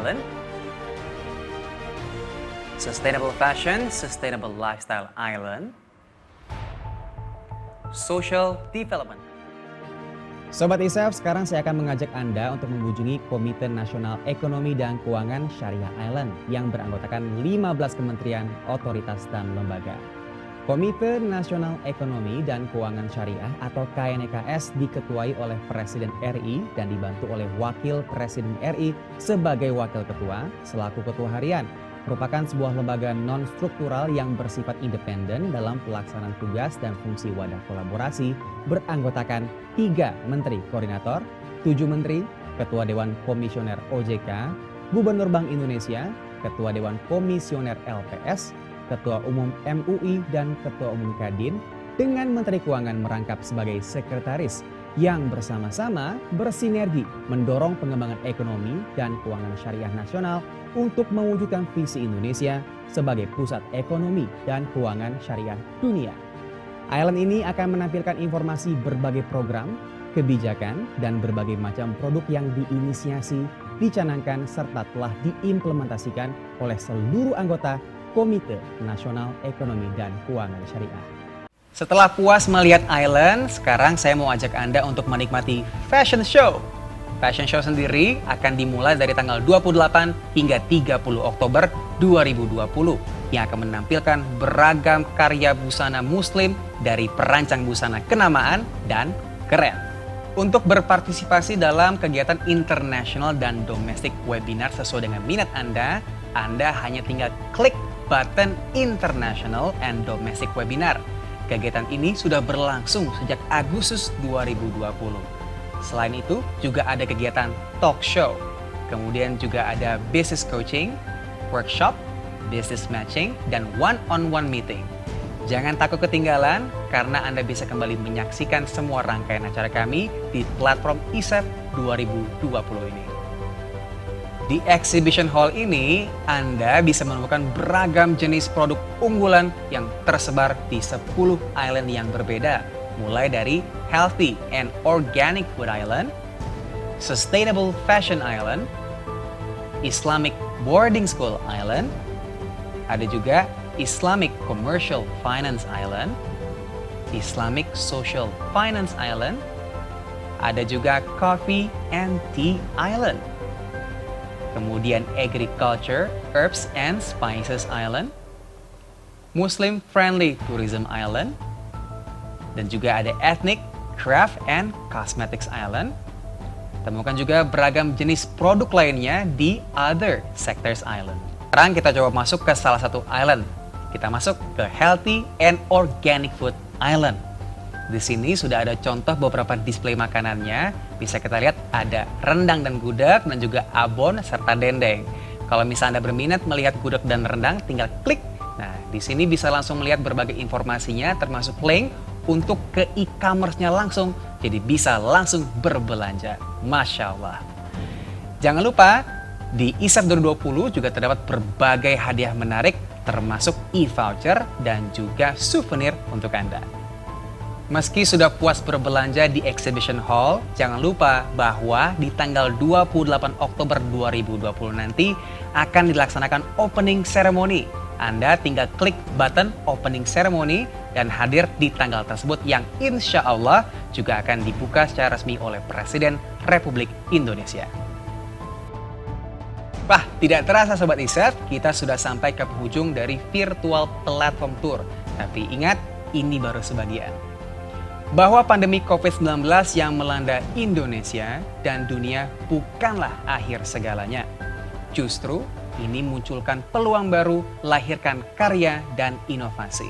Island, Sustainable Fashion, Sustainable Lifestyle Island, Social Development. Sobat ISEF, sekarang saya akan mengajak Anda untuk mengunjungi Komite Nasional Ekonomi dan Keuangan Syariah Island yang beranggotakan 15 kementerian, otoritas, dan lembaga. Komite Nasional Ekonomi dan Keuangan Syariah atau KNEKS diketuai oleh Presiden RI dan dibantu oleh Wakil Presiden RI sebagai Wakil Ketua selaku Ketua Harian. Merupakan sebuah lembaga non-struktural yang bersifat independen dalam pelaksanaan tugas dan fungsi wadah kolaborasi, beranggotakan 3 Menteri Koordinator, 7 Menteri, Ketua Dewan Komisioner OJK, Gubernur Bank Indonesia, Ketua Dewan Komisioner LPS, Ketua Umum MUI, dan Ketua Umum Kadin, dengan Menteri Keuangan merangkap sebagai sekretaris yang bersama-sama bersinergi mendorong pengembangan ekonomi dan keuangan syariah nasional untuk mewujudkan visi Indonesia sebagai pusat ekonomi dan keuangan syariah dunia. Island ini akan menampilkan informasi berbagai program, kebijakan, dan berbagai macam produk yang diinisiasi, dicanangkan, serta telah diimplementasikan oleh seluruh anggota Komite Nasional Ekonomi dan Keuangan Syariah. Setelah puas melihat Island, sekarang saya mau ajak Anda untuk menikmati Fashion Show. Fashion Show sendiri akan dimulai dari tanggal 28 hingga 30 Oktober 2020 yang akan menampilkan beragam karya busana muslim dari perancang busana kenamaan dan keren. Untuk berpartisipasi dalam kegiatan internasional dan domestik webinar sesuai dengan minat Anda hanya tinggal klik button International and Domestic Webinar. Kegiatan ini sudah berlangsung sejak Agustus 2020. Selain itu, juga ada kegiatan talk show. Kemudian juga ada business coaching, workshop, business matching, dan one-on-one meeting. Jangan takut ketinggalan karena Anda bisa kembali menyaksikan semua rangkaian acara kami di platform ISEF 2020 ini. Di exhibition hall ini, Anda bisa menemukan beragam jenis produk unggulan yang tersebar di 10 island yang berbeda, mulai dari Healthy and Organic Food Island, Sustainable Fashion Island, Islamic Boarding School Island, ada juga Islamic Commercial Finance Island, Islamic Social Finance Island, ada juga Coffee and Tea Island, kemudian Agriculture, Herbs and Spices Island, Muslim Friendly Tourism Island, dan juga ada Ethnic, Craft and Cosmetics Island. Temukan juga beragam jenis produk lainnya di Other Sectors Island. Sekarang kita coba masuk ke salah satu island. Kita masuk ke Healthy and Organic Food Island. Di sini sudah ada contoh beberapa display makanannya. Bisa kita lihat ada rendang dan gudeg dan juga abon serta dendeng. Kalau misalnya Anda berminat melihat gudeg dan rendang, tinggal klik. Nah, di sini bisa langsung melihat berbagai informasinya termasuk link untuk ke e-commerce-nya langsung. Jadi bisa langsung berbelanja. Masya Allah. Jangan lupa di ISEF 2020 juga terdapat berbagai hadiah menarik termasuk e-voucher dan juga souvenir untuk Anda. Meski sudah puas berbelanja di Exhibition Hall, jangan lupa bahwa di tanggal 28 Oktober 2020 nanti akan dilaksanakan opening ceremony. Anda tinggal klik button opening ceremony dan hadir di tanggal tersebut yang insya Allah juga akan dibuka secara resmi oleh Presiden Republik Indonesia. Wah, tidak terasa Sobat ISEF, kita sudah sampai ke penghujung dari virtual platform tour. Tapi ingat, ini baru sebagian. Bahwa pandemi COVID-19 yang melanda Indonesia dan dunia bukanlah akhir segalanya. Justru ini munculkan peluang baru, lahirkan karya dan inovasi.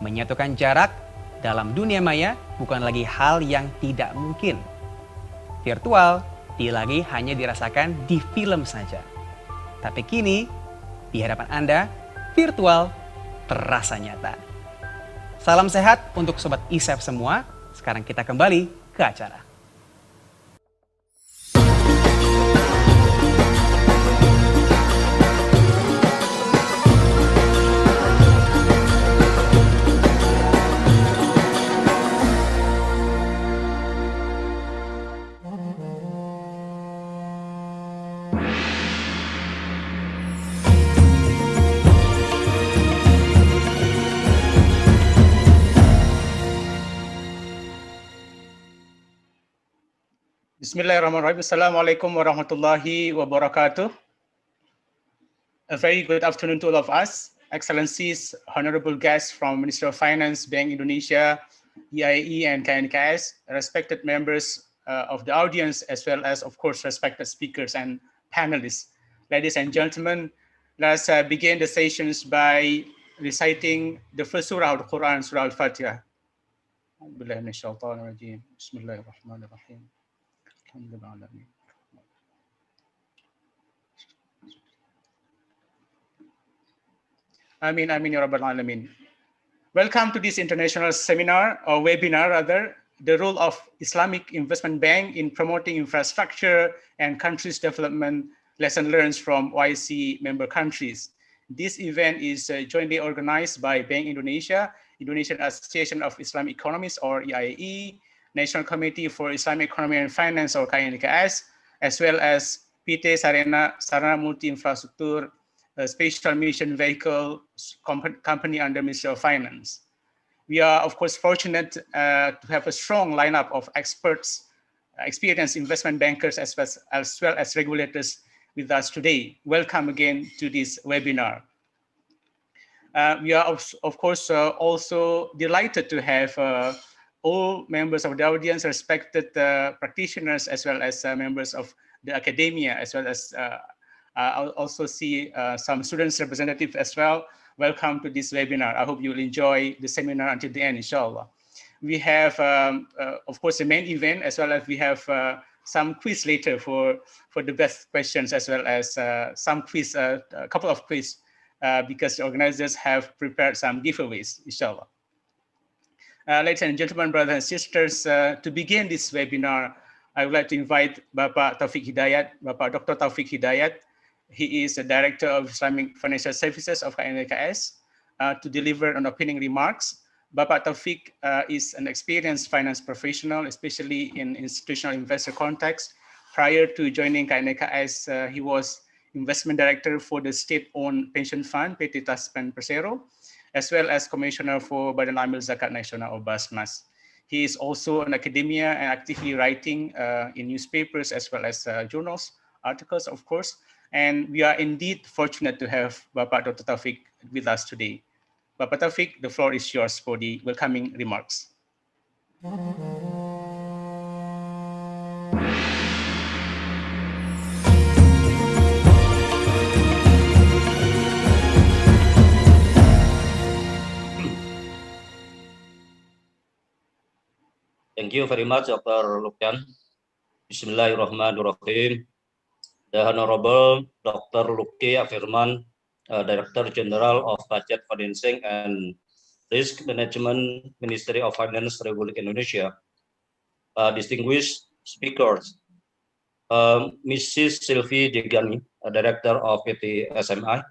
Menyatukan jarak dalam dunia maya bukan lagi hal yang tidak mungkin. Virtual tidak lagi hanya dirasakan di film saja. Tapi kini, di hadapan Anda, virtual terasa nyata. Salam sehat untuk Sobat ISEF semua. Sekarang kita kembali ke acara. Bismillahirrahmanirrahim. Assalamualaikum warahmatullahi wabarakatuh. A very good afternoon to all of us. Excellencies, honorable guests from Ministry of Finance, Bank Indonesia, EIE, and KNKS, respected members of the audience, as well as, of course, respected speakers and panelists. Ladies and gentlemen, let's begin the sessions by reciting the first surah of the Quran, Surah Al-Fatiha. Bismillahirrahmanirrahim. Amin, amin, ya Rabbal Alamin. Welcome to this international seminar, or webinar rather, the role of Islamic Investment Bank in promoting infrastructure and countries' development, lesson learned from OIC member countries. This event is jointly organized by Bank Indonesia, Indonesian Association of Islamic Economists, or EIE, National Committee for Islamic Economy and Finance, or KNKS, as well as PT Sarana Multi Infrastruktur, a special mission vehicle company under Ministry of Finance. We are, of course, fortunate to have a strong lineup of experts, experienced investment bankers, as well as regulators with us today. Welcome again to this webinar. We are, of course, also delighted to have all members of the audience, respected practitioners, as well as members of the academia, as well as I'll also see some students representative as well. Welcome to this webinar. I hope you'll enjoy the seminar until the end, inshallah. We have, of course, the main event, as well as we have some quiz later for the best questions, as well as some quiz, a couple of quiz, because the organizers have prepared some giveaways, inshallah. Ladies and gentlemen, brothers and sisters, to begin this webinar, I would like to invite Bapak Taufik Hidayat, Bapak Dr. Taufik Hidayat. He is the Director of Islamic Financial Services of KNKS to deliver an opening remarks. Bapak Taufik is an experienced finance professional, especially in institutional investor context. Prior to joining KNKS, he was Investment Director for the state-owned pension fund, PT Taspen Persero, as well as Commissioner for Badan Amil Zakat Nasional or Basnas. He is also an academia and actively writing in newspapers as well as journals, articles, of course. And we are indeed fortunate to have Bapak Dr. Taufik with us today. Bapak Taufik, the floor is yours for the welcoming remarks. Thank you very much, Dr. Lukyan. Bismillahirrahmanirrahim. The Honorable Dr. Luki Afirman, Director General of Budget Financing and Risk Management, Ministry of Finance, Republik Indonesia. Distinguished speakers, Mrs. Sylvie Degani, Director of PT SMI,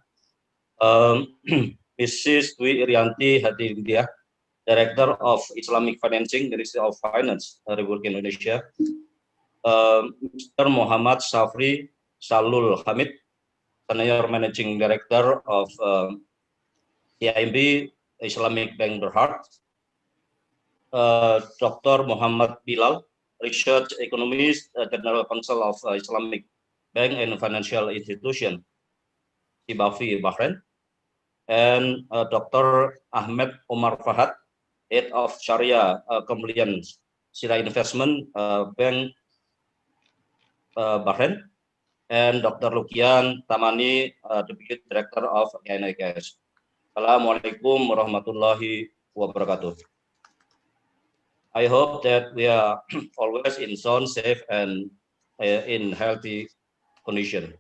Mrs. Dwi Irianti Hadindia, Director of Islamic Financing, Ministry of Finance, Republik Indonesia, Mr. Muhammad Safri Salul Hamid, Senior Managing Director of IMB Islamic Bank Berhad, Dr. Muhammad Bilal, Research Economist, General Counsel of Islamic Bank and Financial Institution, Sibafi, Bahrain, and Dr. Ahmed Omar Fahad, Head of Sharia Compliance, Sharia Investment Bank, Bahrain, and Dr. Lukian Tamani, Deputy Director of KNKS. Assalamualaikum warahmatullahi wabarakatuh. I hope that we are always in sound, safe, and in healthy condition.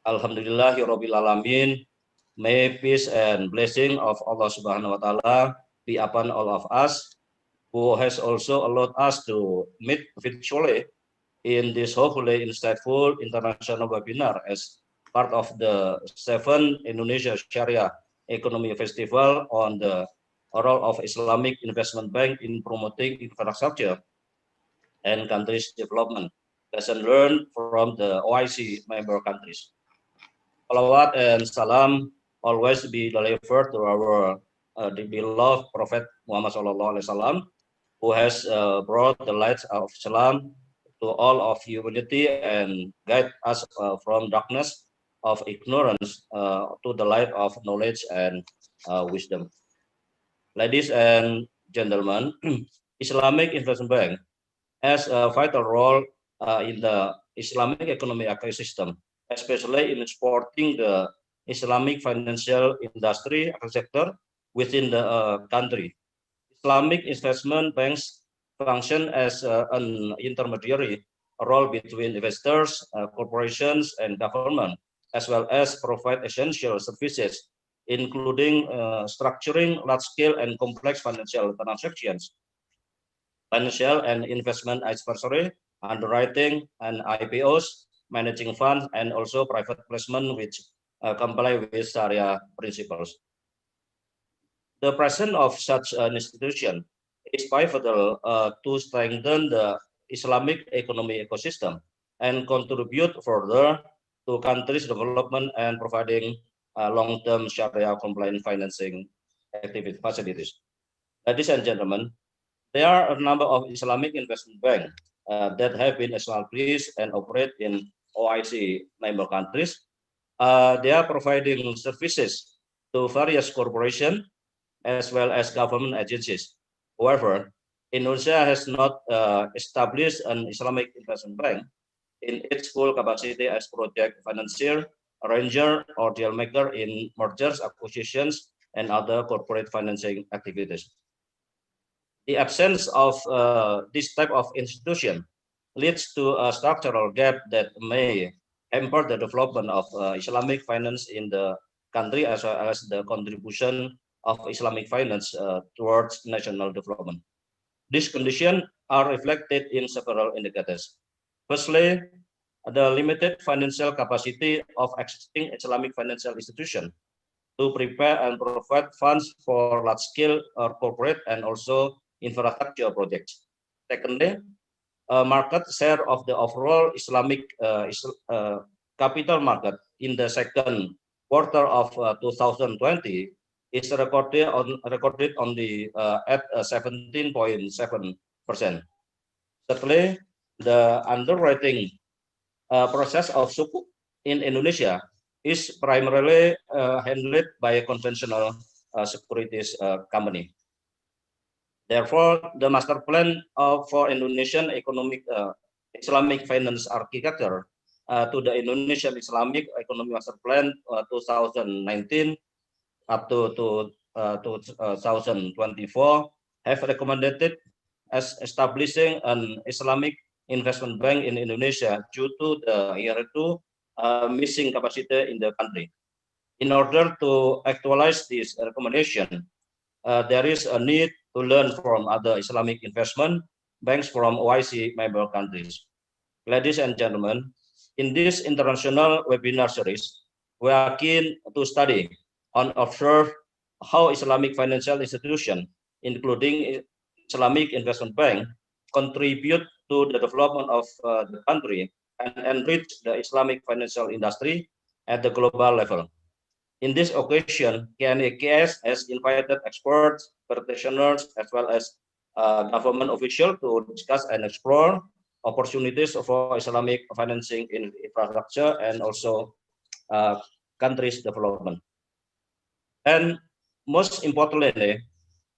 Alhamdulillahirabbil alamin. May peace and blessing of Allah Subhanahu wa Ta'ala be upon all of us, who has also allowed us to meet virtually in this hopefully insightful international webinar as part of the 7th Indonesia Sharia Economy Festival on the role of Islamic Investment Bank in promoting infrastructure and countries' development. Lesson learned from the OIC member countries. Salawat and salam always be delivered to our the beloved Prophet Muhammad SAW, who has brought the light of Islam to all of humanity and guide us from darkness of ignorance to the light of knowledge and wisdom. Ladies and gentlemen, Islamic Investment Bank has a vital role in the Islamic economic ecosystem, especially in supporting the Islamic financial industry sector within the country. Islamic investment banks function as an intermediary role between investors, corporations, and government, as well as provide essential services, including structuring large-scale and complex financial transactions, financial and investment advisory, underwriting and IPOs, managing funds, and also private placement which comply with Sharia principles. The presence of such an institution is pivotal to strengthen the Islamic economic ecosystem and contribute further to countries' development and providing long-term Sharia compliant financing activity facilities. Ladies and gentlemen, there are a number of Islamic investment banks that have been established and operate in OIC member countries. They are providing services to various corporations as well as government agencies. However, Indonesia has not established an Islamic investment bank in its full capacity as project financier, arranger, or deal maker in mergers, acquisitions, and other corporate financing activities. The absence of this type of institution leads to a structural gap that may hamper the development of Islamic finance in the country as well as the contribution of Islamic finance towards national development. These conditions are reflected in several indicators. Firstly, the limited financial capacity of existing Islamic financial institutions to prepare and provide funds for large-scale corporate and also infrastructure projects. Secondly, market share of the overall Islamic capital market in the second quarter of 2020 is recorded at 17.7%. Thirdly, the underwriting process of sukuk in Indonesia is primarily handled by a conventional securities company. Therefore, the master plan for Indonesian Islamic finance architecture to the Indonesian Islamic Economic Master Plan 2019 up to 2024 have recommended as establishing an Islamic investment bank in Indonesia due to the hitherto missing capacity in the country. In order to actualize this recommendation, there is a need to learn from other Islamic investment banks from OIC member countries. Ladies and gentlemen, in this international webinar series, we are keen to study and observe how Islamic financial institutions, including Islamic investment bank, contribute to the development of the country and enrich the Islamic financial industry at the global level. In this occasion, KNEKS has invited experts, practitioners, as well as government officials to discuss and explore opportunities for Islamic financing in infrastructure and also countries' development. And most importantly,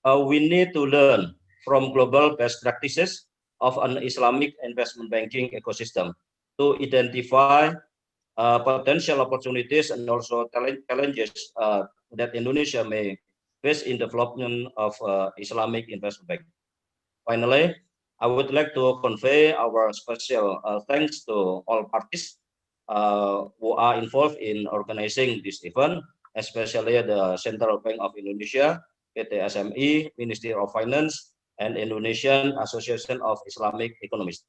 we need to learn from global best practices of an Islamic investment banking ecosystem to identify potential opportunities and also challenges that Indonesia may face in development of Islamic investment bank. Finally, I would like to convey our special thanks to all parties who are involved in organizing this event, especially the Central Bank of Indonesia, PT SME, Ministry of Finance, and Indonesian Association of Islamic Economists.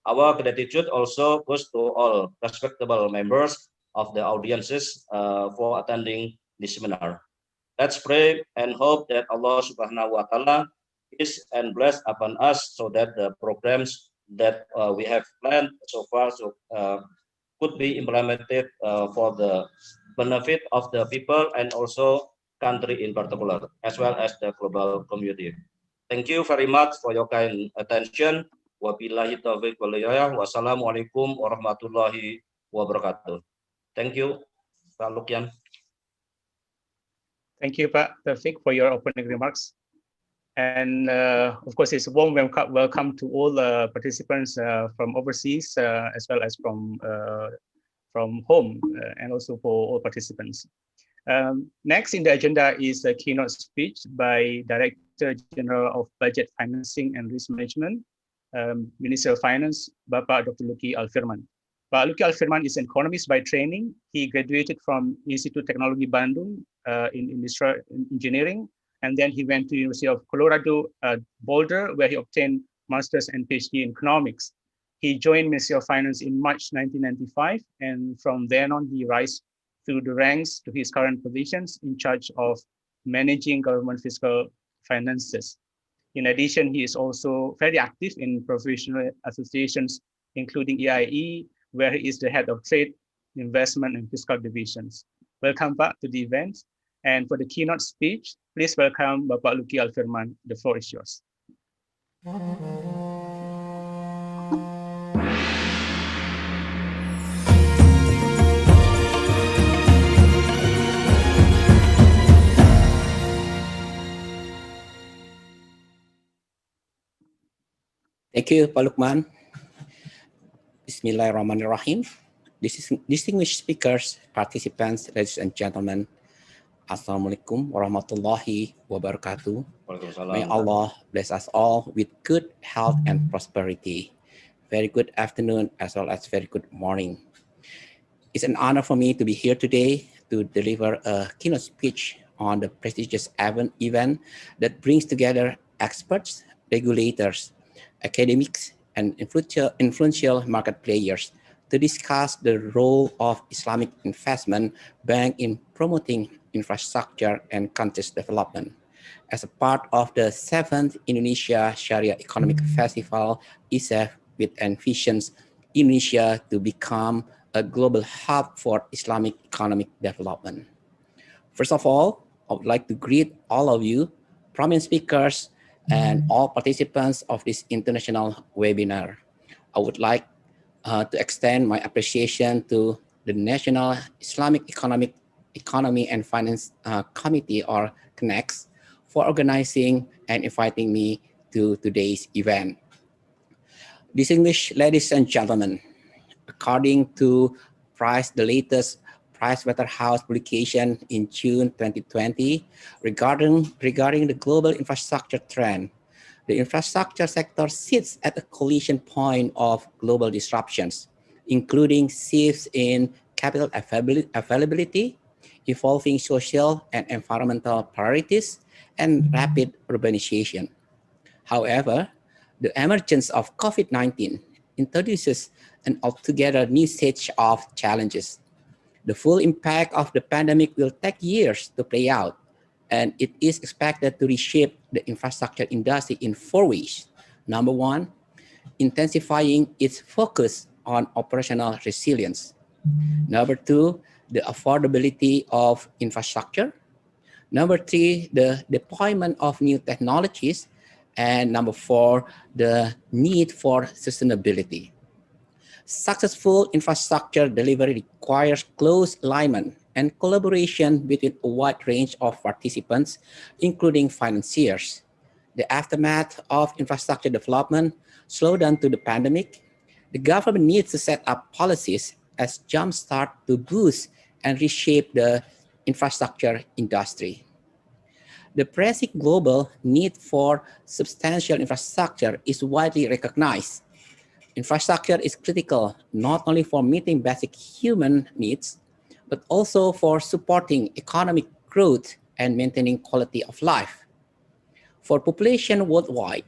Our gratitude also goes to all respectable members of the audiences for attending this seminar. Let's pray and hope that Allah Subhanahu wa Ta'ala is and bless upon us so that the programs that we have planned so far could be implemented for the benefit of the people and also country in particular, as well as the global community. Thank you very much for your kind attention. Wabillahi taufiq wal hidayah. Wassalamualaikum warahmatullahi wabarakatuh. Thank you, Pak Lukian. Thank you, Pak Taufik, for your opening remarks. And of course, it's a warm welcome to all participants from overseas as well as from home, and also for all participants. Next in the agenda is a keynote speech by Director General of Budget Financing and Risk Management, Minister of Finance, Bapak Dr. Luki Alfirman. Pak Luki Alfirman is an economist by training. He graduated from Institut Teknologi Bandung in industrial engineering, and then he went to University of Colorado Boulder, where he obtained master's and PhD in economics. He joined Ministry of Finance in March 1995, and from then on, he rose through the ranks to his current positions in charge of managing government fiscal finances. In addition, he is also very active in professional associations, including EIE, where he is the head of trade, investment, and fiscal divisions. Welcome back to the event. And for the keynote speech, please welcome Bapak Luki Alfirman. The floor is yours. Thank you, Pak Lukman. Bismillahirrahmanirrahim. Distinguished speakers, participants, ladies and gentlemen, Assalamualaikum warahmatullahi wabarakatuh. May Allah bless us all with good health and prosperity. Very good afternoon as well as very good morning. It's an honor for me to be here today to deliver a keynote speech on the prestigious event that brings together experts, regulators, academics, and influential market players to discuss the role of Islamic investment bank in promoting infrastructure and country's development. As a part of the 7th Indonesia Sharia Economic Festival, ISEF, which envisions Indonesia to become a global hub for Islamic economic development. First of all, I would like to greet all of you, prominent speakers, and all participants of this international webinar. I would like to extend my appreciation to the National Islamic Economy and Finance Committee, or CNEX, for organizing and inviting me to today's event. Distinguished ladies and gentlemen, according to the latest Pricewaterhouse publication in June 2020 regarding the global infrastructure trend, the infrastructure sector sits at a collision point of global disruptions, including shifts in capital availability, evolving social and environmental priorities, and rapid urbanization. However, the emergence of COVID-19 introduces an altogether new set of challenges. The full impact of the pandemic will take years to play out, and it is expected to reshape the infrastructure industry in 4 ways. Number one, intensifying its focus on operational resilience. Number two, the affordability of infrastructure. Number three, the deployment of new technologies. And number four, the need for sustainability. Successful infrastructure delivery requires close alignment and collaboration between a wide range of participants, including financiers. The aftermath of infrastructure development slowed down to the pandemic. The government needs to set up policies as jumpstart to boost and reshape the infrastructure industry. The pressing global need for substantial infrastructure is widely recognized. Infrastructure is critical not only for meeting basic human needs, but also for supporting economic growth and maintaining quality of life. For population worldwide,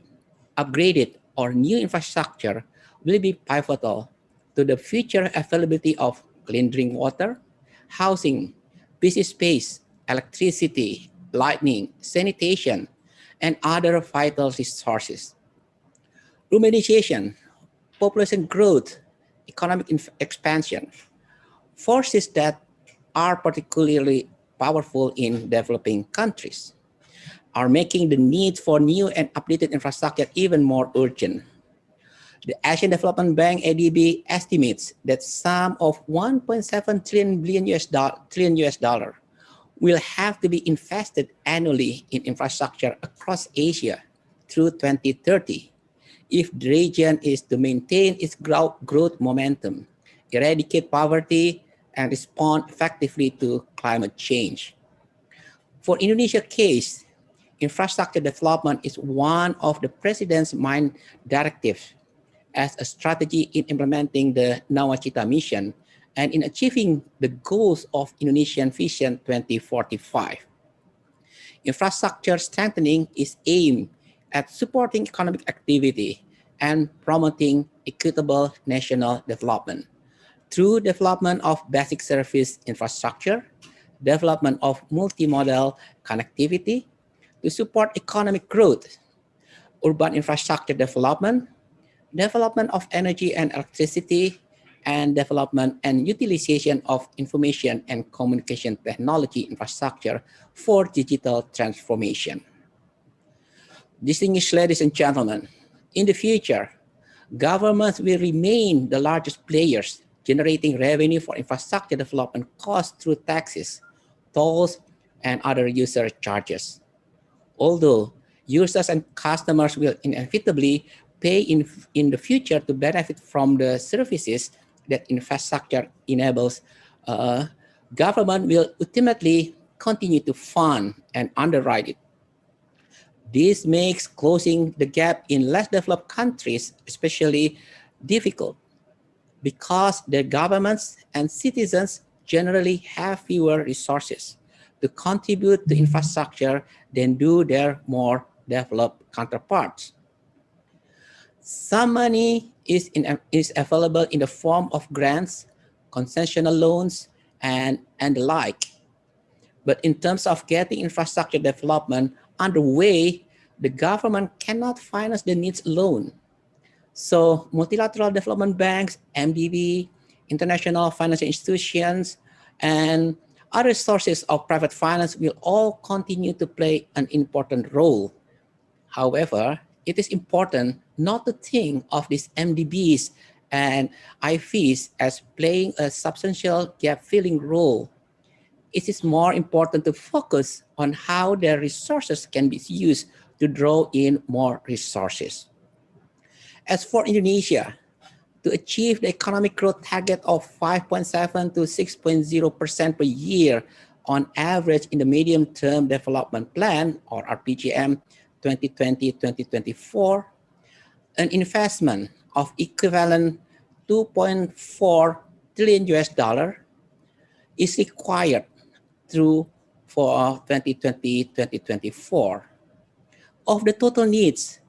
upgraded or new infrastructure will be pivotal to the future availability of clean drinking water, housing, busy space, electricity, lighting, sanitation, and other vital resources. Urbanization, population growth, economic expansion, forces that are particularly powerful in developing countries, are making the need for new and updated infrastructure even more urgent. The Asian Development Bank (ADB) estimates that sum of 1.7 trillion US dollar will have to be invested annually in infrastructure across Asia through 2030 if the region is to maintain its growth momentum, eradicate poverty, and respond effectively to climate change. For Indonesia's case, infrastructure development is one of the President's main directives as a strategy in implementing the Nawacita mission and in achieving the goals of Indonesian Vision 2045. Infrastructure strengthening is aimed at supporting economic activity and promoting equitable national development through development of basic service infrastructure, development of multimodal connectivity to support economic growth, urban infrastructure development, development of energy and electricity, and development and utilization of information and communication technology infrastructure for digital transformation. Distinguished ladies and gentlemen, in the future, governments will remain the largest players generating revenue for infrastructure development costs through taxes, tolls, and other user charges. Although users and customers will inevitably pay in the future to benefit from the services that infrastructure enables, government will ultimately continue to fund and underwrite it. This makes closing the gap in less developed countries especially difficult because their governments and citizens generally have fewer resources to contribute to infrastructure than do their more developed counterparts. Some money is available in the form of grants, concessional loans, and the like. But in terms of getting infrastructure development underway, the government cannot finance the needs alone. So multilateral development banks, MDB, international financial institutions, and other sources of private finance will all continue to play an important role. However, it is important not to think of these MDBs and IFEs as playing a substantial gap-filling role. It is more important to focus on how their resources can be used to draw in more resources. As for Indonesia, to achieve the economic growth target of 5.7 to 6.0% per year on average in the Medium-Term Development Plan, or RPGM 2020-2024, an investment of equivalent 2.4 trillion US dollar is required for 2020-2024. Of the total needs,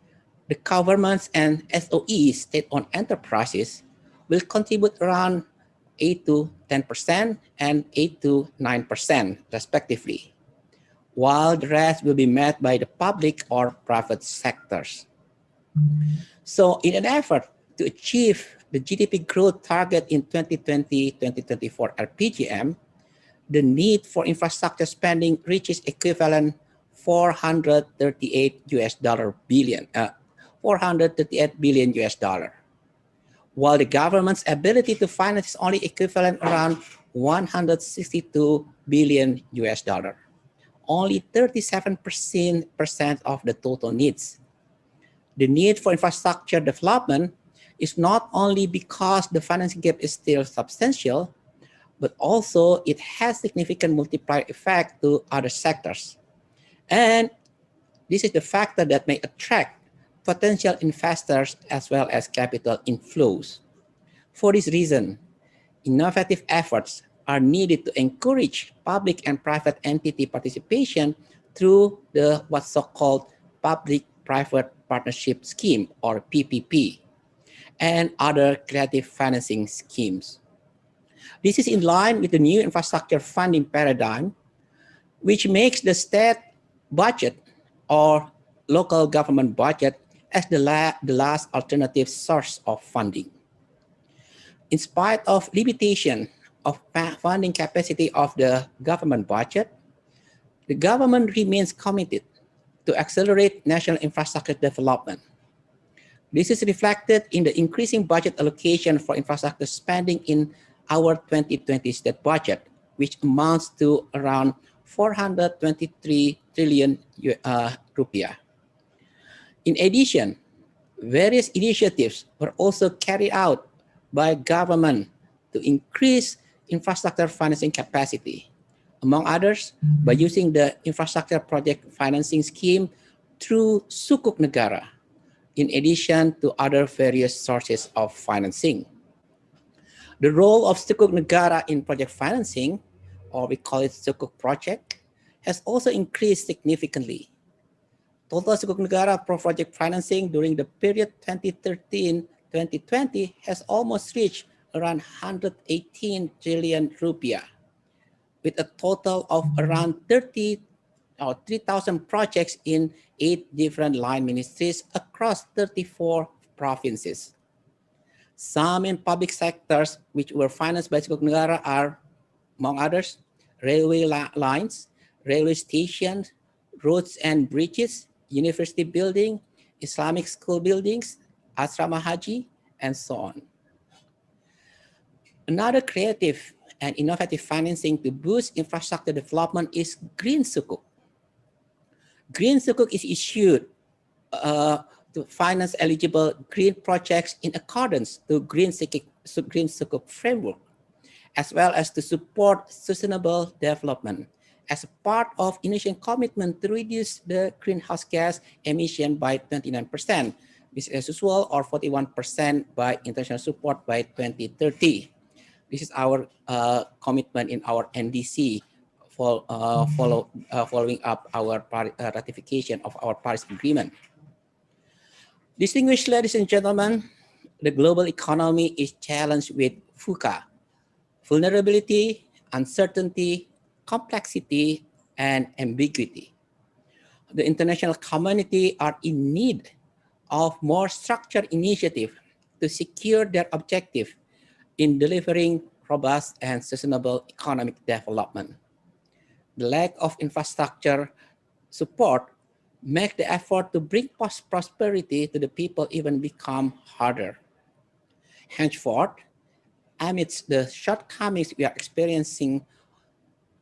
the governments and SOEs, state-owned enterprises, will contribute around 8 to 10% and 8 to 9% respectively, while the rest will be met by the public or private sectors. So in an effort to achieve the GDP growth target in 2020-2024 RPGM, the need for infrastructure spending reaches equivalent 438 billion US dollar, while the government's ability to finance is only equivalent around 162 billion US dollar, only 37% of the total needs. The need for infrastructure development is not only because the financing gap is still substantial, but also it has significant multiplier effect to other sectors. And this is the factor that may attract potential investors as well as capital inflows. For this reason, innovative efforts are needed to encourage public and private entity participation through the what's so-called Public-Private Partnership Scheme, or PPP, and other creative financing schemes. This is in line with the new infrastructure funding paradigm, which makes the state budget or local government budget as the last alternative source of funding. In spite of limitation of funding capacity of the government budget, the government remains committed to accelerate national infrastructure development. This is reflected in the increasing budget allocation for infrastructure spending in our 2020 state budget, which amounts to around 423 trillion rupiah. In addition, various initiatives were also carried out by government to increase infrastructure financing capacity, among others, by using the infrastructure project financing scheme through Sukuk Negara, in addition to other various sources of financing. The role of Sukuk Negara in project financing, or we call it Sukuk project, has also increased significantly. Total Sukuk Negara project financing during the period 2013-2020 has almost reached around 118 trillion rupiah, with a total of around 30 or 3,000 projects in 8 different line ministries across 34 provinces. Some in public sectors which were financed by Sukuk Negara are, among others, railway lines, railway stations, roads and bridges, university building, Islamic school buildings, asrama haji, and so on. Another creative and innovative financing to boost infrastructure development is Green Sukuk. Green Sukuk is issued to finance eligible green projects in accordance to Green Sukuk framework, as well as to support sustainable development as a part of Indonesian commitment to reduce the greenhouse gas emission by 29%, as usual, or 41% by international support by 2030. This is our commitment in our NDC following up our ratification of our Paris Agreement. Distinguished ladies and gentlemen, the global economy is challenged with VUCA, vulnerability, uncertainty, complexity, and ambiguity. The international community are in need of more structured initiative to secure their objective in delivering robust and sustainable economic development. The lack of infrastructure support make the effort to bring prosperity to the people even become harder. Henceforth, amidst the shortcomings we are experiencing,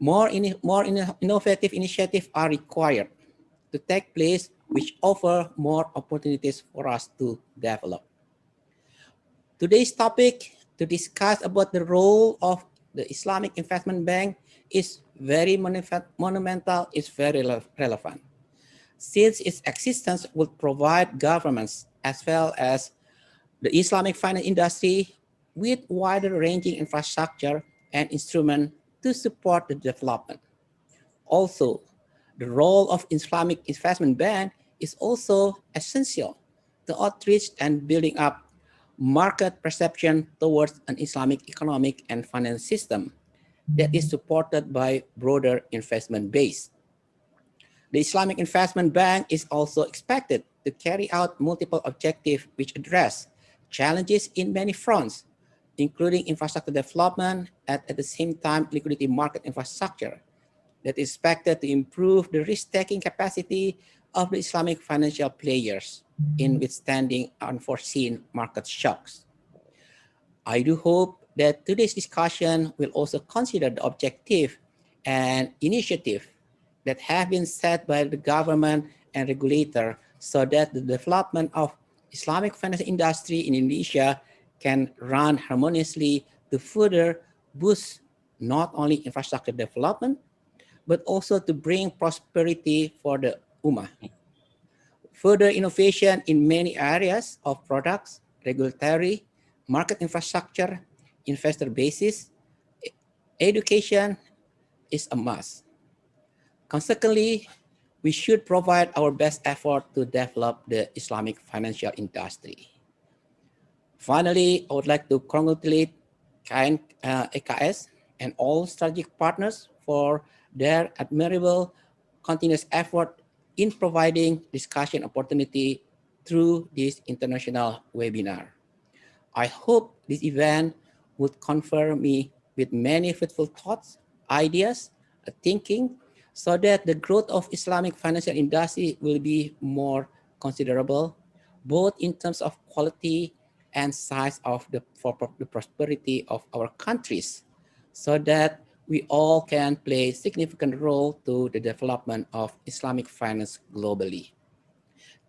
more innovative initiatives are required to take place, which offer more opportunities for us to develop. Today's topic to discuss about the role of the Islamic Investment Bank is very monumental, is very relevant, since its existence would provide governments as well as the Islamic finance industry with wider ranging infrastructure and instruments to support the development. Also, the role of Islamic Investment Bank is also essential to outreach and building up market perception towards an Islamic economic and finance system that is supported by broader investment base. The Islamic Investment Bank is also expected to carry out multiple objectives which address challenges in many fronts, including infrastructure development and at the same time liquidity market infrastructure that is expected to improve the risk-taking capacity of the Islamic financial players in withstanding unforeseen market shocks. I do hope that today's discussion will also consider the objective and initiative that have been set by the government and regulator so that the development of Islamic finance industry in Indonesia can run harmoniously to further boost not only infrastructure development, but also to bring prosperity for the Ummah. Further innovation in many areas of products, regulatory, market infrastructure, investor basis, education is a must. Consequently, we should provide our best effort to develop the Islamic financial industry. Finally, I would like to congratulate EKS and all strategic partners for their admirable continuous effort in providing discussion opportunity through this international webinar. I hope this event would confer me with many fruitful thoughts, ideas, thinking, so that the growth of Islamic financial industry will be more considerable, both in terms of quality and size of the prosperity of our countries, so that we all can play a significant role to the development of Islamic finance globally.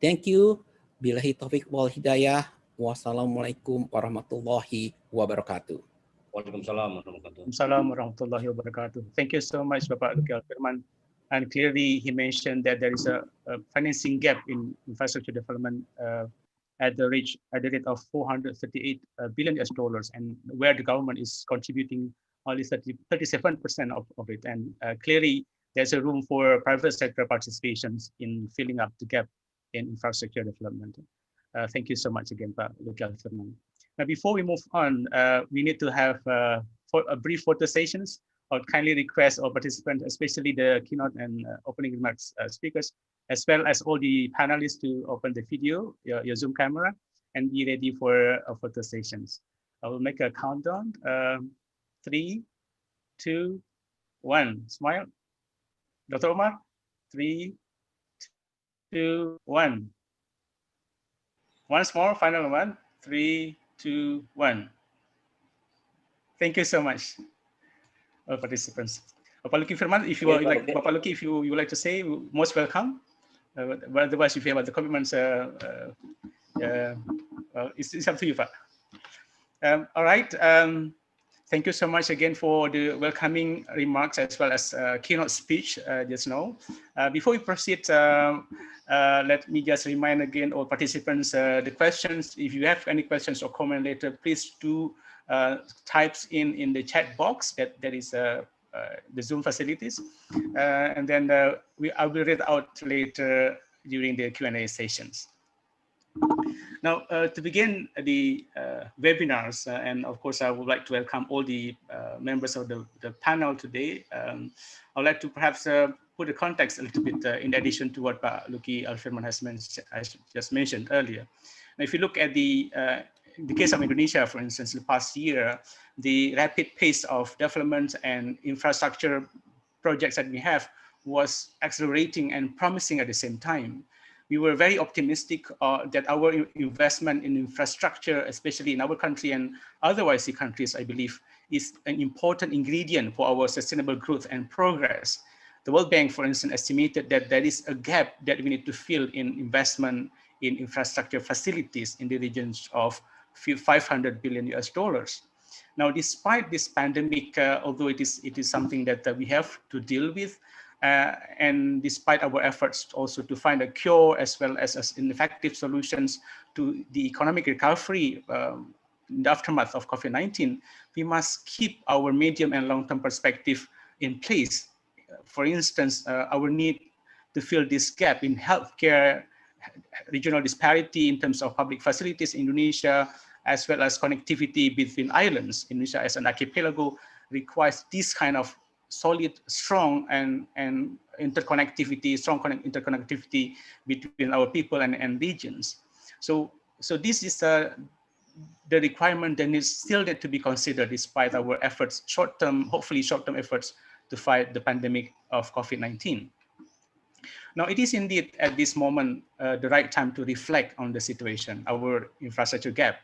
Thank you. Billahi taufiq wal hidayah. Wassalamualaikum warahmatullahi wabarakatuh. Waalaikumsalam warahmatullahi wabarakatuh. Assalamualaikum warahmatullahi wabarakatuh. Thank you so much, Bapak Luki Al-Firman. And clearly, he mentioned that there is a financing gap in infrastructure development at the rate of 438 billion US dollars, and where the government is contributing only 37% of it. And clearly, there's a room for private sector participations in filling up the gap in infrastructure development. Thank you so much again, Pak Luki Al-Firman. Now, before we move on, we need to have a brief photo sessions. I would kindly request all participants, especially the keynote and opening remarks speakers, as well as all the panelists, to open the video, your Zoom camera, and be ready for photo sessions. I will make a countdown. 3, 2, 1. Smile. Dr. Omar. 3, 2, 1. Once more, final one. 3, 2, 1. Thank you so much, all participants. Bapak Luki Firman, if you would like, Bapak Luki, if you would like to say, most welcome. But otherwise, if you have other commitments, it's up to you, Pak. All right. Thank you so much again for the welcoming remarks as well as keynote speech just now. Before we proceed, let me just remind again all participants the questions. If you have any questions or comment later, please do types in the chat box that is the Zoom facilities, and then I will read out later during the Q&A sessions. Now, to begin the webinars, and of course, I would like to welcome all the members of the panel today. I would like to perhaps put the context a little bit in addition to what Pak Luki Al-Firman has just mentioned earlier. Now, if you look at in the case of Indonesia, for instance, the past year, the rapid pace of development and infrastructure projects that we have was accelerating and promising at the same time. We were very optimistic that our investment in infrastructure, especially in our country and otherwise the countries, I believe, is an important ingredient for our sustainable growth and progress. The World Bank, for instance, estimated that there is a gap that we need to fill in investment in infrastructure facilities in the regions of 500 billion US dollars. Now, despite this pandemic, although it is something that we have to deal with, and despite our efforts also to find a cure as well as effective solutions to the economic recovery in the aftermath of COVID-19, we must keep our medium and long-term perspective in place. For instance, our need to fill this gap in healthcare, regional disparity in terms of public facilities in Indonesia, as well as connectivity between islands. Indonesia as an archipelago requires this kind of solid, strong interconnectivity between our people and regions. So this is the requirement that still need to be considered despite our efforts, hopefully short-term efforts to fight the pandemic of COVID-19. Now, it is indeed at this moment the right time to reflect on the situation, our infrastructure gap,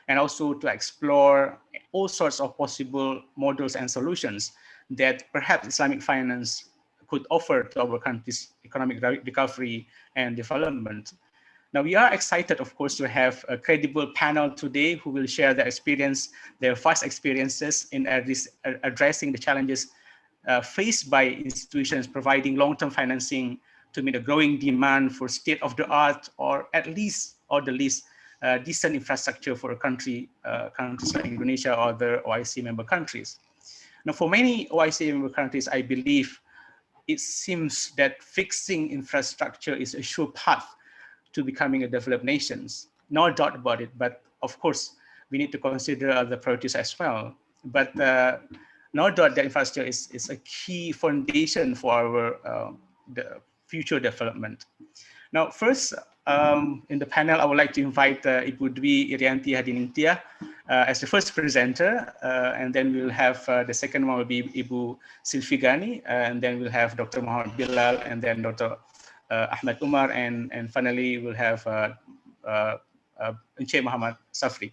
and also to explore all sorts of possible models and solutions that perhaps Islamic finance could offer to our country's economic recovery and development. Now, we are excited, of course, to have a credible panel today who will share their vast experiences in addressing the challenges faced by institutions providing long-term financing to meet a growing demand for state-of-the-art or the least decent infrastructure for countries like Indonesia or other OIC member countries. Now, for many OIC member countries, I believe it seems that fixing infrastructure is a sure path to becoming a developed nations. No doubt about it, but of course, we need to consider other priorities as well. But no doubt that infrastructure is a key foundation for our the future development. Now, first, in the panel, I would like to invite Ibu Dwi Irianti Hadiningtyah as the first presenter, and then we'll have the second one will be Ibu Sylvie Ghani, and then we'll have Dr. Muhammad Bilal, and then Dr. Ahmed Umar, and finally we'll have Encik Muhammad Safri.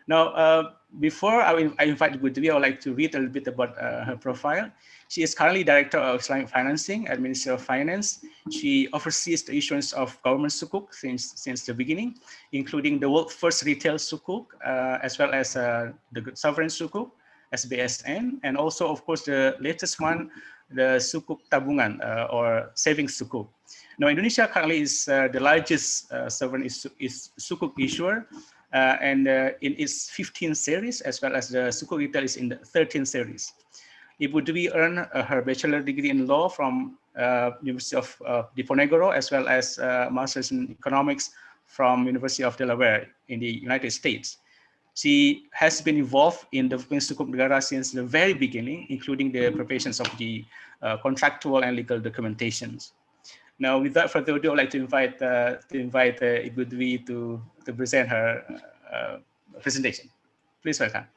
Now, before I invite Budwi, I would like to read a little bit about her profile. She is currently Director of Islamic Financing at Ministry of Finance. She oversees the issuance of government sukuk since the beginning, including the world's first retail sukuk, as well as the sovereign sukuk, SBSN, and also, of course, the latest one, the sukuk tabungan or savings sukuk. Now, Indonesia currently is the largest sovereign sukuk issuer, and in its 15 series, as well as the sukuk retail is in the 13 series. Ibu Dwi earned her bachelor degree in law from University of Diponegoro, as well as master's in economics from University of Delaware in the United States. She has been involved in developing sukuk negara since the very beginning, including the preparations of the contractual and legal documentations. Now, without further ado, I'd like to invite Ibu Dwi to present her presentation. Please welcome.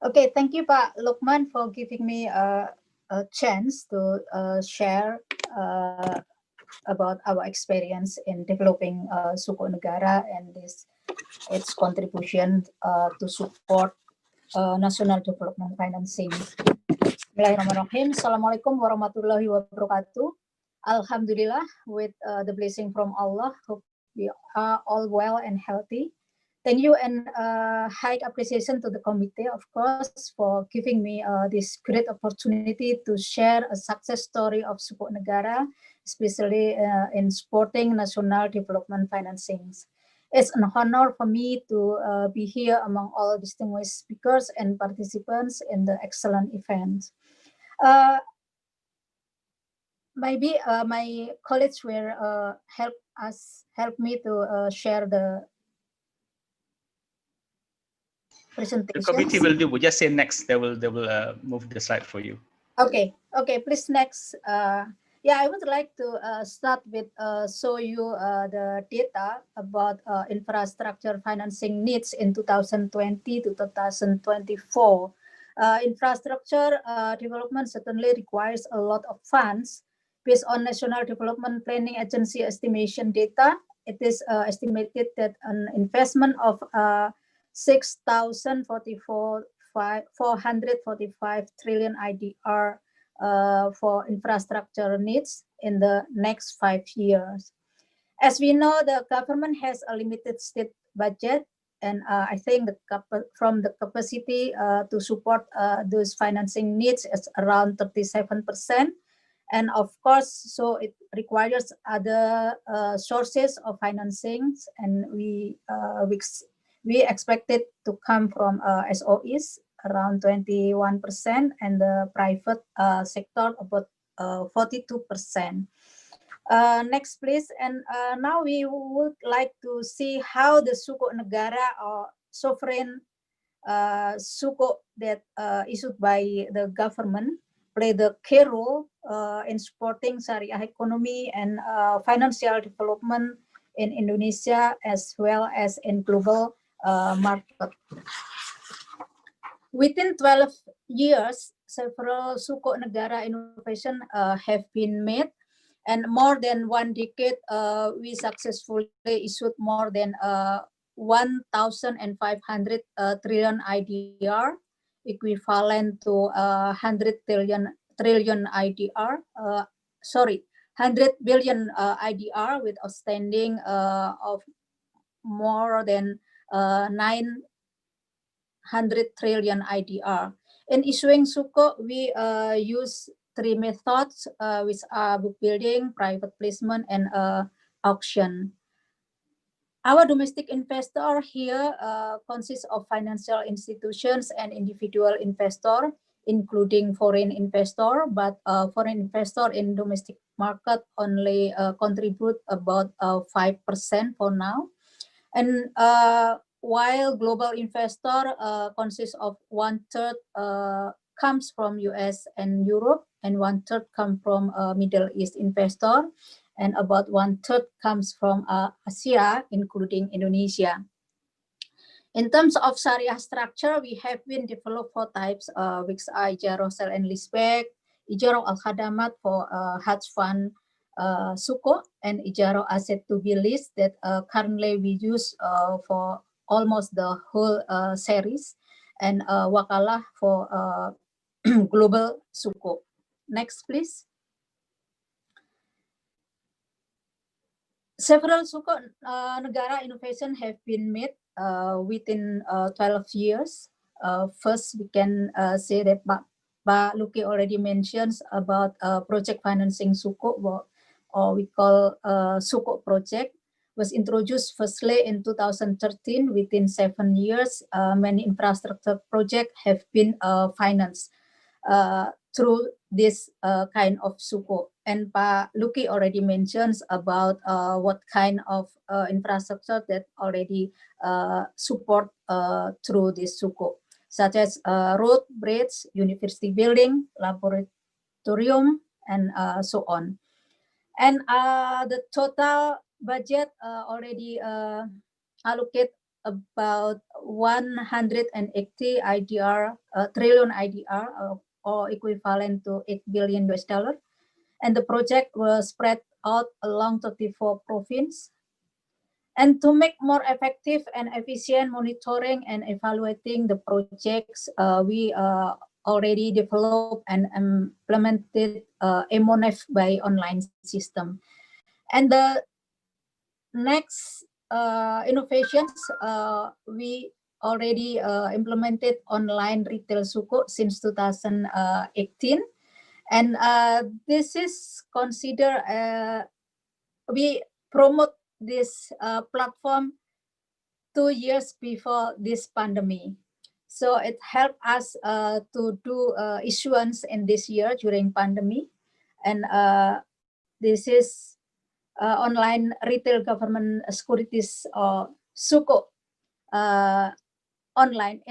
Okay, thank you, Pak Lukman, for giving me a chance to share about our experience in developing sukuk negara and its contribution to support national development financing. Bismillahirrahmanirrahim. Assalamualaikum warahmatullahi wabarakatuh. Alhamdulillah, with the blessing from Allah, hope we are all well and healthy. Thank you and high appreciation to the committee, of course, for giving me this great opportunity to share a success story of sukuk negara, especially in supporting national development financings. It's an honor for me to be here among all distinguished speakers and participants in the excellent event. Maybe my colleagues will help me to share the presentation. The committee will do. We'll just say next. They will move the slide for you. Okay. Please next. Yeah, I would like to start with show you the data about infrastructure financing needs in 2020 to 2024. Infrastructure development certainly requires a lot of funds. Based on National Development Planning Agency estimation data, it is estimated that an investment of 445 trillion IDR for infrastructure needs in the next 5 years. As we know, the government has a limited state budget, and I think from the capacity to support those financing needs is around 37%. And of course, so it requires other sources of financings, and we expect it to come from SOEs around 21% and the private sector about 42%. Next, please. And now we would like to see how the sukuk negara or sovereign sukuk that issued by the government play the key role in supporting Sharia economy and financial development in Indonesia as well as in global market. Within 12 years, several sukuk negara innovation have been made, and more than 1 decade, we successfully issued more than 1,500 trillion IDR, equivalent to 100 trillion IDR. 100 billion IDR with outstanding of more than 900 trillion IDR. In issuing sukuk, we use 3 methods, which are book building, private placement, and auction. Our domestic investor here consists of financial institutions and individual investor, including foreign investor, but foreign investor in domestic market only contribute about 5% for now. And while global investor consists of 1/3 comes from US and Europe, and 1/3 come from Middle East investor, and about 1/3 comes from Asia, including Indonesia. In terms of Sharia structure, we have been developed 4 types, which are Ijaro sale and leaseback, Ijaro al-Khadamat for hedge fund suko, and Ijaro asset to be leased that currently we use for almost the whole series, and Wakalah for global suko. Next, please. Several suko negara innovation have been made within 12 years. First, we can say that Pak Luki already mentions about project financing suko, or we call suko project, was introduced firstly in 2013. Within 7 years, many infrastructure projects have been financed through this kind of suko. And Pak Luki already mentions about what kind of infrastructure that already support through this suko, such as road, bridge, university building, laboratorium, and so on. And the total budget already allocate about 180 trillion IDR, or equivalent to $8 billion. And the project was spread out along 34 provinces. And to make more effective and efficient monitoring and evaluating the projects, we already developed and implemented MONEF by online system. And the next innovations, we already implemented online retail suko since 2018. And this is considered, we promote this platform 2 years before this pandemic. So it helped us to do issuance in this year during pandemic. And this is online retail government securities or suko online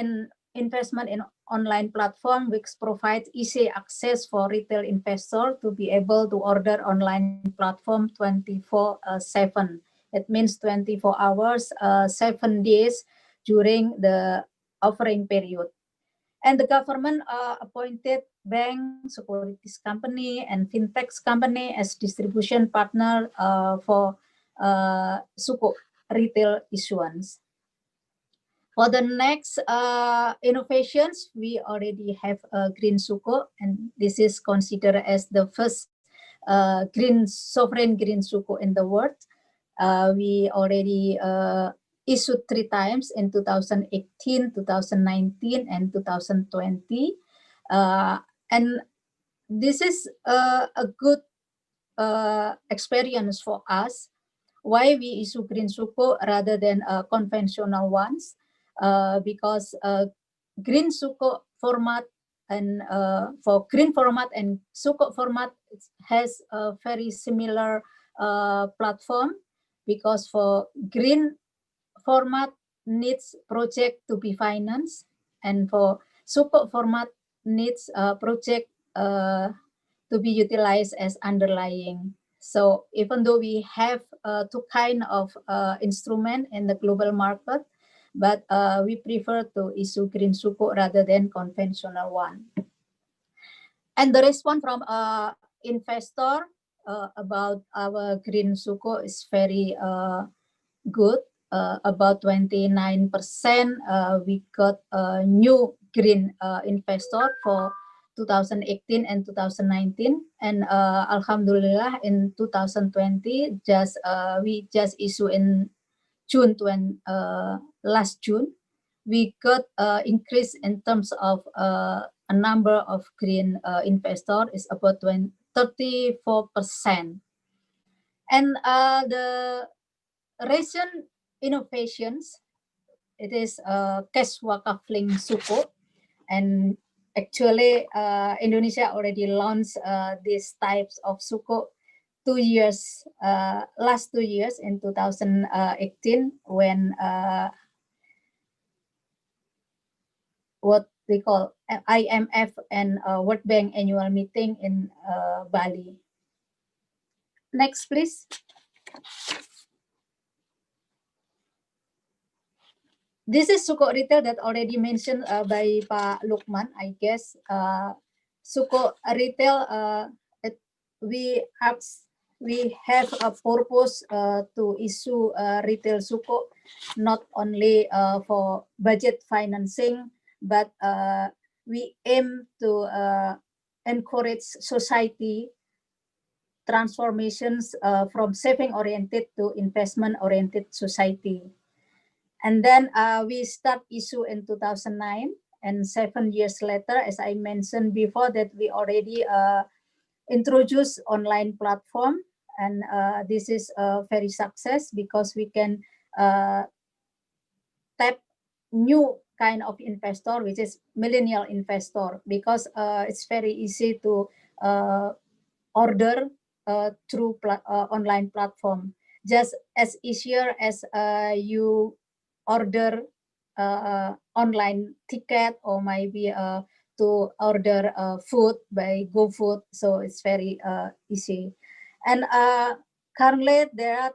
investment in online platform, which provides easy access for retail investor to be able to order online platform 24/7. It means 24 hours, 7 days during the offering period. And the government appointed bank, securities company, and fintech company as distribution partner for suko retail issuance. For the next innovations, we already have a green suko, and this is considered as the first sovereign green suko in the world. We already issued 3 times in 2018, 2019, and 2020. And this is a good experience for us. Why we issue green suko rather than conventional ones? Because green suko format and for green format and suko format has a very similar platform, because for green format needs project to be financed, and for suko format needs project to be utilized as underlying. So even though we have 2 kind of instrument in the global market, but we prefer to issue green suko rather than conventional one. And the response from investor about our green suko is very good. About 29% we got a new green investor for 2018 and 2019, and alhamdulillah in 2020 we just issue in June last June, we got increase in terms of a number of green investor is about 34%. And the recent innovations, it is cash wakafling suko, and actually Indonesia already launched these types of suko last 2 years in 2018, when what we call IMF and World Bank annual meeting in Bali. Next, please. This is Suko retail that already mentioned by Pak Lukman, I guess. Suko retail, we have a purpose to issue retail Suko, not only for budget financing, but we aim to encourage society transformations from saving-oriented to investment-oriented society. And then we start issue in 2009, and 7 years later, as I mentioned before, that we already introduced online platform, and this is a very success because we can tap new kind of investor, which is millennial investor, because it's very easy to order through online platform, just as easier as you order online ticket, or maybe to order food by GoFood. So it's very easy. And currently there are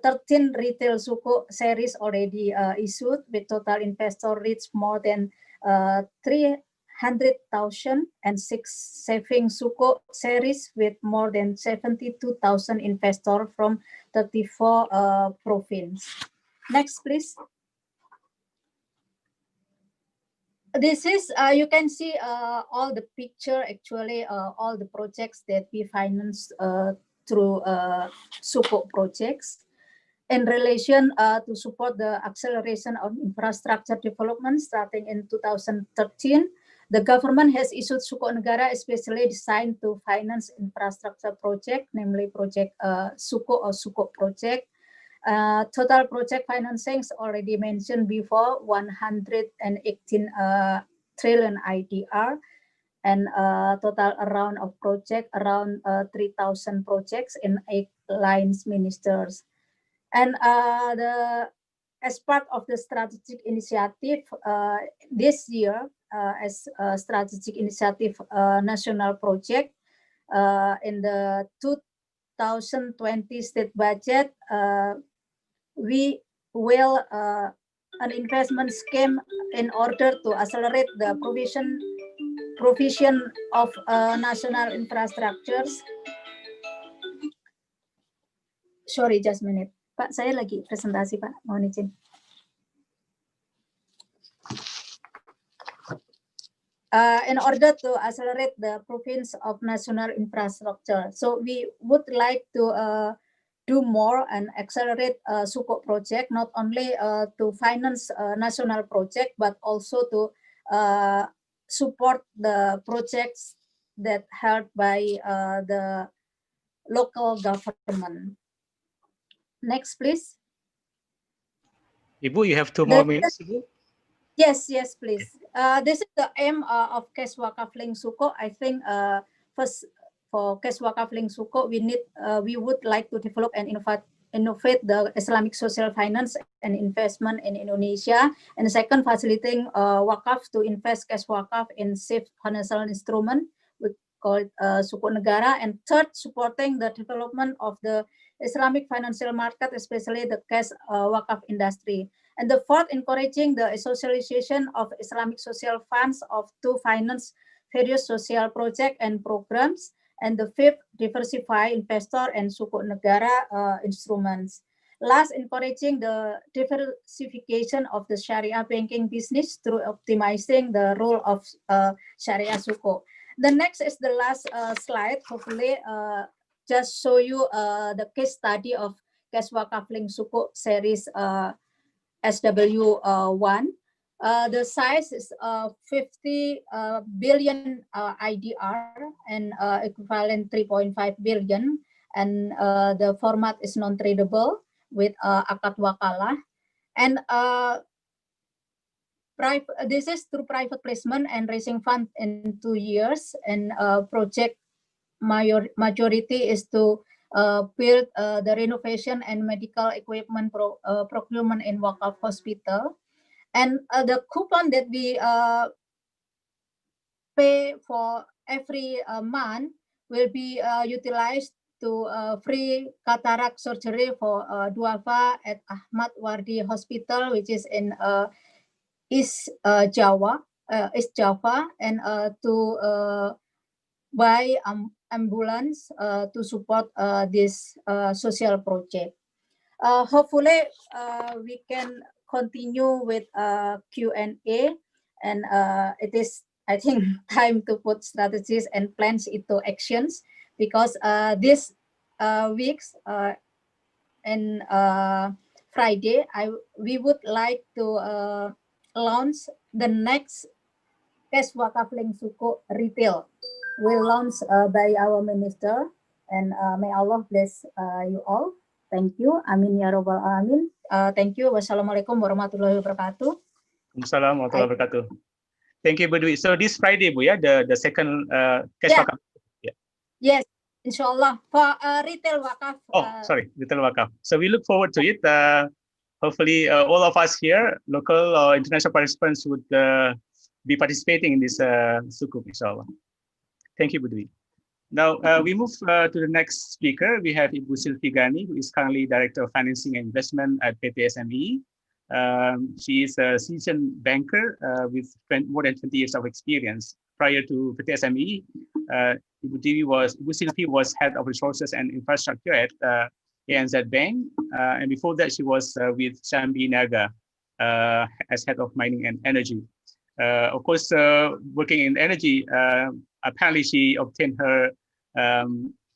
13 retail Suko series already issued, with total investor reach more than 300,000, and 6 saving Suko series with more than 72,000 investors from 34 provinces. Next, please. This is, you can see all the picture, actually, all the projects that we financed through Suko projects. In relation to support the acceleration of infrastructure development starting in 2013, the government has issued Suko Negara especially designed to finance infrastructure project, namely project Suko or Suko project. Total project financing is already mentioned before, 118 trillion IDR, and total round of project around 3,000 projects in 8 lines ministers. And as part of the strategic initiative this year, as a strategic initiative national project, in the 2020 state budget, we will an investment scheme in order to accelerate the provision of national infrastructures. Sorry, just a minute. Pak, saya lagi presentasi, Pak. Mohon izin. In order to accelerate the province of national infrastructure. So we would like to do more and accelerate Suko project, not only to finance national project, but also to support the projects that held by the local government. Next, please. Ibu, you have 2 more minutes, Ibu. Yes, please. This is the aim of Cash Wakaf Link Suko. I think first for Cash Wakaf Link Suko, we would like to develop and innovate the Islamic social finance and investment in Indonesia. And second, facilitating Wakaf to invest cash Wakaf in safe financial instrument, we call it Suko Negara. And third, supporting the development of the Islamic financial market, especially the cash Wakaf industry. And the fourth, encouraging the socialization of Islamic social funds to finance various social projects and programs. And the fifth, diversify investor and Suko Negara instruments. Last, encouraging the diversification of the Sharia banking business through optimizing the role of Sharia Suko. The next is the last slide. Hopefully, just show you the case study of Cash Wakaf Link Suko series SW1. The size is 50 billion IDR and equivalent 3.5 billion. And the format is non-tradable with akad wakalah. And this is through private placement and raising fund in 2 years. And project majority is to build the renovation and medical equipment procurement in Wakaf hospital. And the coupon that we pay for every month will be utilized to free cataract surgery for Duafa at Ahmad Wardi Hospital, which is in East Java, and to buy ambulance to support this social project. Hopefully, we can continue with Q&A, and it is, I think, time to put strategies and plans into actions, because this weeks and Friday, we would like to launch the next cash wakafling suku retail. Will launch by our minister, and may Allah bless you all. Thank you. Amin ya robbal alamin. Thank you. Wassalamualaikum warahmatullahi wabarakatuh. Assalamualaikum warahmatullahi wabarakatuh. Thank you, Bu Dwi. So this Friday, Bu, yeah, the second cash wakaf. Yeah. Yes, inshallah for retail wakaf. Sorry, retail wakaf. So we look forward to it. Hopefully, all of us here, local or international participants, would be participating in this sukuk, inshallah. Thank you, Bu Dwi. Now, we move to the next speaker. We have Ibu Sylvie Gani, who is currently Director of Financing and Investment at PT SME. She is a seasoned banker with more than 20 years of experience. Prior to PT SME, Ibu Sylvie was Head of Resources and Infrastructure at ANZ Bank. And before that, she was with Shambi Naga as Head of Mining and Energy. Of course, working in energy, apparently she obtained her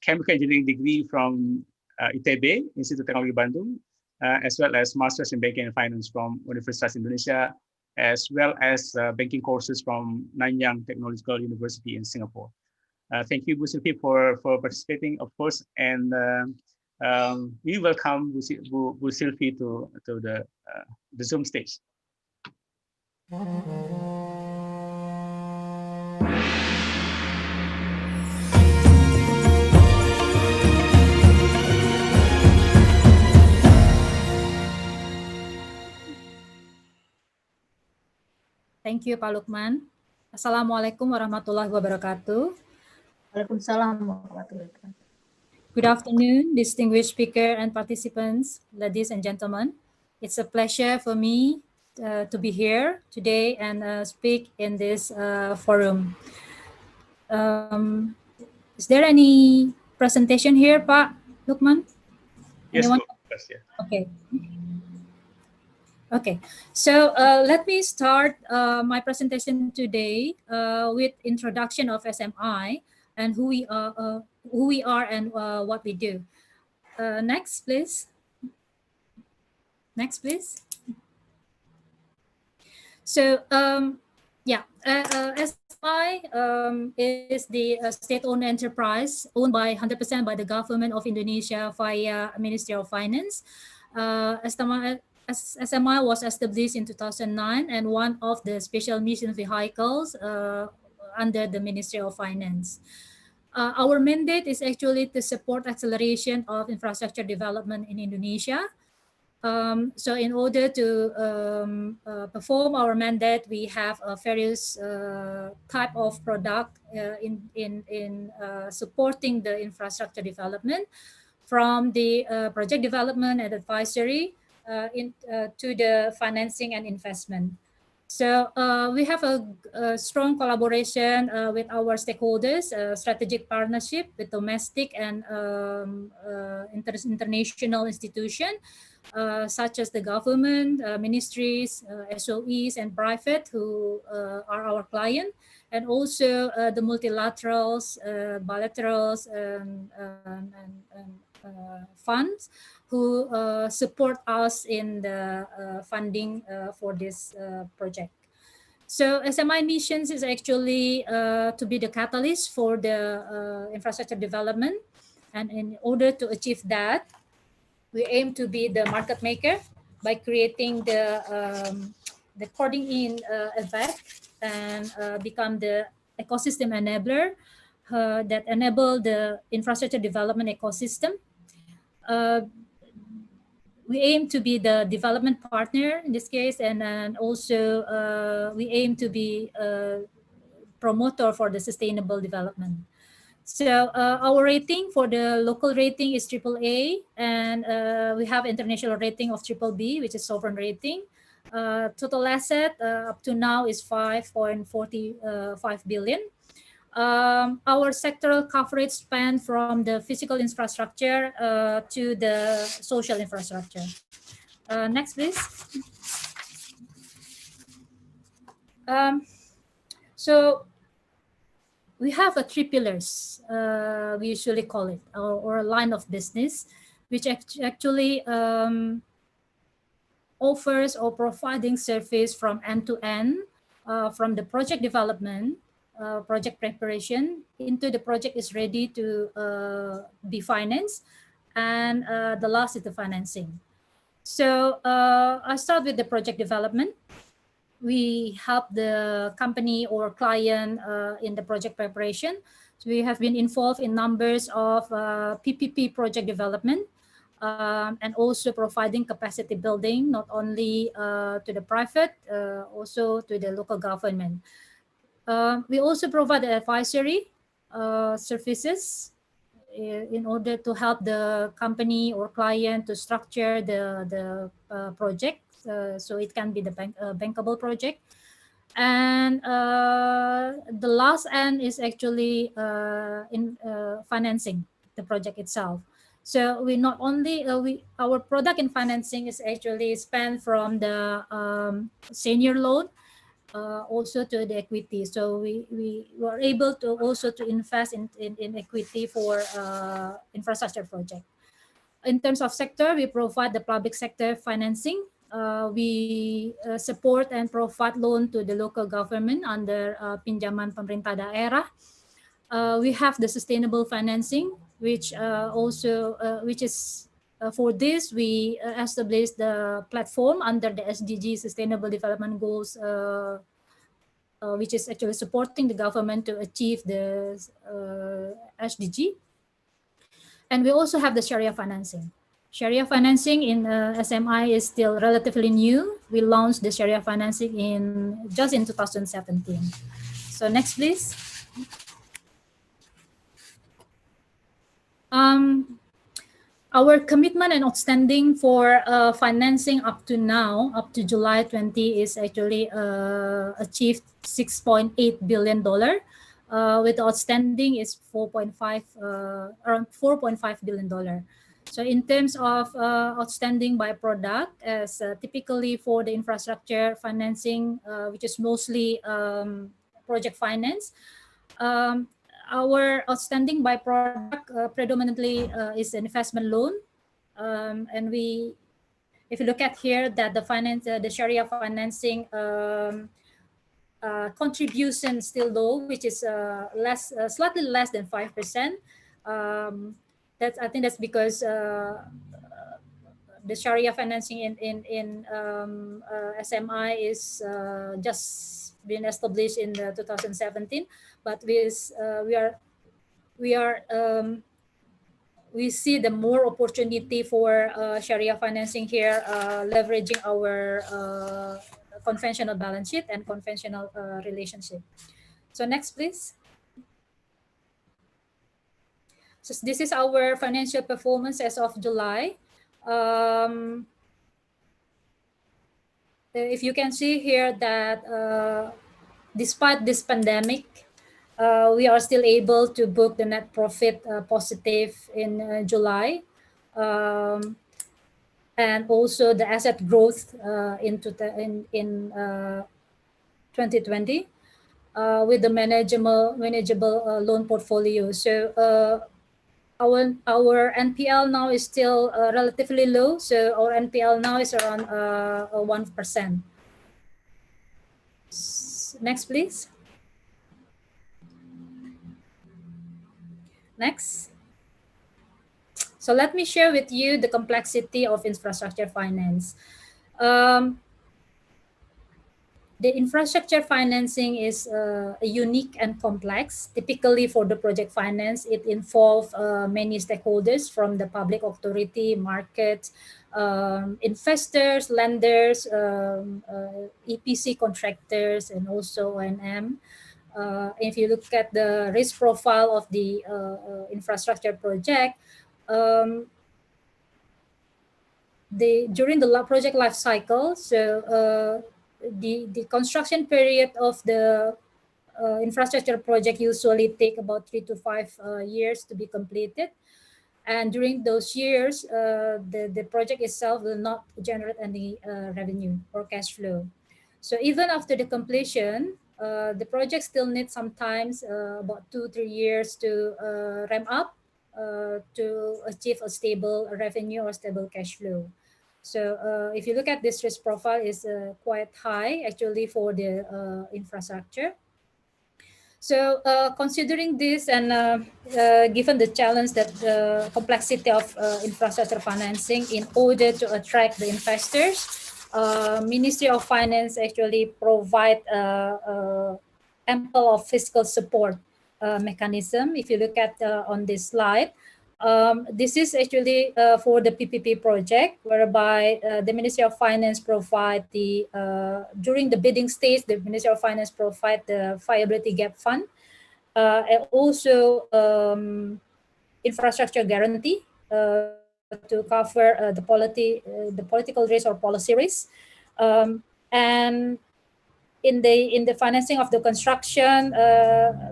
chemical engineering degree from ITB, Institut Teknologi Bandung, as well as Masters in Banking and Finance from Universitas Indonesia, as well as banking courses from Nanyang Technological University in Singapore. Thank you, Bu Sylvie, for participating, of course, and we welcome Bu Sylvie to the Zoom stage. Thank you, Pak Lukman. Assalamualaikum warahmatullahi wabarakatuh. Waalaikumsalam warahmatullahi wabarakatuh. Good afternoon, distinguished speaker and participants, ladies and gentlemen. It's a pleasure for me to be here today and speak in this forum. Is there any presentation here, Pak Lukman? Yes, Anyone? yes, yeah. Okay. Okay, so let me start my presentation today with introduction of SMI and who we are and what we do. Next, please. Next, please. So, SMI is the state-owned enterprise owned by 100% by the government of Indonesia via Ministry of Finance. SMI was established in 2009 and one of the special mission vehicles under the Ministry of Finance. Our mandate is actually to support acceleration of infrastructure development in Indonesia. So in order to perform our mandate, we have various type of product in supporting the infrastructure development, from the project development and advisory to the financing and investment. So we have a strong collaboration with our stakeholders, strategic partnership with domestic and international institutions, such as the government, ministries, SOEs, and private who are our client, and also the multilaterals, bilaterals, and funds who support us in the funding for this project. So SMI missions is actually to be the catalyst for the infrastructure development. And in order to achieve that, we aim to be the market maker by creating the coding in effect and become the ecosystem enabler that enable the infrastructure development ecosystem. We aim to be the development partner in this case, and also we aim to be a promoter for the sustainable development. So our rating for the local rating is AAA, and we have international rating of BBB, which is sovereign rating. Total asset up to now is 5.45 billion. Our sectoral coverage span from the physical infrastructure to the social infrastructure. Next, please. So we have three pillars, we usually call it, or a line of business, which actually offers or providing service from end to end, from the project development, project preparation, into the project is ready to be financed, and the last is the financing. So I start with the project development. We help the company or client in the project preparation. So we have been involved in numbers of PPP project development, and also providing capacity building, not only to the private, also to the local government. We also provide advisory services in order to help the company or client to structure the project, so it can be the bankable project. And the last end is actually in financing the project itself. So we not only our product in financing is actually span from the senior loan also to the equity. So we were able to also to invest in equity for infrastructure project. In terms of sector, we provide the public sector financing. We support and provide loan to the local government under pinjaman pemerintah daerah. We have the sustainable financing, which which is for this we established the platform under the SDG Sustainable Development Goals, which is actually supporting the government to achieve the SDG. And we also have the Sharia financing. Sharia financing in SMI is still relatively new. We launched the Sharia financing just in 2017. So next, please. Our commitment and outstanding for financing up to now, up to July 20, is actually achieved $6.8 billion. With the outstanding is around $4.5 billion. So in terms of outstanding by product, as typically for the infrastructure financing, which is mostly project finance, our outstanding by product predominantly is an investment loan, and if you look at here, that the Sharia financing contribution still low, which is slightly less than 5%. I think that's because the Sharia financing in SMI is just been established in 2017, but we see the more opportunity for Sharia financing here, leveraging our conventional balance sheet and conventional relationship. So next, please. So this is our financial performance as of July. If you can see here that despite this pandemic, we are still able to book the net profit positive in July. And also the asset growth in 2020 with the manageable loan portfolio. So our NPL now is still relatively low. So our NPL now is around 1%. Next, please. Next. So let me share with you the complexity of infrastructure finance. The infrastructure financing is unique and complex. Typically for the project finance, it involves many stakeholders from the public authority, market, investors, lenders, EPC contractors, and also O&M. If you look at the risk profile of the infrastructure project, during the project life cycle, so the construction period of the infrastructure project usually take about 3 to 5 years to be completed. And during those years, the project itself will not generate any revenue or cash flow. So even after the completion, the project still needs sometimes about 2-3 years to ramp up to achieve a stable revenue or stable cash flow. So if you look at this risk profile, is quite high actually for the infrastructure. So considering this and given the challenge that the complexity of infrastructure financing, in order to attract the investors, Ministry of Finance actually provide ample of fiscal support mechanism. If you look at on this slide, this is actually for the PPP project, whereby the Ministry of Finance provide the, during the bidding stage, the Ministry of Finance provide the viability gap fund, and also infrastructure guarantee to cover the political risk or policy risk. And in the financing of the construction,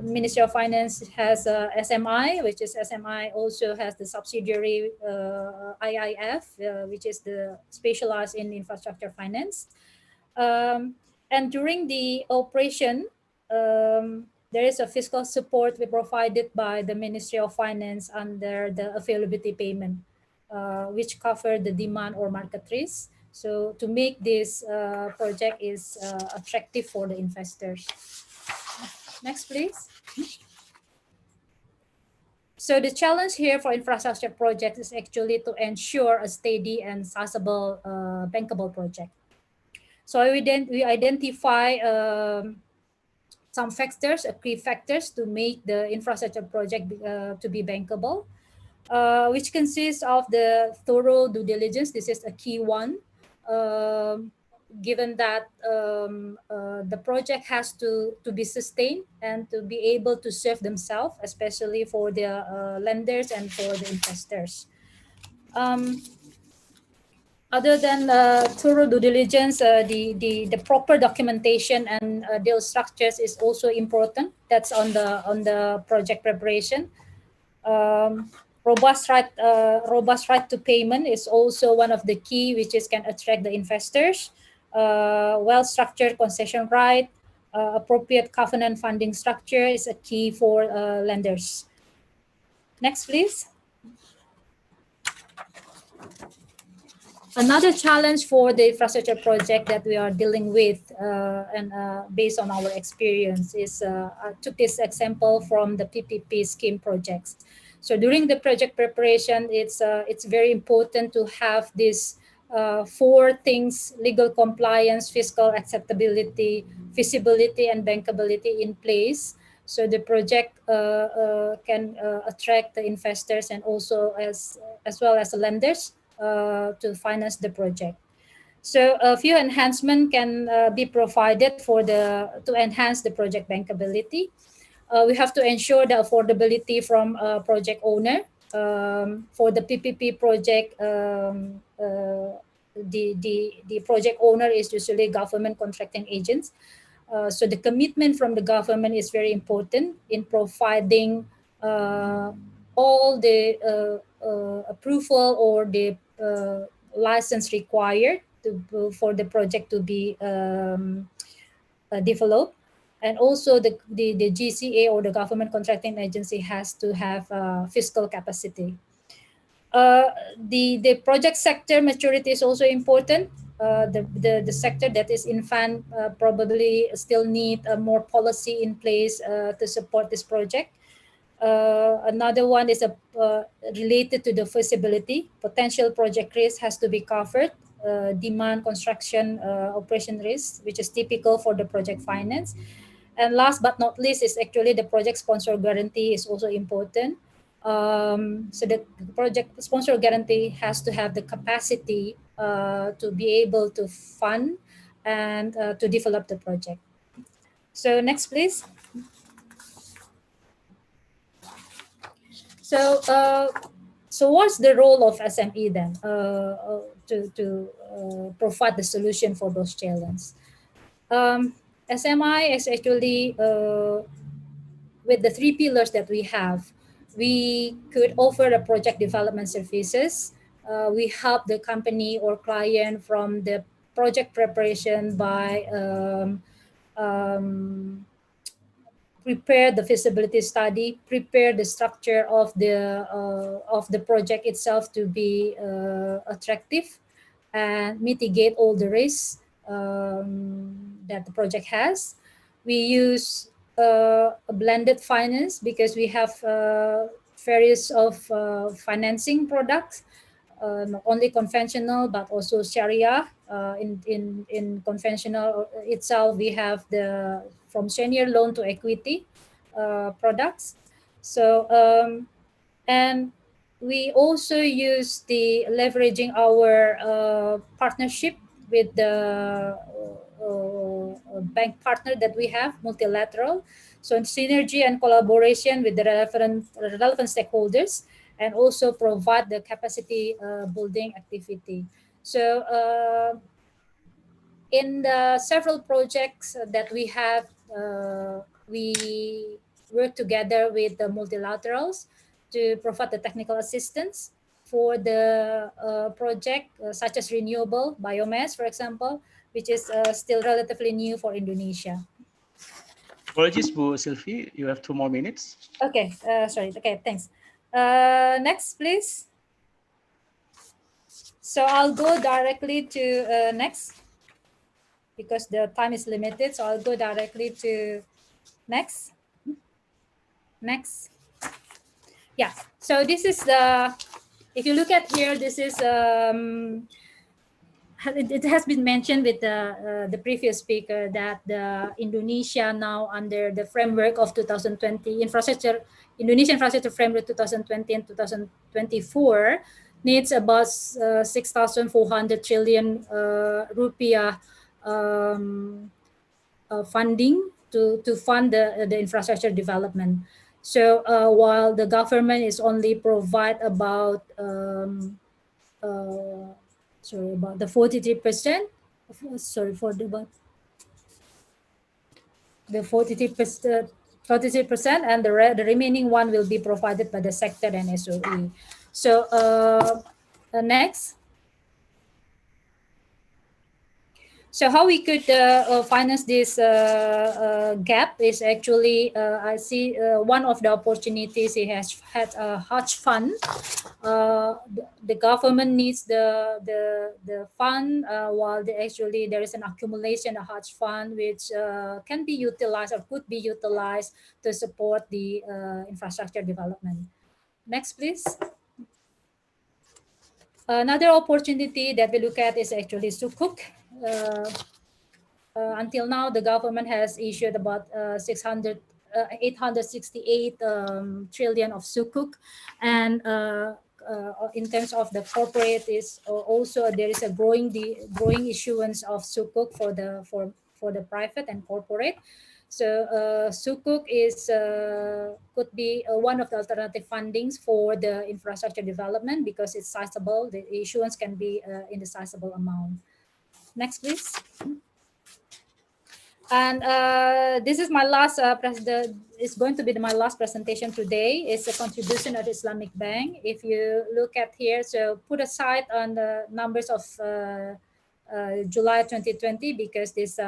Ministry of Finance has SMI, which is SMI also has the subsidiary IIF, which is the specialized in infrastructure finance. And during the operation, there is a fiscal support provided by the Ministry of Finance under the availability payment, which cover the demand or market risk. So to make this project is attractive for the investors. Next, please. So the challenge here for infrastructure projects is actually to ensure a steady and sizable bankable project. So we identify some factors, key factors to make the infrastructure project to be bankable, which consists of the thorough due diligence. This is a key one. Given that the project has to be sustained and to be able to serve themselves, especially for the lenders and for the investors. Other than thorough due diligence, the proper documentation and deal structures is also important. That's on the project preparation. Robust right to payment is also one of the key, which is can attract the investors. Well-structured concession right, appropriate covenant funding structure is a key for lenders. Next, please. Another challenge for the infrastructure project that we are dealing with, and based on our experience, is I took this example from the PPP scheme projects. So during the project preparation, it's very important to have these 4 things: legal compliance, fiscal acceptability, feasibility, and bankability in place. So the project can attract the investors and also as well as the lenders to finance the project. So a few enhancements can be provided to enhance the project bankability. We have to ensure the affordability from project owner. For the PPP project, the project owner is usually government contracting agents. So the commitment from the government is very important in providing all the approval or the license required for the project to be developed. And also the GCA or the government contracting agency has to have fiscal capacity. The project sector maturity is also important. The sector that is infant probably still need more policy in place to support this project. Another one is related to the feasibility. Potential project risk has to be covered. Demand, construction, operation risk, which is typical for the project finance. And last but not least is actually the project sponsor guarantee is also important. So the project sponsor guarantee has to have the capacity to be able to fund and to develop the project. So next, please. So, so what's the role of SME then to provide the solution for those challenges? SMI is actually with the three pillars that we have, we could offer the project development services. We help the company or client from the project preparation by um, prepare the feasibility study, prepare the structure of the project itself to be attractive, and mitigate all the risks that the project has. We use a blended finance because we have various of financing products, not only conventional but also Sharia. In conventional itself, we have the from senior loan to equity products. So and we also use the leveraging our partnership with the bank partner that we have, multilateral. So synergy and collaboration with the relevant stakeholders, and also provide the capacity building activity. So in the several projects that we have, we work together with the multilaterals to provide the technical assistance for the project, such as renewable biomass, for example, which is still relatively new for Indonesia. Apologies, Bu Sylvie, you have 2 more minutes. Okay, sorry. Okay, thanks. Next, please. So I'll go directly to next because the time is limited. So I'll go directly to next. Next. Yeah. So this is the, if you look at here, this is it has been mentioned with the previous speaker that the Indonesia now under the framework of 2020 infrastructure, Indonesian infrastructure framework 2020 and 2024 needs about 6,400 trillion rupiah funding to fund the infrastructure development. So while the government is only provide about about the 43%, sorry for the about the 43%, 43%, and the remaining one will be provided by the sector and SOE. So next. So how we could finance this gap is actually, I see one of the opportunities, it has had a hedge fund. The government needs the fund while actually there is an accumulation of hedge fund which can be utilized or could be utilized to support the infrastructure development. Next, please. Another opportunity that we look at is actually Sukuk. Until now, the government has issued about 868 trillion of Sukuk, and in terms of the corporate is also there is a growing issuance of Sukuk for the private and corporate. So Sukuk is could be one of the alternative fundings for the infrastructure development because it's sizable. The issuance can be in the sizable amount. Next, please. And this is my last it's going to be my last presentation today. It's a contribution of Islamic Bank. If you look at here, so put aside on the numbers of July 2020 because this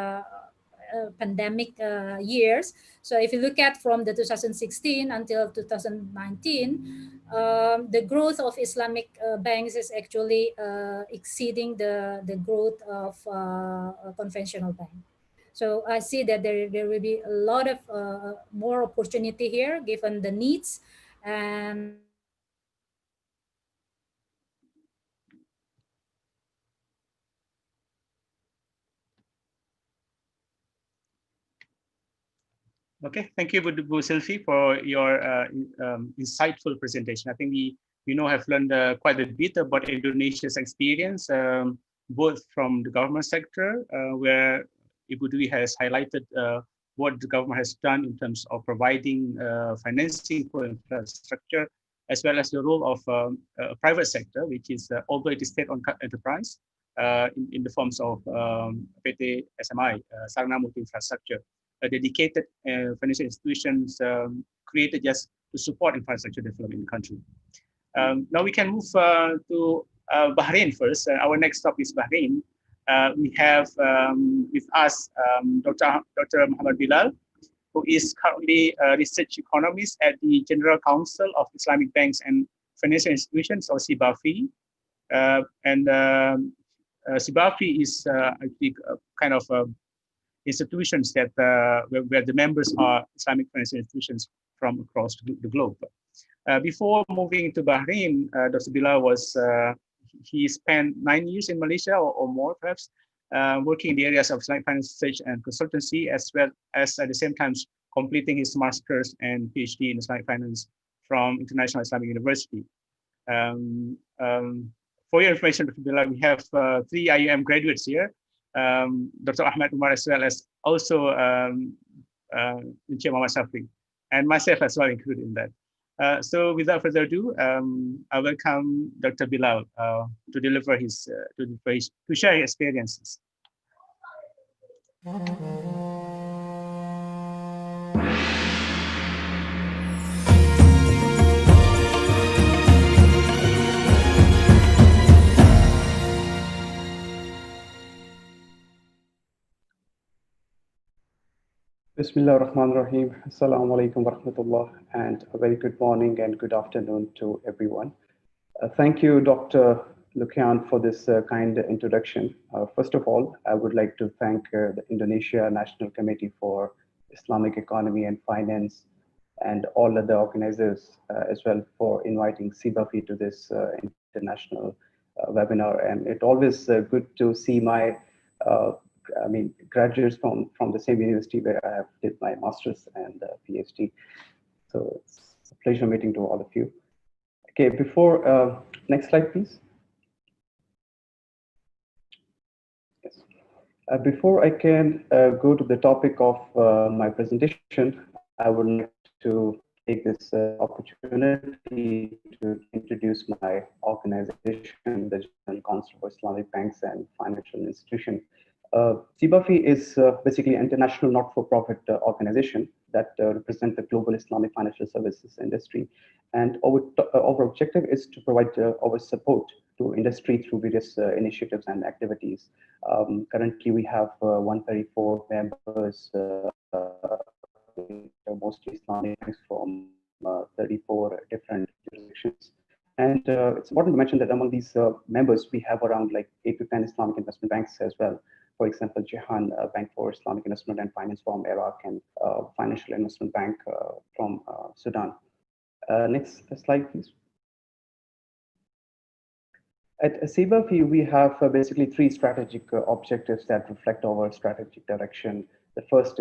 pandemic years. So if you look at from the 2016 until 2019, the growth of Islamic banks is actually exceeding the growth of conventional bank. So I see that there will be a lot of more opportunity here given the needs and Okay, thank you, Bu Sylvie, for your insightful presentation. I think we now have learned quite a bit about Indonesia's experience, both from the government sector, where Ibu Dwi has highlighted what the government has done in terms of providing financing for infrastructure, as well as the role of private sector, which is, although it is state-owned enterprise, in the forms of PT SMI, Sarana Multi Infrastructure, a dedicated financial institutions created just to support infrastructure development in the country. Now we can move to Bahrain first. Our next stop is Bahrain. We have with us Dr. Muhammad Bilal, who is currently a research economist at the General Council of Islamic Banks and Financial Institutions, or SIBAFI. SIBAFI is actually kind of institutions that where the members are Islamic financial institutions from across the globe. Before moving to Bahrain, Dr. Bilal he spent 9 years in Malaysia or more perhaps, working in the areas of Islamic finance research and consultancy, as well as at the same time completing his master's and PhD in Islamic finance from International Islamic University. For your information, Dr. Bilal, we have 3 IUM graduates here, Dr. Ahmad Umar, as well as also Encik Muhammad Shafri, and myself as well included in that. So without further ado, I welcome Dr. Bilal to deliver to share his experiences. Bismillah ar-Rahman ar-Rahim. Assalamu alaikum wa rahmatullah, and a very good morning and good afternoon to everyone. Thank you, Dr. Lukian, for this kind introduction. First of all, I would like to thank the Indonesia National Committee for Islamic Economy and Finance and all other organizers as well for inviting SIBAFI to this international webinar. And it's always good to see my graduates from the same university where I have did my master's and PhD. So it's a pleasure meeting to all of you. Okay, before, next slide, please. Yes. Before I can go to the topic of my presentation, I would like to take this opportunity to introduce my organization, the General Council for Islamic Banks and Financial Institutions. SIBAFI is basically an international not-for-profit organization that represents the global Islamic financial services industry. And our objective is to provide our support to industry through various initiatives and activities. Currently, we have 134 members, mostly Islamic banks from 34 different jurisdictions. And it's important to mention that among these members, we have around like 8 to 10 Islamic investment banks as well. For example, Jihan Bank for Islamic Investment and Finance from Iraq, and Financial Investment Bank from Sudan. Next slide, please. At SIBAFI, we have basically 3 strategic objectives that reflect our strategic direction. The first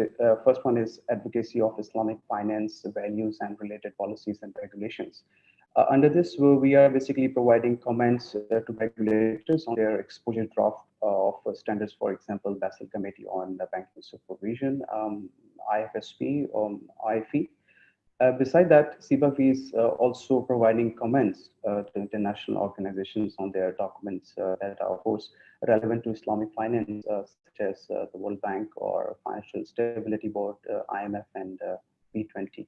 one is advocacy of Islamic finance values and related policies and regulations. Under this, we are basically providing comments to regulators on their exposure draft of standards, for example, Basel Committee on Banking Supervision, IFSP, IFE. Beside that, SIBAFI is also providing comments to international organizations on their documents that are, of course, relevant to Islamic finance, such as the World Bank or Financial Stability Board, IMF, and B20.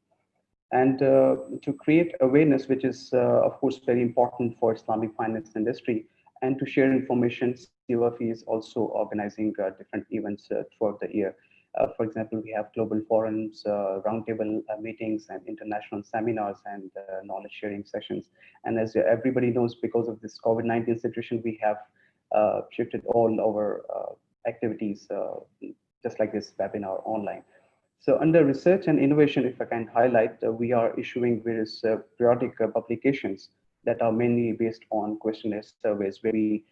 And to create awareness, which is, of course, very important for Islamic finance industry, and to share information, SIBAFI is also organizing different events throughout the year. For example, we have global forums, roundtable meetings, and international seminars and knowledge sharing sessions. And as everybody knows, because of this COVID-19 situation, we have shifted all our activities, just like this webinar, online. So under research and innovation, if I can highlight, we are issuing various periodic publications that are mainly based on questionnaire surveys, where we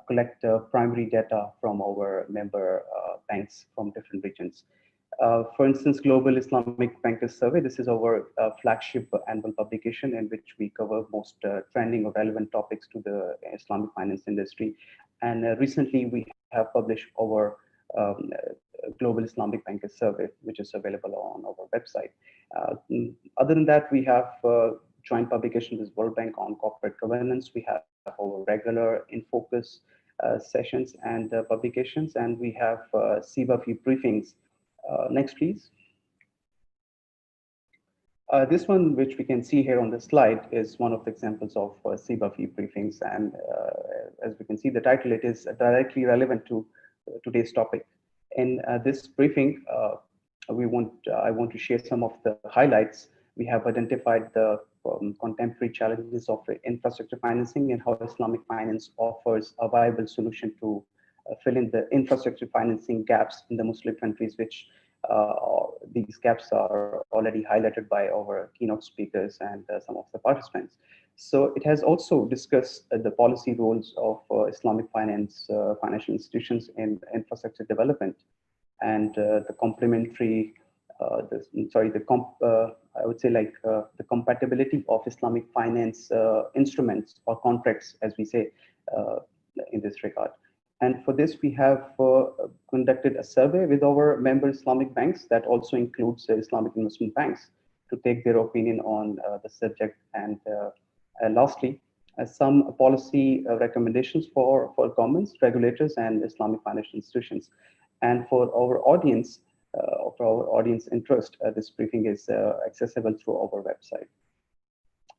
collect primary data from our member banks from different regions. For instance, Global Islamic Bankers Survey, this is our flagship annual publication in which we cover most trending or relevant topics to the Islamic finance industry. And recently we have published our Global Islamic Bankers Survey, which is available on our website. Other than that, we have joint publication with World Bank on corporate governance. We have our regular in focus sessions and publications, and we have CBAFI briefings. Next, please. This one, which we can see here on the slide, is one of the examples of CBAFI briefings. And as we can see the title, it is directly relevant to today's topic. In this briefing, I want to share some of the highlights. We have identified the contemporary challenges of infrastructure financing and how Islamic finance offers a viable solution to fill in the infrastructure financing gaps in the Muslim countries, which these gaps are already highlighted by our keynote speakers and some of the participants. So it has also discussed the policy roles of Islamic finance, financial institutions in infrastructure development, and the complementary, I would say the compatibility of Islamic finance instruments or contracts, as we say in this regard. And for this, we have conducted a survey with our member Islamic banks that also includes Islamic investment banks to take their opinion on the subject. And lastly, some policy recommendations for governments, regulators, and Islamic financial institutions. And for our audience, interest, this briefing is accessible through our website.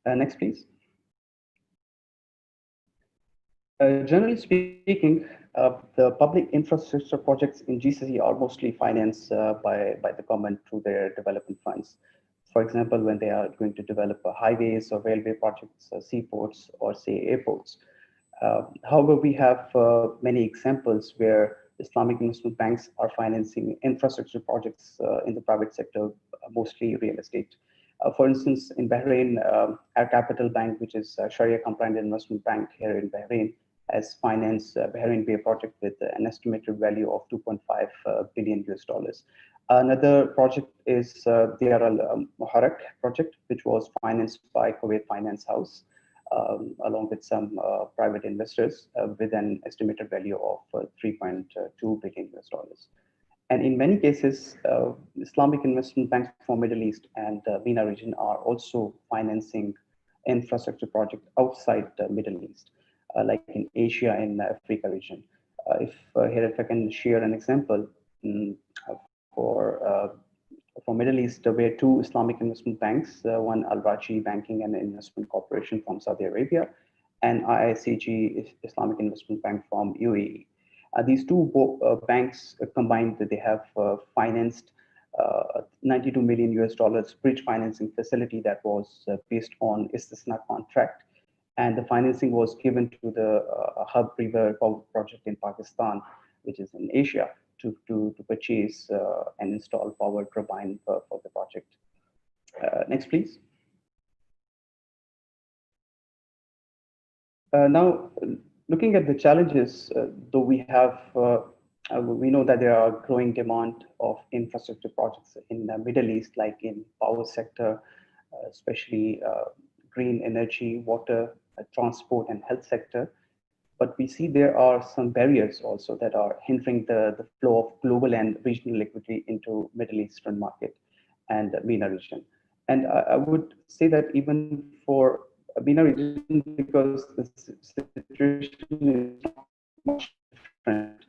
Next, please. Generally speaking, the public infrastructure projects in GCC are mostly financed by the government through their development funds. For example, when they are going to develop highways or railway projects, seaports, or say airports. However, we have many examples where Islamic investment banks are financing infrastructure projects in the private sector, mostly real estate. For instance, in Bahrain, our capital bank, which is Sharia compliant investment bank here in Bahrain, has financed Bahrain Bay project with an estimated value of $2.5 billion US. Another project is the Deir al-Muharrak project, which was financed by Kuwait Finance House, along with some private investors with an estimated value of $3.2 billion US. And in many cases, Islamic investment banks from Middle East and MENA region are also financing infrastructure projects outside the Middle East, like in Asia and Africa region. If I can share an example for Middle East, there were two Islamic investment banks, one Al-Raji Banking and Investment Corporation from Saudi Arabia, and IICG Islamic Investment Bank from UAE. These two banks combined, they have financed $92 million US bridge financing facility that was based on Istisna contract. And the financing was given to the Hub River Power Project in Pakistan, which is in Asia, to purchase and install power turbine for the project. Next, please. Now, looking at the challenges, though we know that there are growing demand of infrastructure projects in the Middle East, like in power sector, especially green energy, water, transport, and health sector. But we see there are some barriers also that are hindering the flow of global and regional liquidity into Middle Eastern market and MENA region. And I would say that even for MENA region, because the situation is much different.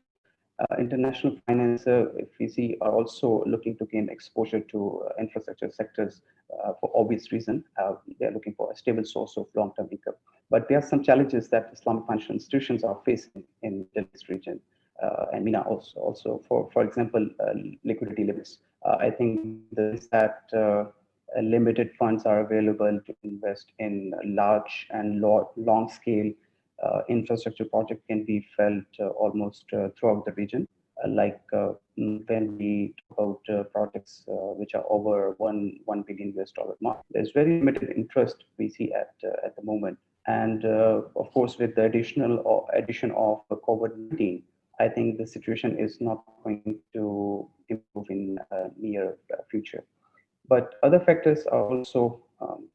International finance, if we see, are also looking to gain exposure to infrastructure sectors for obvious reason. They're looking for a stable source of long-term income. But there are some challenges that Islamic financial institutions are facing in this region and MENA also. For example, liquidity limits. I think that limited funds are available to invest in large and long-scale infrastructure project can be felt almost throughout the region. Like when we talk about projects which are over $1 billion US mark, there's very limited interest we see at the moment. And of course, with the addition of COVID-19, I think the situation is not going to improve in near future. But other factors are also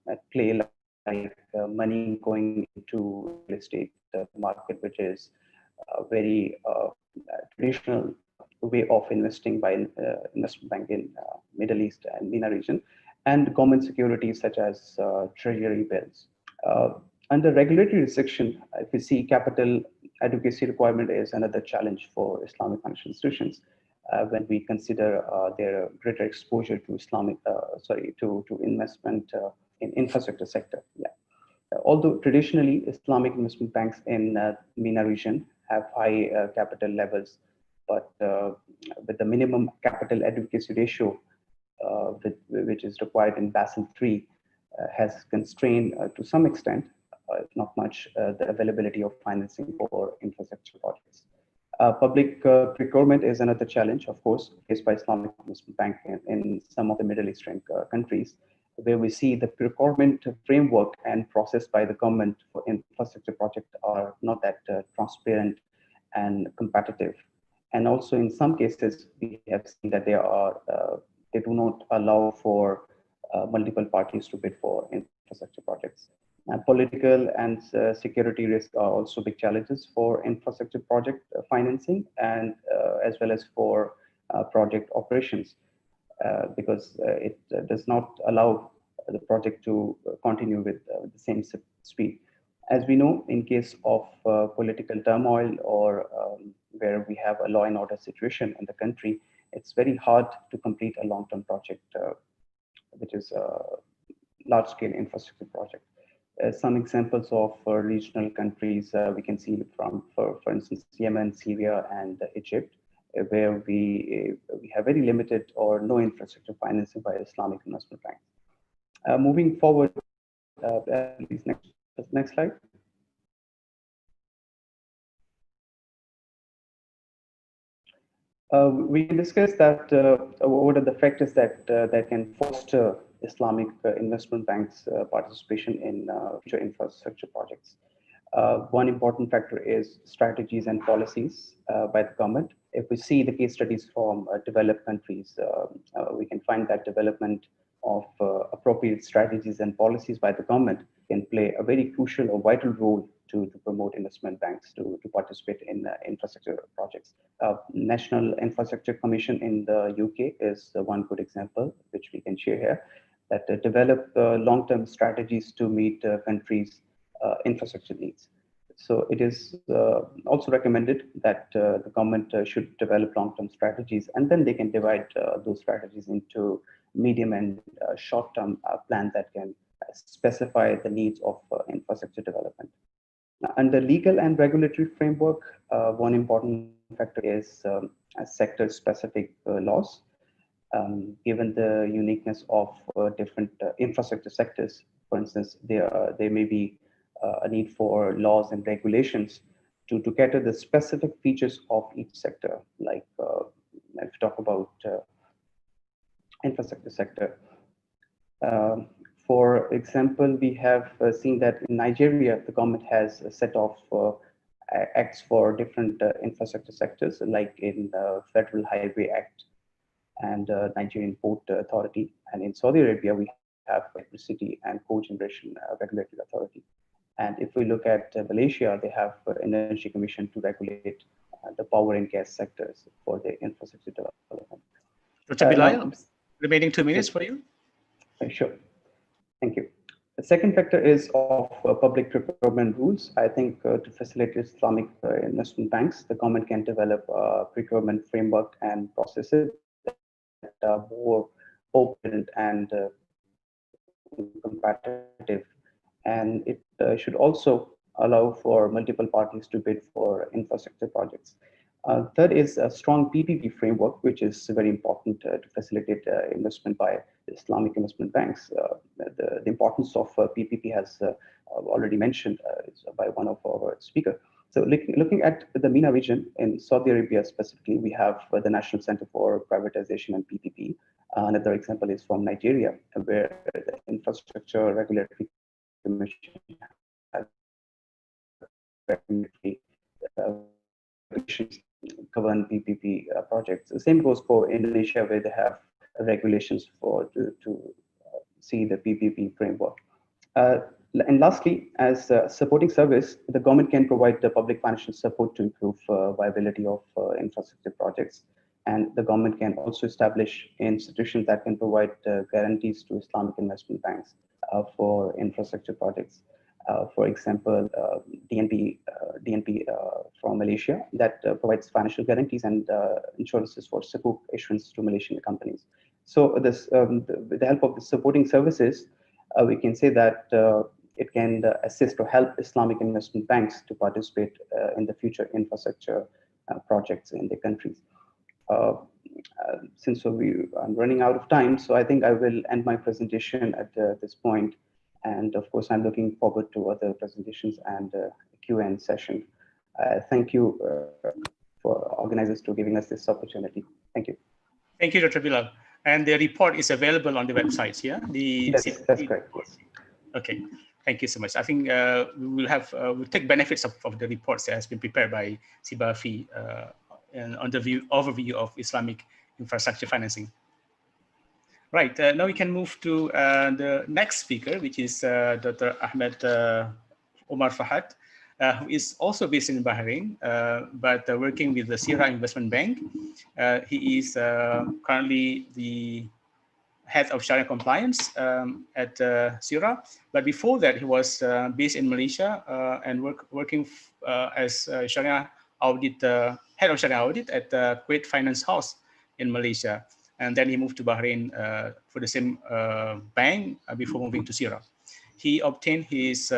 at play, like money going into real estate market, which is a very traditional way of investing by investment bank in Middle East and MENA region. and government securities such as treasury bills. Under regulatory restriction, if we see capital adequacy requirement is another challenge for Islamic financial institutions when we consider their greater exposure to to investment in infrastructure sector. Yeah. Although traditionally Islamic investment banks in MENA region have high capital levels, but with the minimum capital adequacy ratio, which is required in Basel III, has constrained to some extent, if not much, the availability of financing for infrastructure projects. Public procurement is another challenge, of course, faced by Islamic Investment Bank in some of the Middle Eastern countries, where we see the procurement framework and process by the government for infrastructure projects are not that transparent and competitive. And also in some cases, we have seen that they do not allow for multiple parties to bid for infrastructure projects. Political and security risks are also big challenges for infrastructure project financing and as well as for project operations because it does not allow the project to continue with the same speed. As we know, in case of political turmoil or where we have a law and order situation in the country, it's very hard to complete a long-term project, which is a large-scale infrastructure project. Some examples of regional countries we can see from, for instance, Yemen, Syria, and Egypt, where we have very limited or no infrastructure financing by Islamic investment banks. Moving forward, please next slide. We can discuss that what are the factors that can foster Islamic investment banks' participation in future infrastructure projects. One important factor is strategies and policies by the government. If we see the case studies from developed countries, we can find that development of appropriate strategies and policies by the government can play a very crucial or vital role to promote investment banks to participate in infrastructure projects. National Infrastructure Commission in the UK is one good example, which we can share here, that develop long-term strategies to meet countries' infrastructure needs. So it is also recommended that the government should develop long-term strategies, and then they can divide those strategies into medium and short-term plans that can specify the needs of infrastructure development. Under legal and regulatory framework, one important factor is sector-specific laws. Given the uniqueness of different infrastructure sectors, for instance, there may be a need for laws and regulations to cater the specific features of each sector. Like if you talk about infrastructure sector, for example, we have seen that in Nigeria, the government has a set of acts for different infrastructure sectors, like in the Federal Highway Act and Nigerian Port Authority. And in Saudi Arabia, we have Electricity and Cogeneration Regulatory Authority. And if we look at Malaysia, they have Energy Commission to regulate the power and gas sectors for the infrastructure development. Dr. Bilal, remaining 2 minutes for you. Sure. Thank you. The second factor is of public procurement rules. I think to facilitate Islamic investment banks, the government can develop a procurement framework and processes that are more open and competitive. And it should also allow for multiple parties to bid for infrastructure projects. Third is a strong PPP framework, which is very important to facilitate investment by Islamic investment banks. The importance of PPP has already mentioned by one of our speakers. So looking at the MENA region, in Saudi Arabia specifically, we have the National Center for Privatization and PPP. Another example is from Nigeria, where the Infrastructure Regulatory Commission has regulations govern PPP projects. The same goes for Indonesia, where they have regulations to see the PPP framework. And lastly, as a supporting service, the government can provide the public financial support to improve viability of infrastructure projects. And the government can also establish institutions that can provide guarantees to Islamic investment banks for infrastructure projects. For example, DNP from Malaysia that provides financial guarantees and insurances for sukuk issuance to Malaysian companies. So this, with the help of the supporting services, we can say that it can assist or help Islamic investment banks to participate in the future infrastructure projects in their countries. Since I'm running out of time, so I think I will end my presentation at this point. And of course, I'm looking forward to other presentations and Q&A session. Thank you for organizers to giving us this opportunity. Thank you. Thank you, Dr. Bilal. And the report is available on the websites, yeah? That's correct, yes. Okay, thank you so much. I think we'll take benefits of the reports that has been prepared by Sibafi and on the overview of Islamic infrastructure financing. Right, now we can move to the next speaker, which is Dr. Ahmed Omar Fahad, who is also based in Bahrain, but working with the Sharia Investment Bank. He is currently the head of Sharia compliance at Sharia, but before that he was based in Malaysia and working as Sharia audit, head of Sharia audit at the Kuwait Finance House in Malaysia. And then he moved to Bahrain for the same bank before moving to Sharia. He obtained his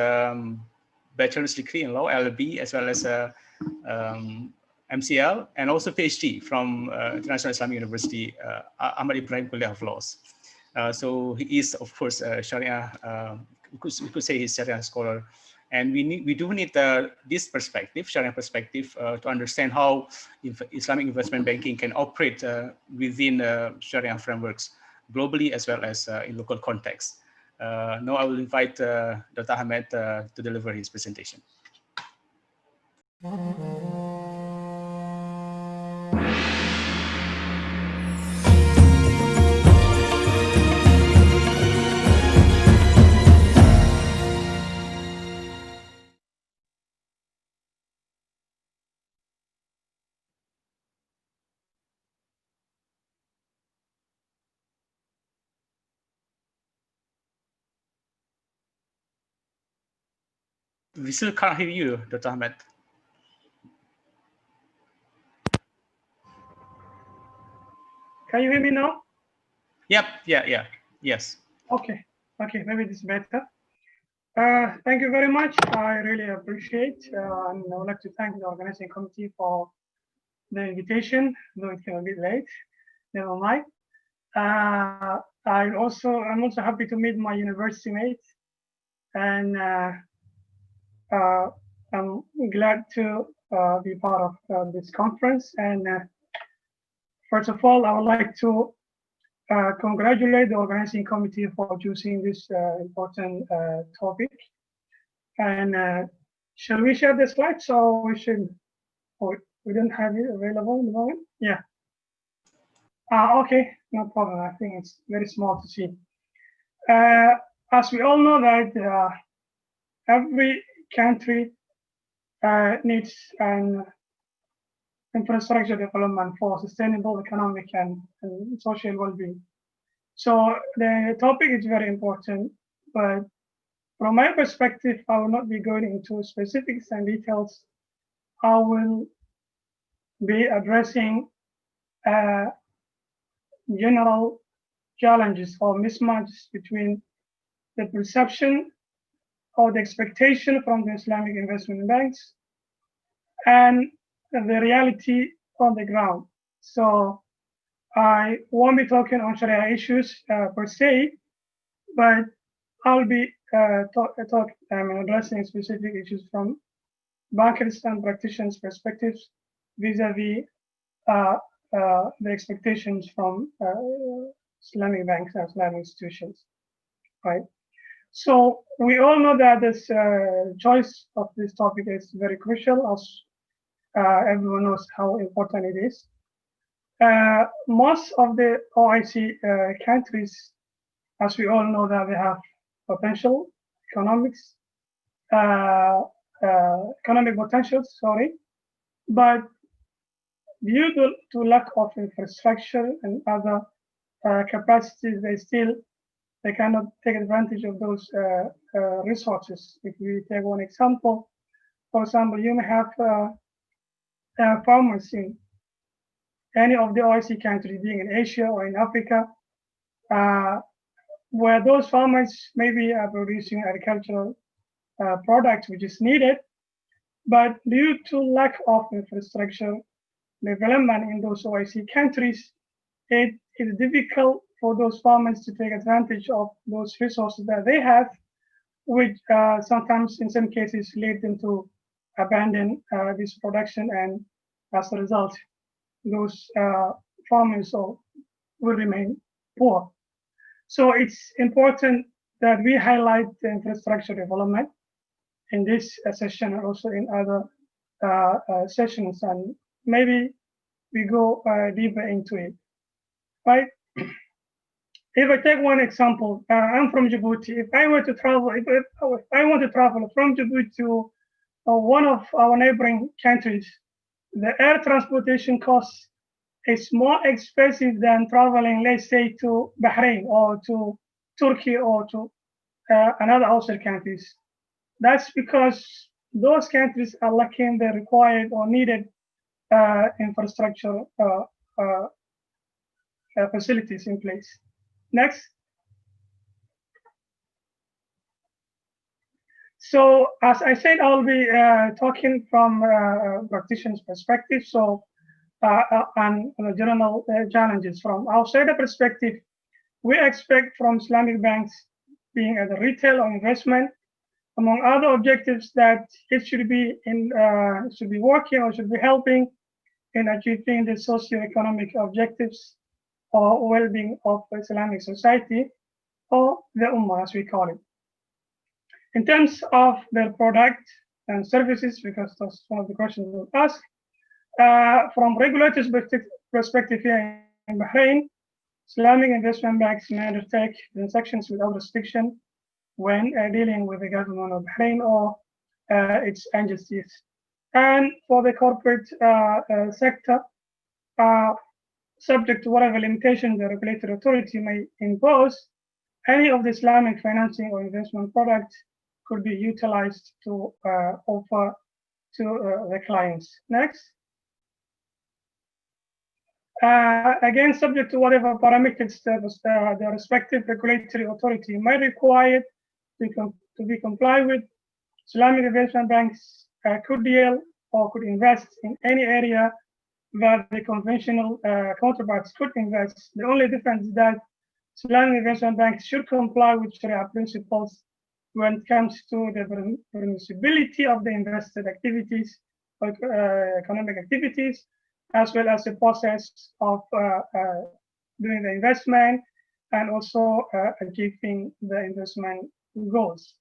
bachelor's degree in law, LLB, as well as MCL, and also PhD from International Islamic University, Ahmad Ibrahim Kuliah of Laws. So he is, of course, Sharia, we could say he's Sharia scholar. And we do need this perspective, Sharia perspective, to understand how Islamic investment banking can operate within Sharia frameworks globally as well as in local context. Now I will invite Dr. Ahmed to deliver his presentation. We still can't hear you, Dr. Ahmed. Can you hear me now? Yep, yeah, yes. Okay, maybe this is better. Thank you very much. I really appreciate, and I would like to thank the organizing committee for the invitation, though it came a bit late. Never mind. I'm also happy to meet my university mates, and I'm glad to be part of this conference. And first of all, I would like to congratulate the organizing committee for choosing this important topic. And shall we share the slides, or we should? Or we don't have it available at the moment. Yeah. Okay, no problem. I think it's very small to see. As we all know that every country needs an infrastructure development for sustainable economic and social well-being. So the topic is very important, but from my perspective, I will not be going into specifics and details. I will be addressing general challenges or mismatches between the perception or the expectation from the Islamic investment banks and the reality on the ground. So I won't be talking on Sharia issues per se, but I'll be addressing specific issues from bankers and practitioners' perspectives vis-a-vis the expectations from Islamic banks and Islamic institutions, right? So we all know that this choice of this topic is very crucial, as everyone knows how important it is. Most of the OIC countries, as we all know, that they have potential economic potentials, but due to lack of infrastructure and other capacities, they cannot take advantage of those resources. If we take one example, for example, you may have farmers in any of the OIC countries, being in Asia or in Africa, where those farmers maybe are producing agricultural products which is needed, but due to lack of infrastructure development in those OIC countries, it is difficult for those farmers to take advantage of those resources that they have, which sometimes in some cases lead them to abandon this production, and as a result, those farmers will remain poor. So it's important that we highlight the infrastructure development in this session and also in other sessions, and maybe we go deeper into it, right? If I take one example, I'm from Djibouti. If I were to travel, if I want to travel from Djibouti to one of our neighboring countries, the air transportation cost is more expensive than traveling, let's say, to Bahrain or to Turkey or to another outside countries. That's because those countries are lacking the required or needed infrastructure facilities in place. Next. So as I said, I'll be talking from practitioner's perspective. So and the general challenges from outsider perspective, we expect from Islamic banks, being as a retail or investment, among other objectives, that it should be working or should be helping in achieving the socio-economic objectives or well-being of Islamic society, or the Ummah, as we call it. In terms of their product and services, because that's one of the questions we'll ask, from regulators' perspective here in Bahrain, Islamic investment banks may undertake transactions without restriction when dealing with the government of Bahrain or its agencies. And for the corporate sector, subject to whatever limitation the regulatory authority may impose, any of the Islamic financing or investment products could be utilized to offer to the clients. Next. Again, subject to whatever parameters the respective regulatory authority might require to be complied with, Islamic investment banks could deal or could invest in any area that the conventional counterparts could invest. The only difference is that Islamic investment banks should comply with Sharia principles when it comes to the permissibility of the invested activities, economic activities, as well as the process of doing the investment and also achieving the investment goals.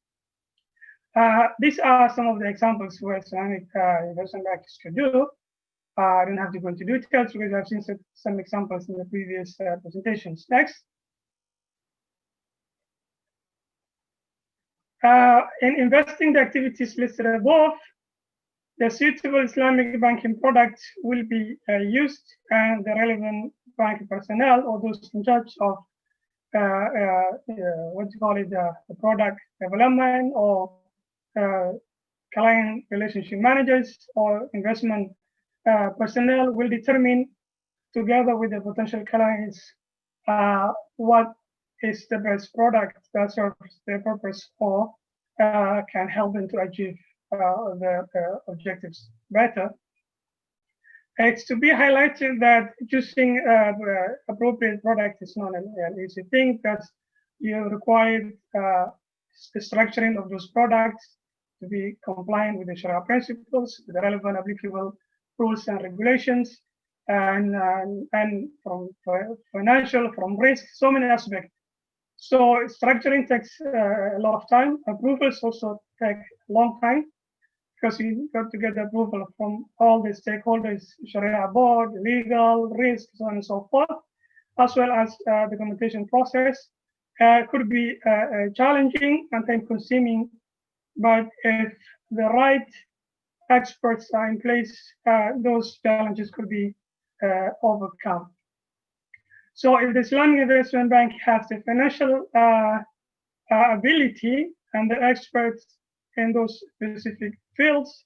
These are some of the examples where Islamic investment banks could do. I don't have to go into details because I've seen some examples in the previous presentations. Next. In investing the activities listed above, the suitable Islamic banking product will be used, and the relevant banking personnel or those in charge of what you call it, the product development or client relationship managers or investment personnel will determine, together with the potential clients, what is the best product that serves their purpose or can help them to achieve the objectives better. It's to be highlighted that choosing appropriate product is not an easy thing, because you require the structuring of those products to be compliant with the Sharia principles, with the relevant applicable rules and regulations, and from financial, from risk, so many aspects. So structuring takes a lot of time. Approvals also take a long time, because you got to get approval from all the stakeholders, Sharia board, legal, risk, so on and so forth, as well as the documentation process could be challenging and time-consuming. But if the right experts are in place, those challenges could be overcome. So if the Islamic Investment Bank has the financial ability and the experts in those specific fields,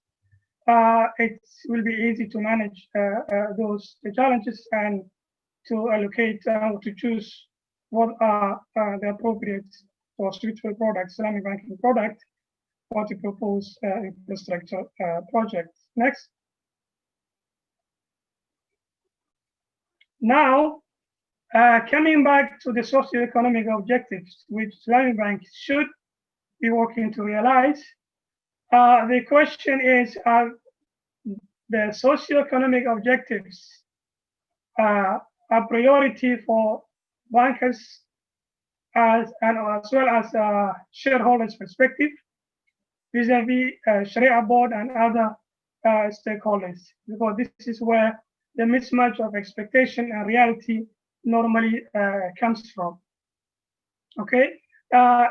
it will be easy to manage the challenges and to allocate to choose what are the appropriate or suitable products, Islamic banking product, or to propose infrastructure projects. Next. Now, coming back to the socio-economic objectives which Islamic banks should be working to realize, the question is, are the socio-economic objectives a priority for bankers as well as shareholders' perspective vis-a-vis Sharia board and other stakeholders, because this is where the mismatch of expectation and reality normally comes from. Okay, the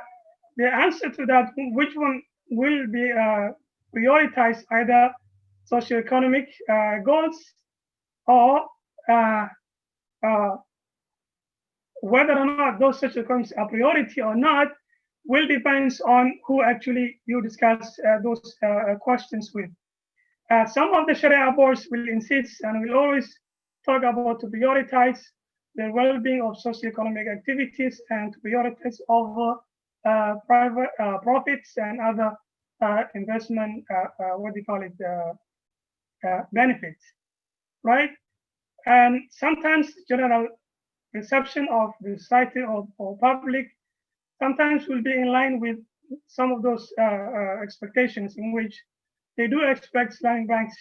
answer to that, which one will be prioritized, either socioeconomic goals or whether or not those socioeconomics are priority or not, will depends on who actually you discuss those questions with. Some of the Sharia boards will insist and will always talk about to prioritize the well-being of socioeconomic activities and to prioritize over private profits and other investment, benefits, right? And sometimes general perception of the society or public sometimes will be in line with some of those expectations, in which they do expect Islamic banks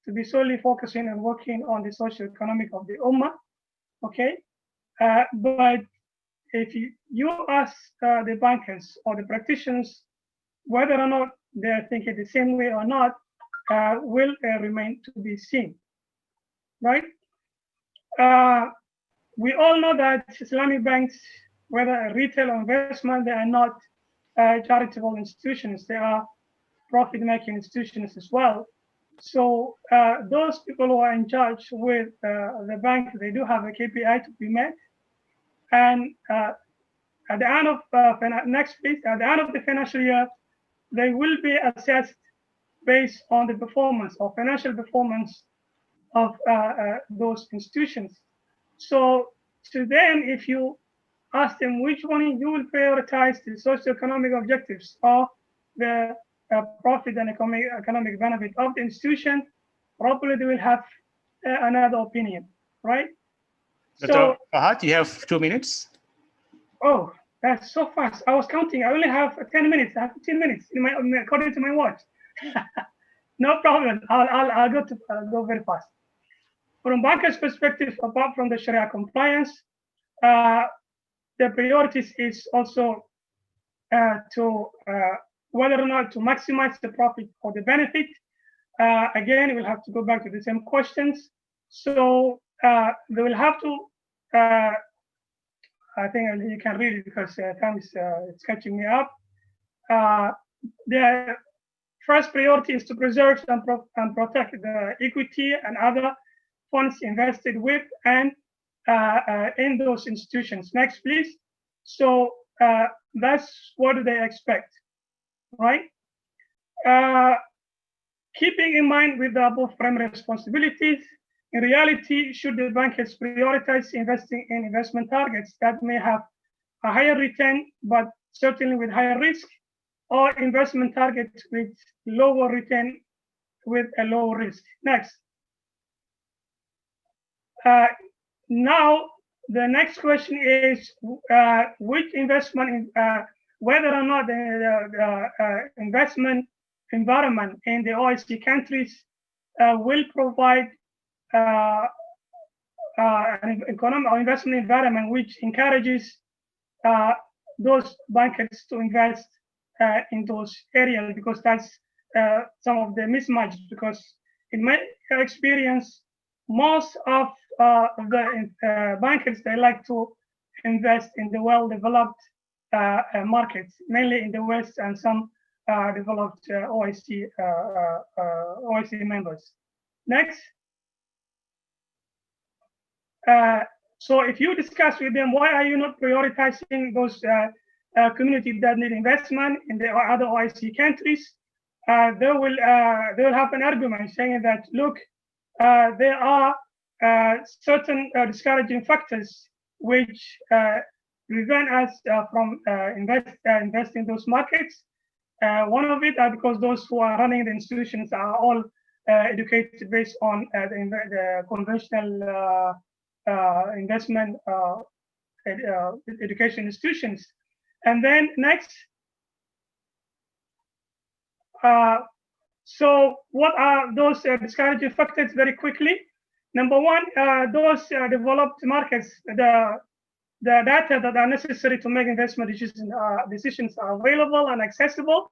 to be solely focusing and working on the socio-economic of the Ummah, okay? But if you ask the bankers or the practitioners whether or not they're thinking the same way or not, will remain to be seen, right? We all know that Islamic banks, whether retail or investment, they are not charitable institutions. They are profit-making institutions as well. So those people who are in charge with the bank, they do have a KPI to be met. And at the end of at the end of the financial year, they will be assessed based on the performance or financial performance of those institutions. So to them, if you ask them which one you will prioritize, the socio-economic objectives or the profit and economic benefit of the institution, probably they will have another opinion, right? Dr. Fahad, you have 2 minutes. Oh, that's so fast. I was counting. I only have 10 minutes. I have 15 minutes according to my watch. No problem. I'll go very fast. From bankers' perspective, apart from the Sharia compliance, the priorities is also to whether or not to maximize the profit or the benefit. Again, we'll have to go back to the same questions. So they will have to, I think you can read it because time is it's catching me up. The first priority is to preserve and protect the equity and other funds invested with and in those institutions. Next, please. So that's what they expect, right? Keeping in mind with the above primary responsibilities, in reality, should the bankers prioritize investing in investment targets that may have a higher return, but certainly with higher risk, or investment targets with lower return with a lower risk? Next. Now, the next question is which investment, whether or not the investment environment in the OECD countries will provide an economic or investment environment which encourages those bankers to invest in those areas, because that's some of the mismatch. Because in my experience, most of the bankers, they like to invest in the well-developed markets, mainly in the West and some developed OECD members. Next. So if you discuss with them, why are you not prioritizing those communities that need investment in the other OIC countries? They will have an argument saying that, look, there are certain discouraging factors which prevent us from investing in those markets. One of it are because those who are running the institutions are all educated based on the conventional investment education institutions. And then next, so what are those discouraging factors very quickly? Number one, those developed markets, the data that are necessary to make investment decisions are available and accessible,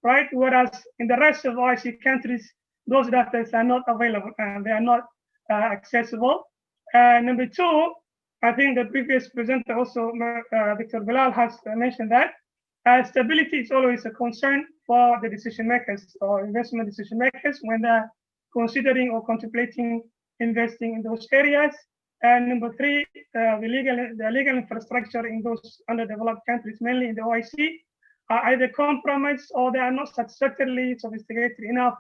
right? Whereas in the rest of OIC countries, those data are not available and they are not accessible. Number two, I think the previous presenter also, Dr. Bilal, has mentioned that stability is always a concern for the decision makers or investment decision makers when they're considering or contemplating investing in those areas. And number three, the legal infrastructure in those underdeveloped countries, mainly in the OIC, are either compromised or they are not satisfactorily sophisticated enough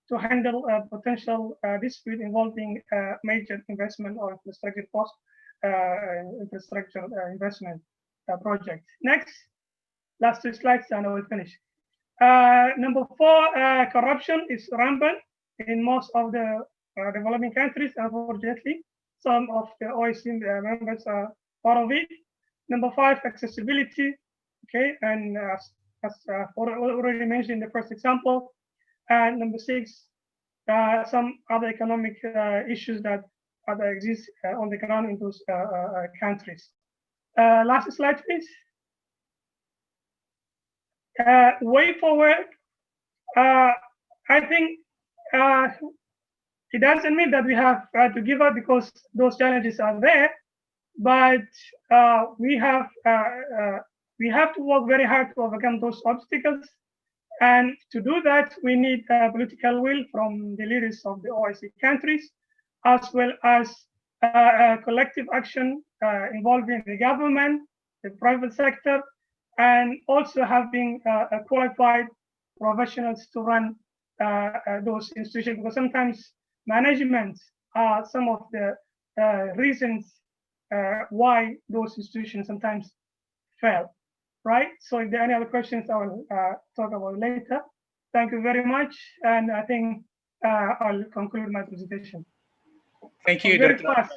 to handle a potential dispute involving major investment or infrastructure investment project. Next, last two slides and I will finish. Number four, corruption is rampant in most of the developing countries, unfortunately. Some of the OIC members are part of it. Number five, accessibility. Okay, and as already mentioned in the first example. And number six, some other economic issues that exist on the ground in those countries. Last slide, please. Way forward, I think it doesn't mean that we have to give up because those challenges are there, but we have to work very hard to overcome those obstacles. And to do that, we need political will from the leaders of the OIC countries, as well as collective action involving the government, the private sector, and also having qualified professionals to run those institutions, because sometimes management are some of the reasons why those institutions sometimes fail, right? So if there are any other questions, I will talk about later. Thank you very much, and I think I'll conclude my presentation. Thank you, Dr.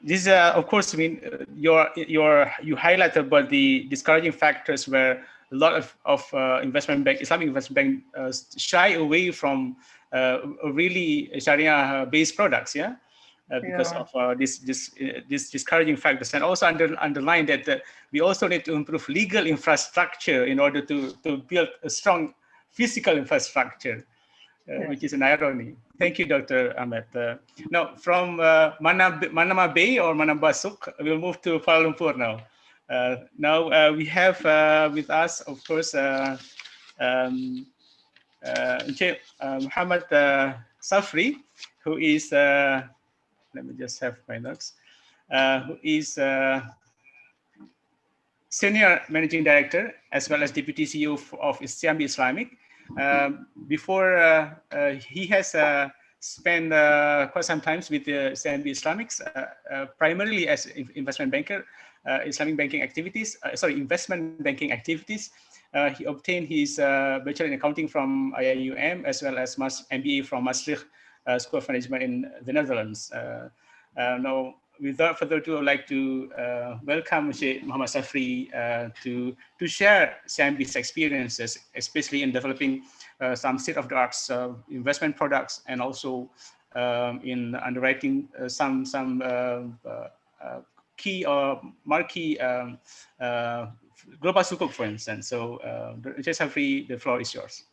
This, of course, I mean, you highlighted about the discouraging factors where a lot of Islamic investment bank shy away from really Sharia-based products, yeah, because of this discouraging factors, and also underline that we also need to improve legal infrastructure in order to build a strong physical infrastructure. Which is an irony. Thank you, Dr. Ahmed. Now, from Manama Bay or Manambasuk, we'll move to Kuala Lumpur now. Now we have with us, of course, Muhammad Safri, who is, let me just have my notes, who is Senior Managing Director as well as Deputy CEO of CIMB Islamic. Before he has spent quite some time with the CIMB Islamics, primarily as investment banker, investment banking activities. He obtained his bachelor in accounting from IIUM as well as MBA from Maastricht School of Management in the Netherlands. Now, without further ado, I would like to welcome Sheikh Muhammad Safri to share CIMB's experiences, especially in developing some state-of-the-art investment products, and also in underwriting some key or marquee global sukuk, for instance. So, Sheikh Safri, the floor is yours.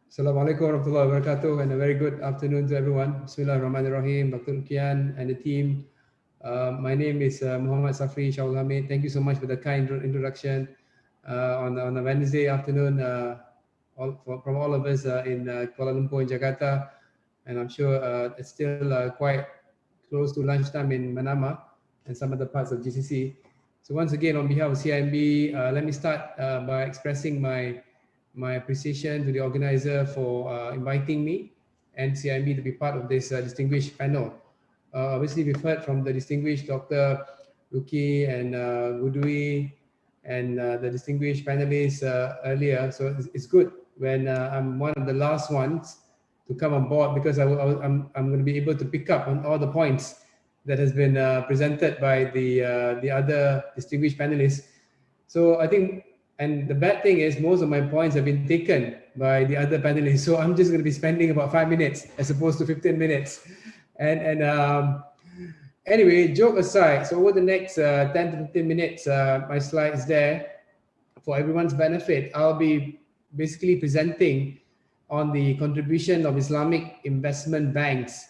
Assalamualaikum warahmatullahi wabarakatuh, and a very good afternoon to everyone. Bismillahirrahmanirrahim, Dr. Lukian and the team. My name is Muhammad Safri Shaul Hamid. Thank you so much for the kind introduction on a Wednesday afternoon from all of us in Kuala Lumpur and Jakarta. And I'm sure it's still quite close to lunchtime in Manama and some other parts of GCC. So once again, on behalf of CIMB, let me start by expressing my appreciation to the organizer for inviting me and CIMB to be part of this distinguished panel. Obviously, we've heard from the distinguished Dr. Luki and Gudui and the distinguished panelists earlier. So it's good when I'm one of the last ones to come on board, because I'm going to be able to pick up on all the points that has been presented by the other distinguished panelists. So I think, and the bad thing is most of my points have been taken by the other panelists. So I'm just going to be spending about 5 minutes as opposed to 15 minutes. And anyway, joke aside, so over the next 10 to 15 minutes, my slide is there for everyone's benefit. I'll be basically presenting on the contribution of Islamic investment banks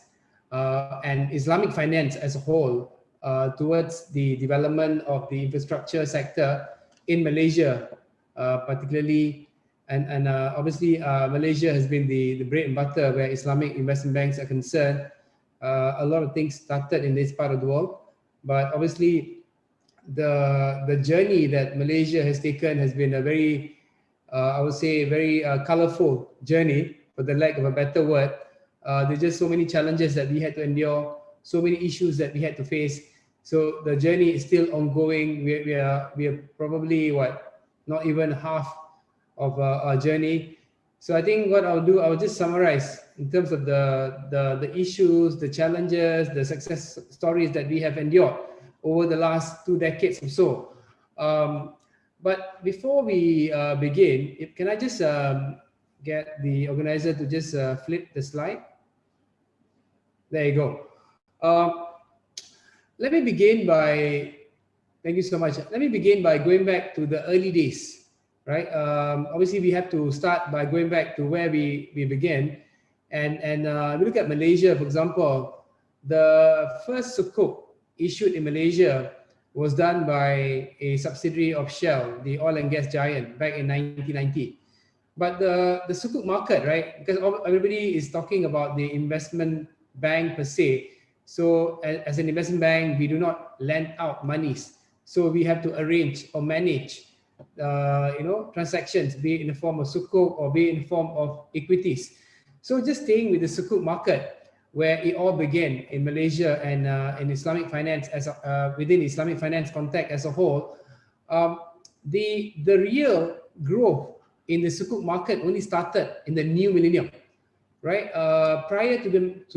and Islamic finance as a whole towards the development of the infrastructure sector in Malaysia, particularly, and obviously Malaysia has been the bread and butter where Islamic investment banks are concerned. A lot of things started in this part of the world, but obviously the journey that Malaysia has taken has been a very, I would say, very colorful journey, for the lack of a better word. There's just so many challenges that we had to endure, so many issues that we had to face. So the journey is still ongoing. We are probably not even half of our journey. So I think what I'll do, I'll just summarize in terms of the issues, the challenges, the success stories that we have endured over the last 2 decades or so. But before we begin, can I just get the organizer to just flip the slide? There you go. Let me begin by, thank you so much. Let me begin by going back to the early days, right? Obviously, we have to start by going back to where we began. And we look at Malaysia, for example, the first sukuk issued in Malaysia was done by a subsidiary of Shell, the oil and gas giant, back in 1990. But the sukuk market, right? Because everybody is talking about the investment bank per se. So as an investment bank, we do not lend out monies. So we have to arrange or manage, transactions, be it in the form of sukuk or be it in the form of equities. So just staying with the sukuk market, where it all began in Malaysia and in Islamic finance as within Islamic finance context as a whole, the real growth in the sukuk market only started in the new millennium, right? Prior to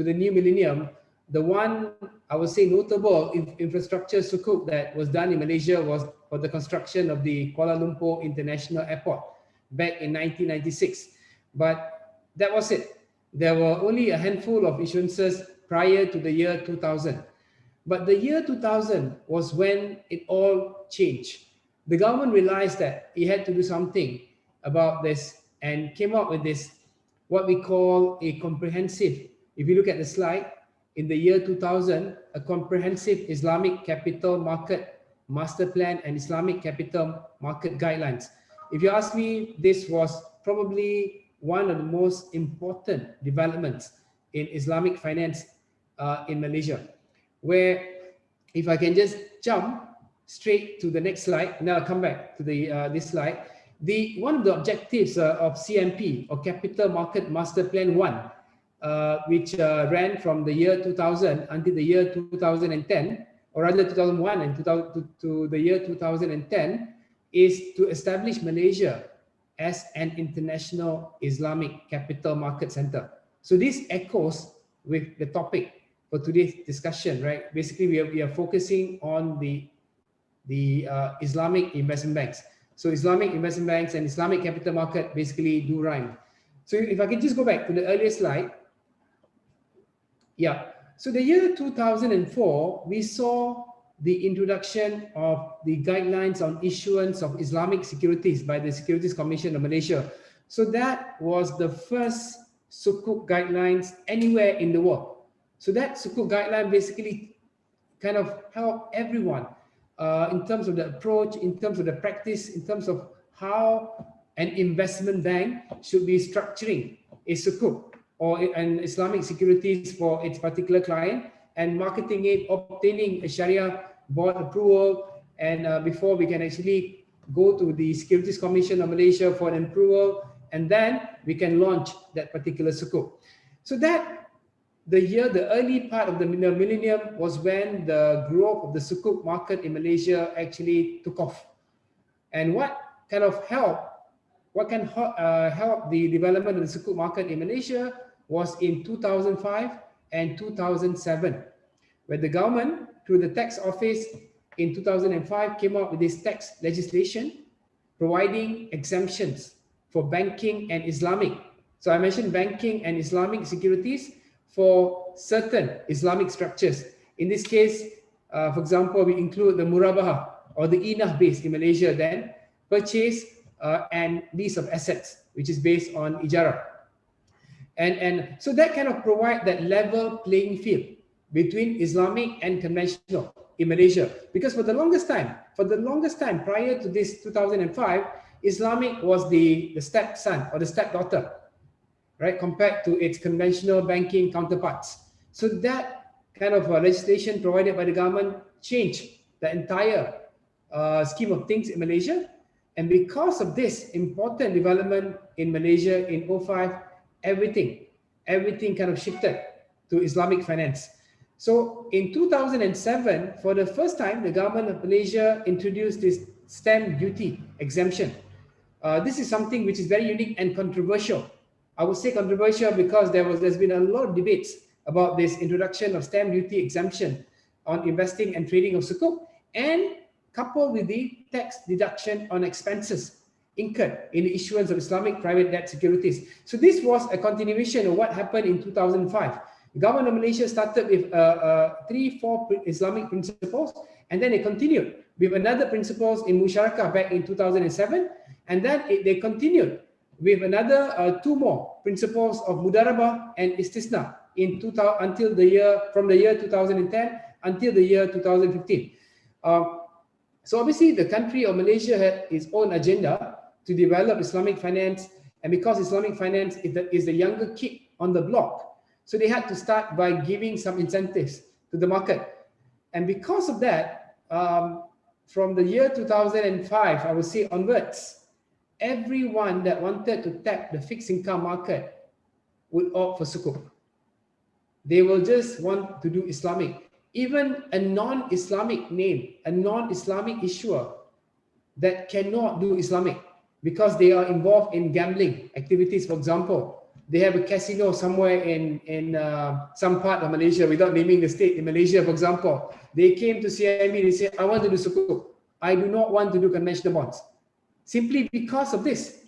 the new millennium, the one I would say notable infrastructure sukuk that was done in Malaysia was for the construction of the Kuala Lumpur International Airport back in 1996. But that was it. There were only a handful of issuances prior to the year 2000. But the year 2000 was when it all changed. The government realized that it had to do something about this and came up with this, what we call a comprehensive, if you look at the slide, in the year 2000, a comprehensive Islamic capital market master plan and Islamic capital market guidelines. If you ask me, this was probably one of the most important developments in Islamic finance in Malaysia, where if I can just jump straight to the next slide, and then I'll come back to this slide. One of the objectives of CMP, or Capital Market Master Plan 1, which ran from the year 2000 until the year 2010, or rather 2001 and to the year 2010, is to establish Malaysia as an international Islamic capital market center. So this echoes with the topic for today's discussion, right? Basically, we are focusing on the Islamic investment banks. So Islamic investment banks and Islamic capital market basically do rhyme. So if I can just go back to the earlier slide. Yeah, so the year 2004, we saw the introduction of the guidelines on issuance of Islamic securities by the Securities Commission of Malaysia. So that was the first Sukuk guidelines anywhere in the world. So that Sukuk guideline basically kind of helped everyone in terms of the approach, in terms of the practice, in terms of how an investment bank should be structuring a Sukuk or an Islamic securities for its particular client and marketing it, obtaining a Sharia board approval, and before we can actually go to the Securities Commission of Malaysia for an approval, and then we can launch that particular Sukuk. So that the early part of the millennium was when the growth of the Sukuk market in Malaysia actually took off. And what kind of help the development of the Sukuk market in Malaysia was in 2005 and 2007, where the government, through the tax office in 2005, came up with this tax legislation providing exemptions for banking and Islamic. So I mentioned banking and Islamic securities for certain Islamic structures. In this case, for example, we include the murabahah or the inah base in Malaysia, then purchase and lease of assets, which is based on ijarah. And so that kind of provide that level playing field between Islamic and conventional in Malaysia. Because for the longest time prior to this 2005, Islamic was the stepson or the stepdaughter, right, compared to its conventional banking counterparts. So that kind of legislation provided by the government changed the entire scheme of things in Malaysia. And because of this important development in Malaysia in 2005, everything kind of shifted to Islamic finance. So in 2007, for the first time, the government of Malaysia introduced this stamp duty exemption. This is something which is very unique and controversial. I would say controversial because there's been a lot of debates about this introduction of stamp duty exemption on investing and trading of Sukuk, and coupled with the tax deduction on expenses incurred in the issuance of Islamic private debt securities. So this was a continuation of what happened in 2005. The government of Malaysia started with 3-4 Islamic principles, and then they continued with another principles in Musyarakah back in 2007, and then they continued with another 2 more principles of Mudarabah and Istisna from the year 2010 until the year 2015. So obviously the country of Malaysia had its own agenda to develop Islamic finance, and because Islamic finance is the younger kid on the block, so they had to start by giving some incentives to the market. And because of that, from the year 2005, I would say onwards, everyone that wanted to tap the fixed income market would opt for Sukuk. They will just want to do Islamic. Even a non-Islamic name, a non-Islamic issuer that cannot do Islamic because they are involved in gambling activities, for example, they have a casino somewhere in some part of Malaysia, without naming the state, in Malaysia, for example, they came to CIMB, they said, I want to do Sukuk. I do not want to do conventional bonds. Simply because of these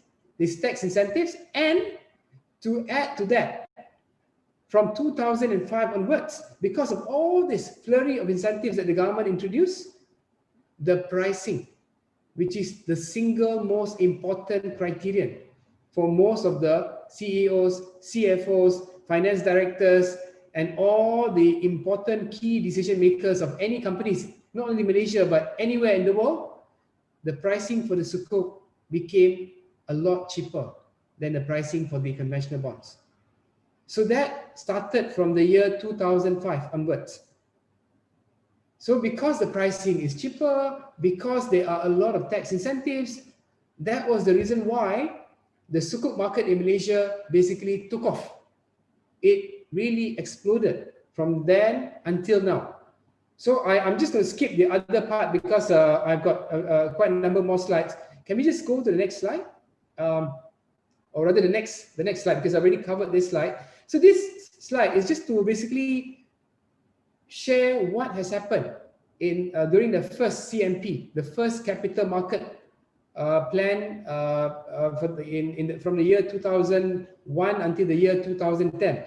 tax incentives, and to add to that, from 2005 onwards, because of all this flurry of incentives that the government introduced, the pricing, which is the single most important criterion for most of the CEOs, CFOs, finance directors, and all the important key decision makers of any companies, not only Malaysia, but anywhere in the world, the pricing for the Sukuk became a lot cheaper than the pricing for the conventional bonds. So that started from the year 2005 onwards. So because the pricing is cheaper, because there are a lot of tax incentives, that was the reason why the Sukuk market in Malaysia basically took off. It really exploded from then until now. So I'm just going to skip the other part because I've got quite a number more slides. Can we just go to the next slide? Or rather the next slide, because I already covered this slide. So this slide is just to basically share what has happened during the first CMP, the first capital market plan from the year 2001 until the year 2010,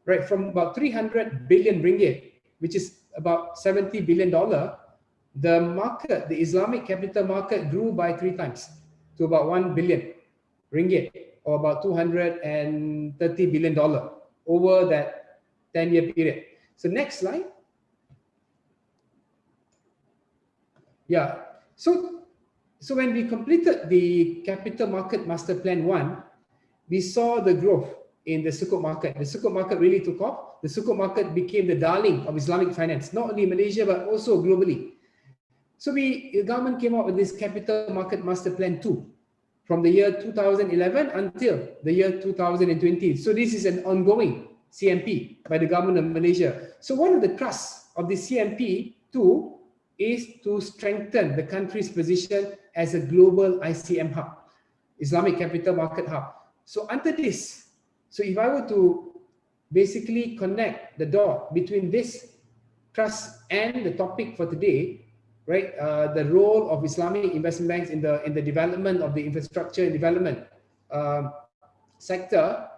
right? From about 300 billion ringgit, which is about $70 billion, the Islamic capital market grew by 3 times to about 1 billion ringgit or about $230 billion over that 10-year period. So next slide. Yeah, so when we completed the Capital Market Master Plan 1, we saw the growth in the sukuk market. The sukuk market really took off. The sukuk market became the darling of Islamic finance, not only in Malaysia, but also globally. So the government came out with this Capital Market Master Plan 2 from the year 2011 until the year 2020. So this is an ongoing CMP by the government of Malaysia. So one of the thrusts of the CMP 2 is to strengthen the country's position as a global ICM hub, Islamic Capital Market Hub. So under this, so if I were to basically connect the dot between this trust and the topic for today, right, the role of Islamic investment banks in the development of the infrastructure and development sector,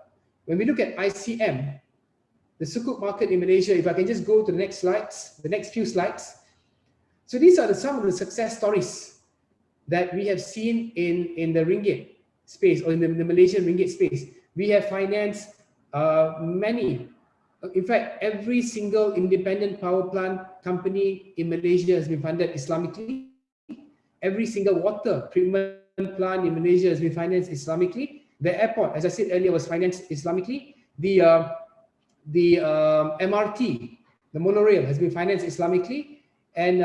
when we look at ICM, the sukuk market in Malaysia, if I can just go to the next slides, the next few slides. So these are some of the success stories that we have seen in the ringgit space, or in the Malaysian ringgit space. We have financed many, in fact, every single independent power plant company in Malaysia has been funded Islamically. Every single water treatment plant in Malaysia has been financed Islamically. The airport, as I said earlier, was financed Islamically. The MRT, the monorail, has been financed Islamically. And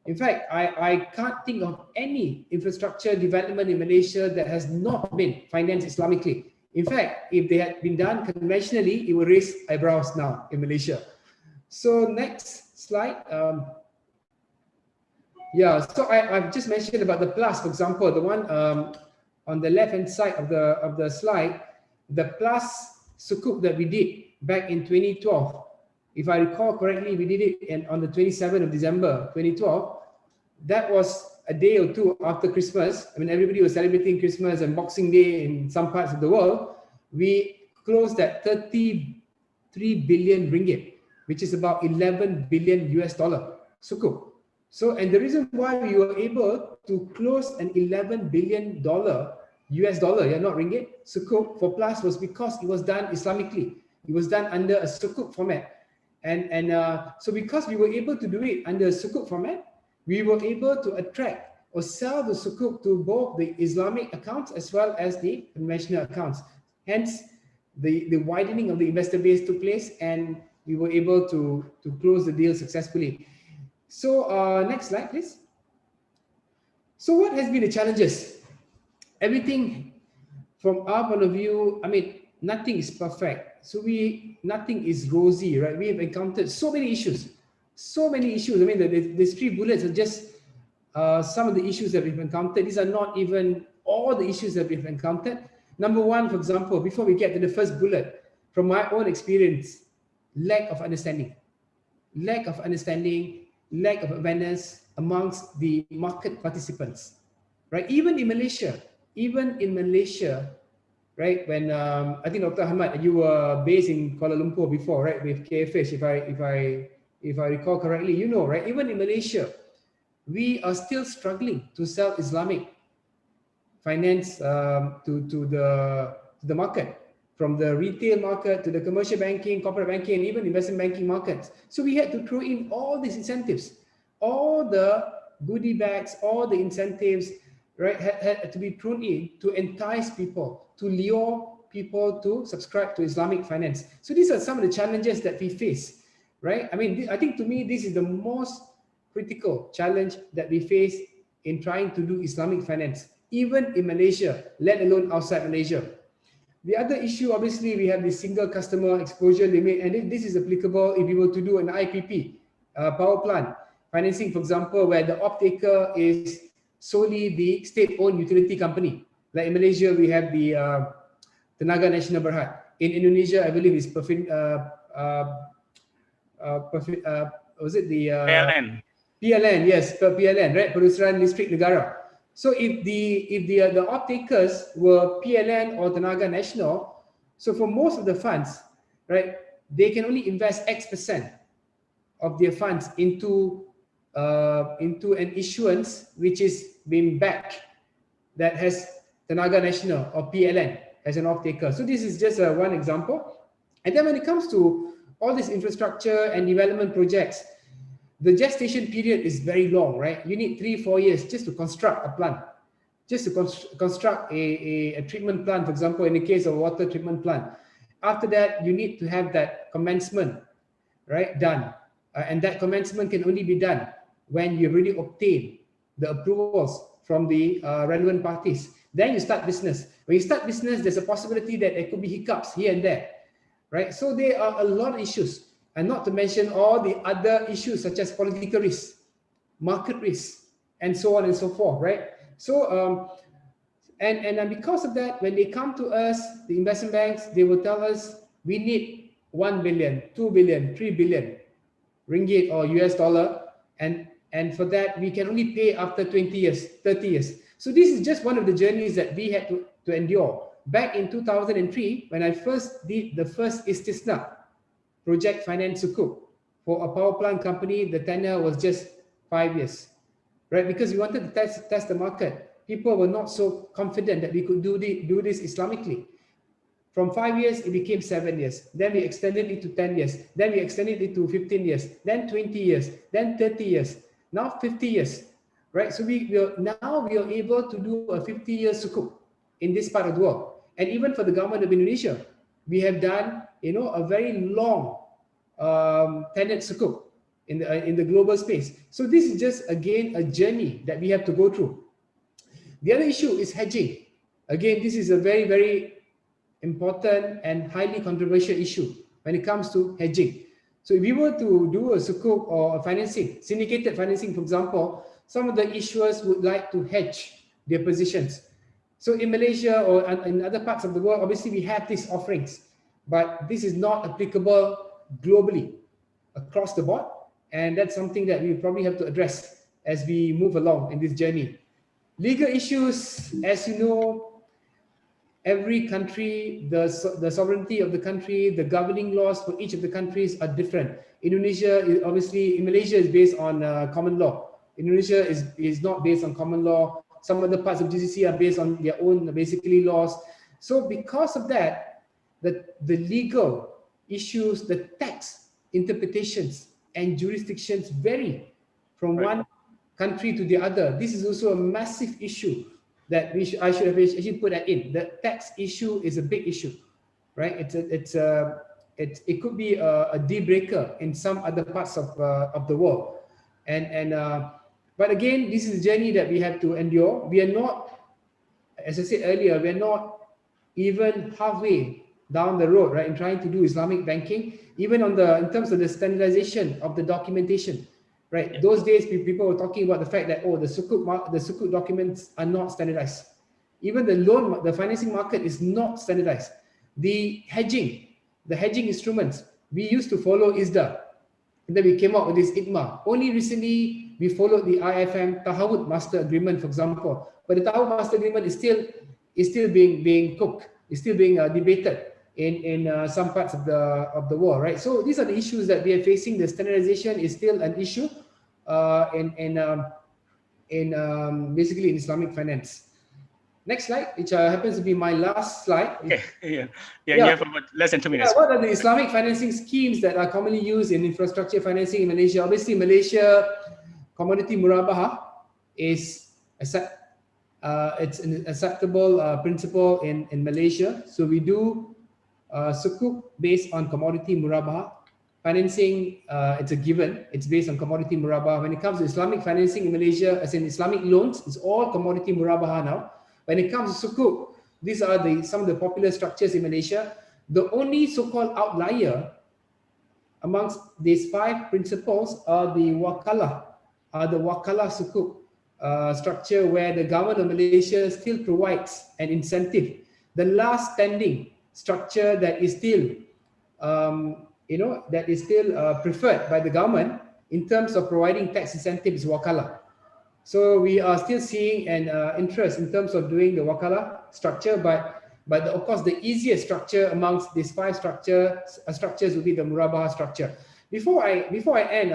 in fact, I can't think of any infrastructure development in Malaysia that has not been financed Islamically. In fact, if they had been done conventionally, it would raise eyebrows now in Malaysia. So next slide. Yeah, so I've just mentioned about the plus, for example, the one on the left-hand side of the slide, the plus sukuk that we did back in 2012. If I recall correctly, we did it on the 27th of December 2012. That was a day or two after Christmas. I mean, everybody was celebrating Christmas and Boxing Day in some parts of the world. We closed at 33 billion ringgit, which is about 11 billion US dollar sukuk. So, and the reason why we were able to close an 11 billion US dollar, yeah, not ringgit, sukuk for plus was because it was done Islamically. It was done under a sukuk format. And so because we were able to do it under a sukuk format, we were able to attract or sell the sukuk to both the Islamic accounts as well as the conventional accounts. Hence, the widening of the investor base took place, and we were able to close the deal successfully. So next slide, please. So what has been the challenges? Everything from our point of view, I mean, nothing is perfect. So nothing is rosy, right? We have encountered so many issues. I mean, these 3 bullets are just some of the issues that we've encountered. These are not even all the issues that we've encountered. Number one, for example, before we get to the first bullet, from my own experience, lack of understanding, lack of awareness amongst the market participants, right? Even in Malaysia, right? When I think Dr. Ahmad, you were based in Kuala Lumpur before, right? With KFH, if I recall correctly, you know, right? Even in Malaysia, we are still struggling to sell Islamic finance to the market, from the retail market to the commercial banking, corporate banking, and even investment banking markets. So we had to throw in all these incentives, all the goodie bags, all the incentives, right, had to be thrown in to entice people, to lure people to subscribe to Islamic finance. So these are some of the challenges that we face, right? I mean, I think to me, this is the most critical challenge that we face in trying to do Islamic finance, even in Malaysia, let alone outside Malaysia. The other issue, obviously, we have the single customer exposure limit, and this is applicable if you were to do an IPP, power plant financing, for example, where the off-taker is solely the state-owned utility company. Like in Malaysia, we have the Tenaga Nasional Berhad. In Indonesia, I believe it's was it the PLN? PLN, yes, PLN, right? Perusahaan Listrik Negara. So if the off-takers were PLN or Tenaga Nasional, so for most of the funds, right, they can only invest X% of their funds into an issuance which is being backed, that has Tenaga Nasional or PLN as an off-taker. So this is just one example. And then when it comes to all this infrastructure and development projects, the gestation period is very long, right? You need 3-4 years just to construct a plant, just to construct a treatment plant, for example, in the case of a water treatment plant. After that, you need to have that commencement, right, done. And that commencement can only be done when you really obtain the approvals from the relevant parties. Then you start business. When you start business, there's a possibility that there could be hiccups here and there, right? So there are a lot of issues, and not to mention all the other issues such as political risk, market risk, and so on and so forth, right? So, and because of that, when they come to us, the investment banks, they will tell us, we need 1 billion, 2 billion, 3 billion ringgit or US dollar, and for that, we can only pay after 20 years, 30 years. So this is just one of the journeys that we had to endure. Back in 2003, when I first did the first istisna project finance sukuk for a power plant company, the tenure was just 5 years, right? Because we wanted to test the market. People were not so confident that we could do this Islamically. From 5 years, it became 7 years. Then we extended it to 10 years. Then we extended it to 15 years. Then 20 years. Then 30 years. Now 50 years, right? So we are able to do a 50-year sukuk in this part of the world. And even for the government of Indonesia, we have done, a very long tenured sukuk in the global space. So this is just, again, a journey that we have to go through. The other issue is hedging. Again, this is a very, very important and highly controversial issue when it comes to hedging. So if we were to do a sukuk or a financing, syndicated financing, for example, some of the issuers would like to hedge their positions. So in Malaysia or in other parts of the world, obviously we have these offerings, but this is not applicable globally across the board. And that's something that we probably have to address as we move along in this journey. Legal issues, as you know, every country, the sovereignty of the country, the governing laws for each of the countries are different. Indonesia is obviously, Malaysia is based on common law. Indonesia is not based on common law. Some other parts of GCC are based on their own, basically, laws. So because of that, the legal issues, the tax interpretations and jurisdictions vary from one country to the other. This is also a massive issue that I should have actually put that in. The tax issue is a big issue, right? It could be a deal breaker in some other parts of the world, but again, this is a journey that we have to endure. We are not, as I said earlier, we are not even halfway down the road, right, in trying to do Islamic banking, even in terms of the standardization of the documentation. Right, those days people were talking about the fact that the sukuk documents are not standardized. Even the financing market is not standardized. The hedging instruments, we used to follow ISDA, and then we came out with this ITMA. Only recently we followed the IFM Tahawud Master Agreement, for example. But the Tahawud Master Agreement is still being cooked, is still being debated in some parts of the world, right? So these are the issues that we are facing. The standardization is still an issue basically in Islamic finance. Next slide, which happens to be my last slide. Okay. Yeah. You have about less than 2 minutes. What are the Islamic financing schemes that are commonly used in infrastructure financing in Malaysia? Obviously, Malaysia, commodity murabahah is it's an acceptable principle in Malaysia. So we do sukuk based on commodity murabahah. Financing, it's a given. It's based on commodity murabahah. When it comes to Islamic financing in Malaysia, as in Islamic loans, it's all commodity murabahah now. When it comes to sukuk, these are some of the popular structures in Malaysia. The only so-called outlier amongst these 5 principles are the wakalah sukuk structure, where the government of Malaysia still provides an incentive. The last standing structure that is still preferred by the government in terms of providing tax incentives is wakalah. So we are still seeing an interest in terms of doing the wakalah structure, but of course the easiest structure amongst these 5 structures would be the murabahah structure. Before I end,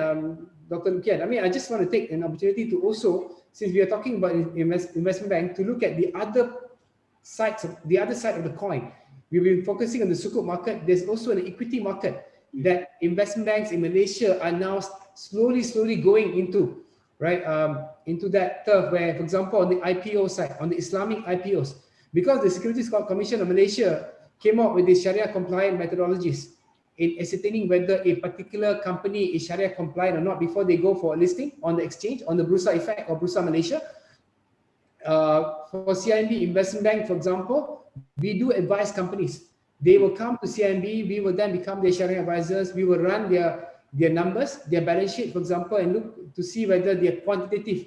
Dr. Lukian, I just want to take an opportunity to also, since we are talking about investment bank, to look at the other sides of the other side of the coin. We've been focusing on the sukuk market. There's also an equity market that investment banks in Malaysia are now slowly going into, right? Into that turf where, for example, on the IPO side, on the Islamic IPOs, because the Securities Commission of Malaysia came up with the Sharia compliant methodologies in ascertaining whether a particular company is Sharia compliant or not before they go for a listing on the exchange, on the Bursa Effect or Bursa Malaysia. For CIMB Investment Bank, for example, we do advise companies. They will come to CIMB, we will then become their Sharia advisors, we will run their numbers, their balance sheet, for example, and look to see whether their quantitative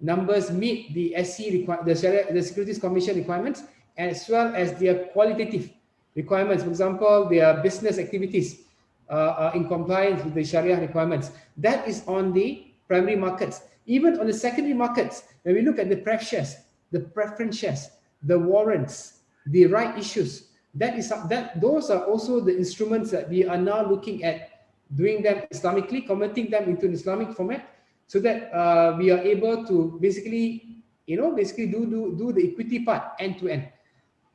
numbers meet the SC, the Securities Commission requirements, as well as their qualitative requirements. For example, their business activities are in compliance with the Sharia requirements. That is on the primary markets. Even on the secondary markets, when we look at the pref shares, the preference shares, the warrants, the right issues, those are also the instruments that we are now looking at doing them Islamically, converting them into an Islamic format, so that we are able to basically do the equity part end to end.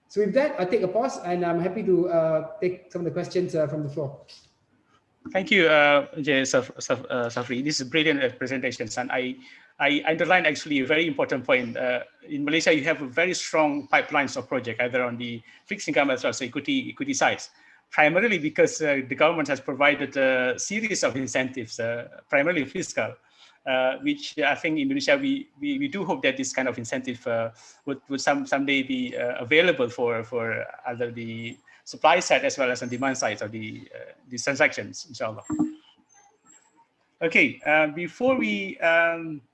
So with that, I'll take a pause, and I'm happy to take some of the questions from the floor. Thank you, Jay Safri. This is brilliant presentations, and I underline actually a very important point. In Malaysia, you have a very strong pipelines of project, either on the fixed income as well as equity sides. Primarily because the government has provided a series of incentives, primarily fiscal, which I think in Indonesia we do hope that this kind of incentive would someday be available for either the supply side as well as on demand side of the transactions, inshallah. Okay, before we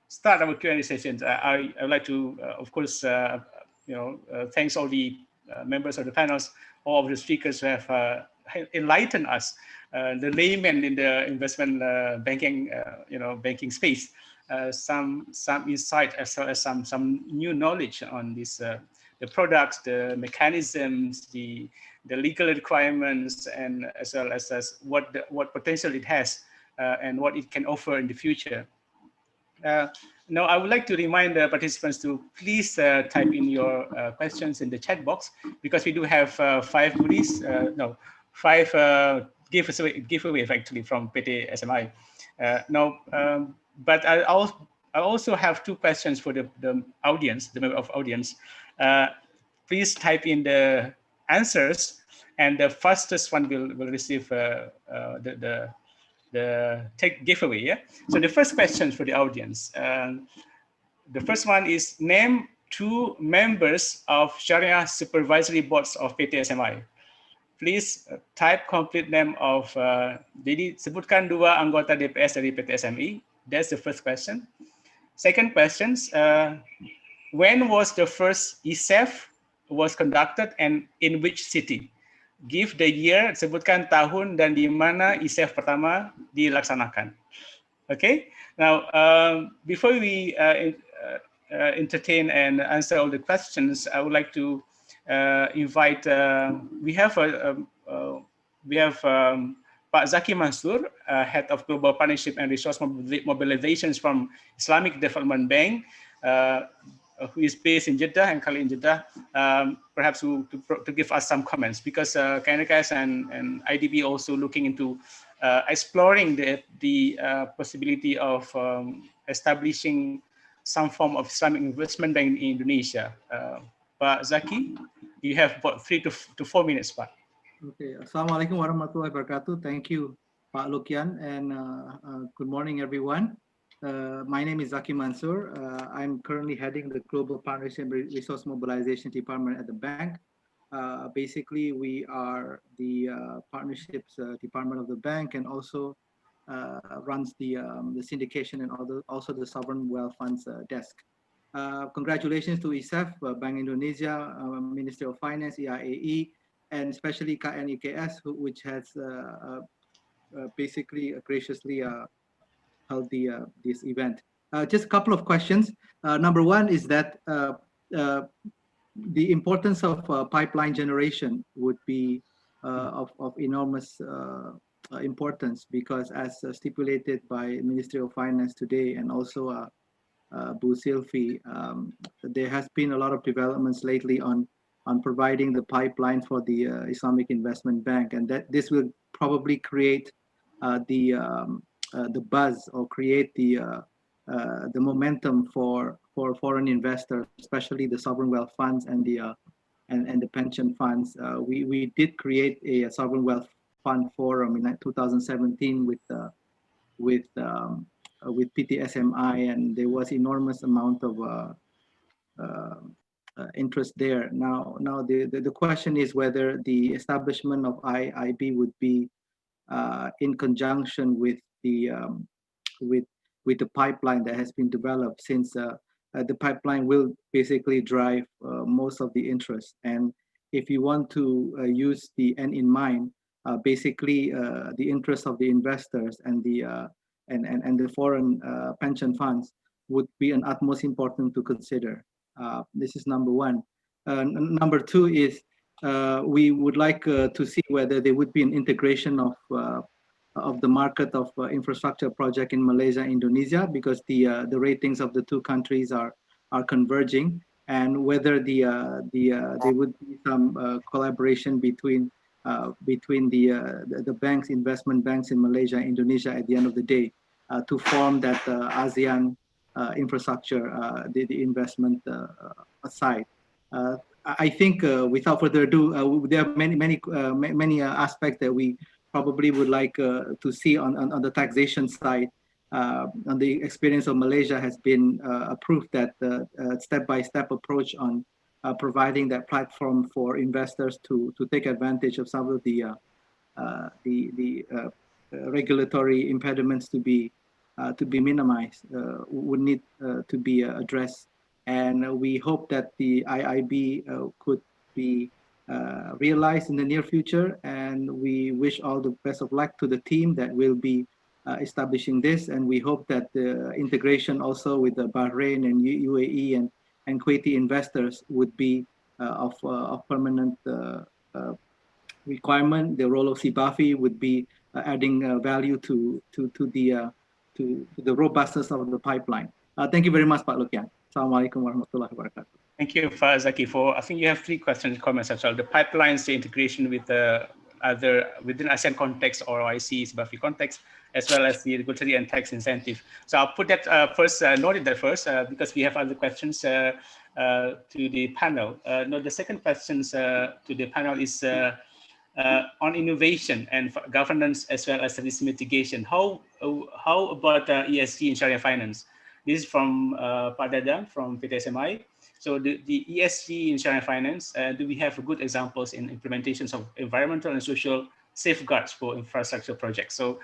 start our Q&A sessions, I would like to, of course, thanks all the members of the panels, all of the speakers who have enlightened us, the layman in the investment banking, banking space, some insight as well as some new knowledge on this, the products, the mechanisms, the legal requirements, and as well as what potential it has and what it can offer in the future. Now, I would like to remind the participants to please type in your questions in the chat box, because we do have 5 goodies, five giveaways actually from PT SMI. But I also have 2 questions for the audience, the member of audience. Please type in the answers, and the fastest one will receive the giveaway. Yeah. So the first question for the audience. The first one is, name 2 members of Sharia supervisory boards of PT SMI. Please type complete name of. Jadi sebutkan 2 anggota DPS dari PT SMI. That's the first question. Second question. When was the first ISEF was conducted and in which city? Give the year, sebutkan tahun dan di mana ISEF pertama dilaksanakan. Okay. Now, before we entertain and answer all the questions, I would like to invite. We have Pak Zaki Mansur, Head of Global Partnership and Resource Mobilizations from Islamic Development Bank, who is based in Jeddah and currently in Jeddah, perhaps to give us some comments, because KNKS and IDB also looking into exploring the possibility of establishing some form of Islamic investment bank in Indonesia. Pak Zaki, you have about 3 to 4 minutes, Pak. Okay, Assalamualaikum warahmatullahi wabarakatuh. Thank you, Pak Lukian, and good morning, everyone. My name is Zaki Mansur. I'm currently heading the Global Partnership and Resource Mobilization Department at the bank. Basically, we are the partnerships department of the bank, and also runs the syndication and also the sovereign wealth funds desk. Congratulations to ISEF, Bank Indonesia, Ministry of Finance, EIAE, and especially KNKS, which has basically graciously held this event. Just a couple of questions. Number one is that the importance of pipeline generation would be of enormous importance, because as stipulated by Ministry of Finance today, and also Bu Sylvie, there has been a lot of developments lately on providing the pipeline for the Islamic Investment Bank, and that this will probably create the buzz, or create the momentum for foreign investors, especially the sovereign wealth funds and the pension funds. We did create a sovereign wealth fund forum in 2017 with PTSMI, and there was enormous amount of interest there. Now the question is whether the establishment of IIB would be in conjunction with the pipeline that has been developed, since the pipeline will basically drive most of the interest. And if you want to use the end in mind, basically the interest of the investors and the foreign pension funds would be an utmost important to consider. This is number one. Number two is we would like to see whether there would be an integration of the market of infrastructure project in Malaysia, Indonesia, because the ratings of the two countries are converging, and whether there would be some collaboration between the banks, investment banks in Malaysia, Indonesia, at the end of the day, to form that ASEAN infrastructure, the investment side. I think without further ado, there are many aspects that we probably would like to see on the taxation side. On the experience of Malaysia has been a proof that step-by-step approach on providing that platform for investors to take advantage of some of the regulatory impediments to be minimized would need to be addressed. And we hope that the IIB could be realized in the near future, and we wish all the best of luck to the team that will be establishing this. And we hope that the integration also with the Bahrain and UAE and Kuwaiti investors would be of permanent requirement. The role of SIBAFI would be adding value to the robustness of the pipeline. Thank you very much, Pak Lukian. Assalamualaikum warahmatullahi wabarakatuh. Thank you, Zaki. I think you have 3 questions and comments as well. The pipelines, the integration with the other within ASEAN context or OIC, SIBAFI context, as well as the regulatory and tax incentive. So I'll put that first, noted that first, because we have other questions to the panel. The second question to the panel is on innovation and governance, as well as risk mitigation. How about ESG in Sharia finance? This is from Pak Dadan from PTSMI. So the ESG in Sharia finance, do we have good examples in implementations of environmental and social safeguards for infrastructure projects? So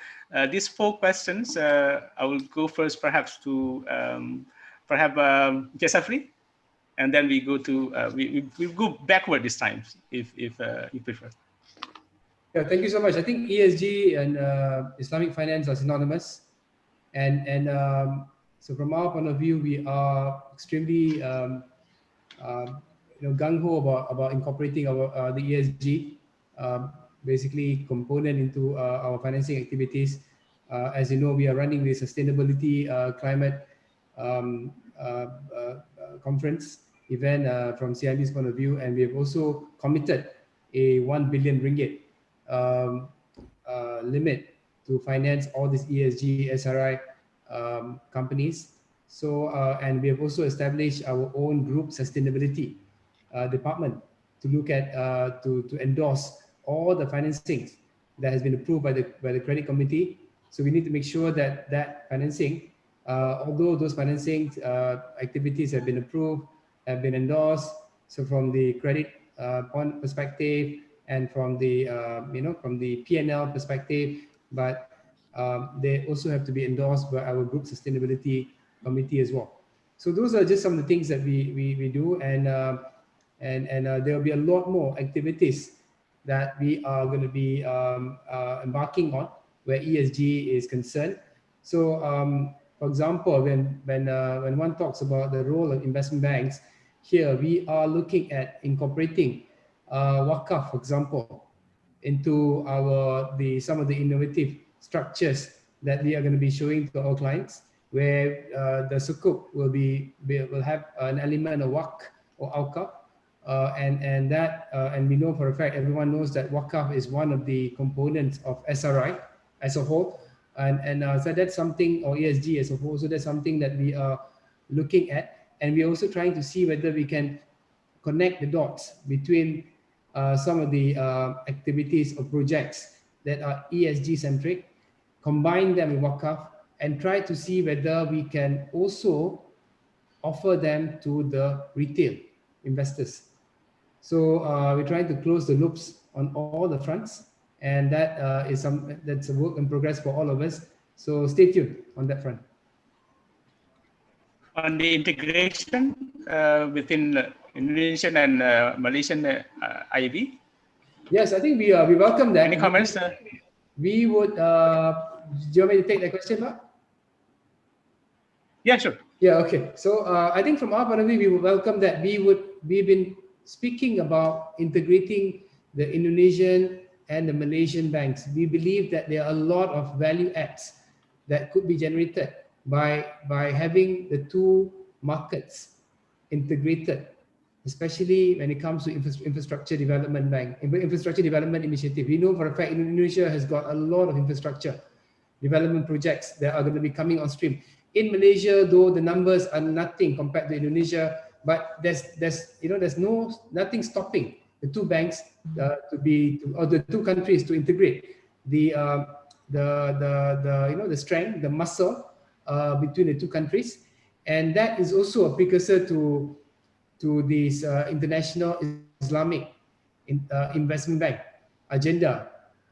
these 4 questions, I will go first perhaps to Jasafri, and then we go to, we go backward this time, if you prefer. Yeah, thank you so much. I think ESG and Islamic finance are synonymous. And so from our point of view, we are extremely gung-ho about incorporating the ESG basically component into our financing activities. As you know, we are running the sustainability climate conference event from CIMB's point of view, and we have also committed a 1 billion ringgit limit to finance all these ESG SRI companies. So and we have also established our own group sustainability department to look at to endorse all the financing that has been approved by the credit committee. So we need to make sure that financing, although those financing activities have been approved, have been endorsed, so from the credit point perspective and from the from the P&L perspective, but they also have to be endorsed by our group sustainability committee as well. So those are just some of the things that we do, and there will be a lot more activities that we are going to be embarking on where ESG is concerned. So for example, when one talks about the role of investment banks, here we are looking at incorporating wakaf, for example, into some of the innovative structures that we are going to be showing to our clients, where the sukuk will have an element of waqf or awqaf And we know for a fact, everyone knows that Wakaf is one of the components of SRI as a whole, so that's something, or ESG as a whole. So that's something that we are looking at, and we're also trying to see whether we can connect the dots between some of the activities or projects that are ESG centric, combine them with Wakaf, and try to see whether we can also offer them to the retail investors. So we're trying to close the loops on all the fronts, and that's a work in progress for all of us. So stay tuned on that front. On the integration within Indonesian and Malaysian IB? Yes, I think we welcome that. Any comments? We would. Do you want me to take that question, Mark? Yeah, sure. Yeah, okay. So I think from our point of view, we would welcome that. We've been speaking about integrating the Indonesian and the Malaysian banks. We believe that there are a lot of value adds that could be generated by having the two markets integrated, especially when it comes to infrastructure development initiative. We know for a fact Indonesia has got a lot of infrastructure development projects that are going to be coming on stream. In Malaysia, though, the numbers are nothing compared to Indonesia, but there's nothing stopping the two banks or the two countries to integrate the strength, the muscle between the two countries, and that is also a precursor to this international Islamic investment bank agenda.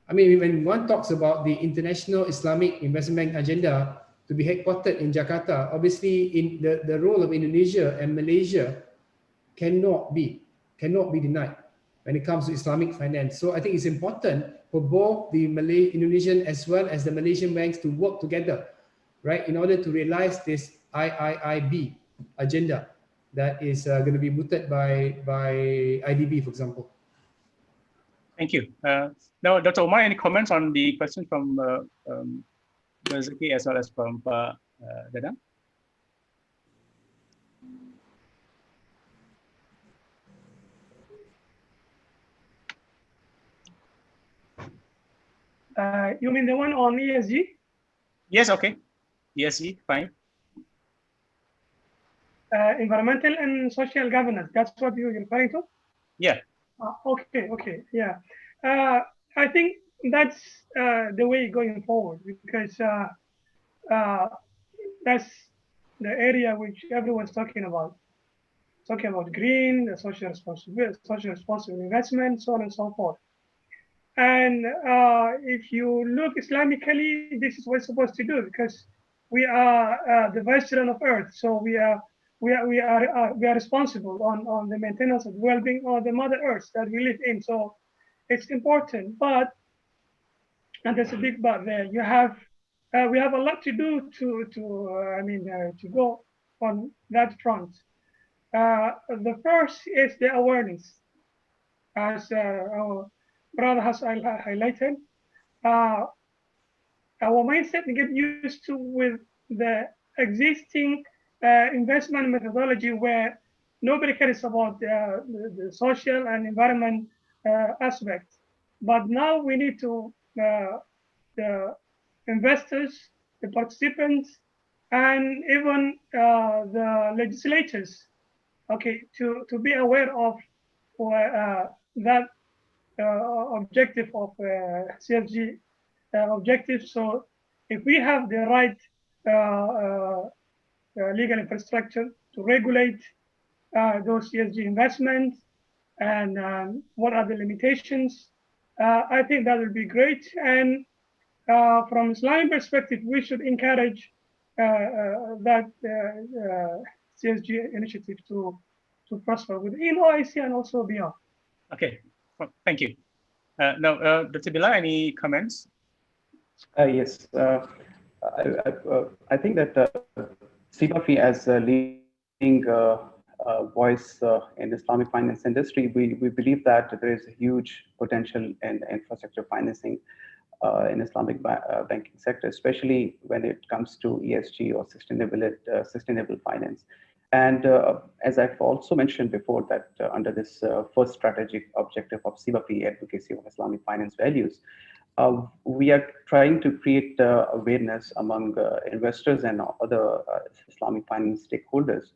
I mean, when one talks about the international Islamic investment bank agenda to be headquartered in Jakarta, obviously in the role of Indonesia and Malaysia cannot be denied when it comes to Islamic finance. So I think it's important for both the Indonesian as well as the Malaysian banks to work together, right, in order to realize this IIIB agenda that is going to be mooted by IDB, for example. Thank you. Now, Dr. Omar, any comments on the question from Zaki as well as from Dadang? You mean the one on ESG? Yes, okay. ESG, fine. Environmental and social governance, that's what you're referring to? Yeah. Okay, yeah. I think that's the way going forward, because that's the area which everyone's talking about green, the social responsible investment, so on and so forth. And if you look Islamically, this is what we're supposed to do, because we are the vicegerent of Earth, so we are responsible on the maintenance of the well-being of the Mother Earth that we live in. So it's important, and there's a big but there. We have a lot to do to go on that front. The first is the awareness, as our brother has highlighted. Our mindset to get used to with the existing investment methodology where nobody cares about the social and environment aspects. But now we need to, the investors, the participants, and even the legislators, okay, to be aware of that objective of CFG objective. So if we have the right legal infrastructure to regulate those ESG investments and what are the limitations, I think that would be great. And from Islamic perspective, we should encourage that CSG initiative to prosper within OIC and also beyond. Okay, thank you. Now, Dr. Bilal, any comments? Yes, I think that CBAFI as a leading voice in the Islamic finance industry, we believe that there is a huge potential in infrastructure financing in Islamic banking sector, especially when it comes to ESG or sustainable finance. And as I've also mentioned before, that under this first strategic objective of SIBAP, advocacy of Islamic finance values, we are trying to create awareness among investors and other Islamic finance stakeholders,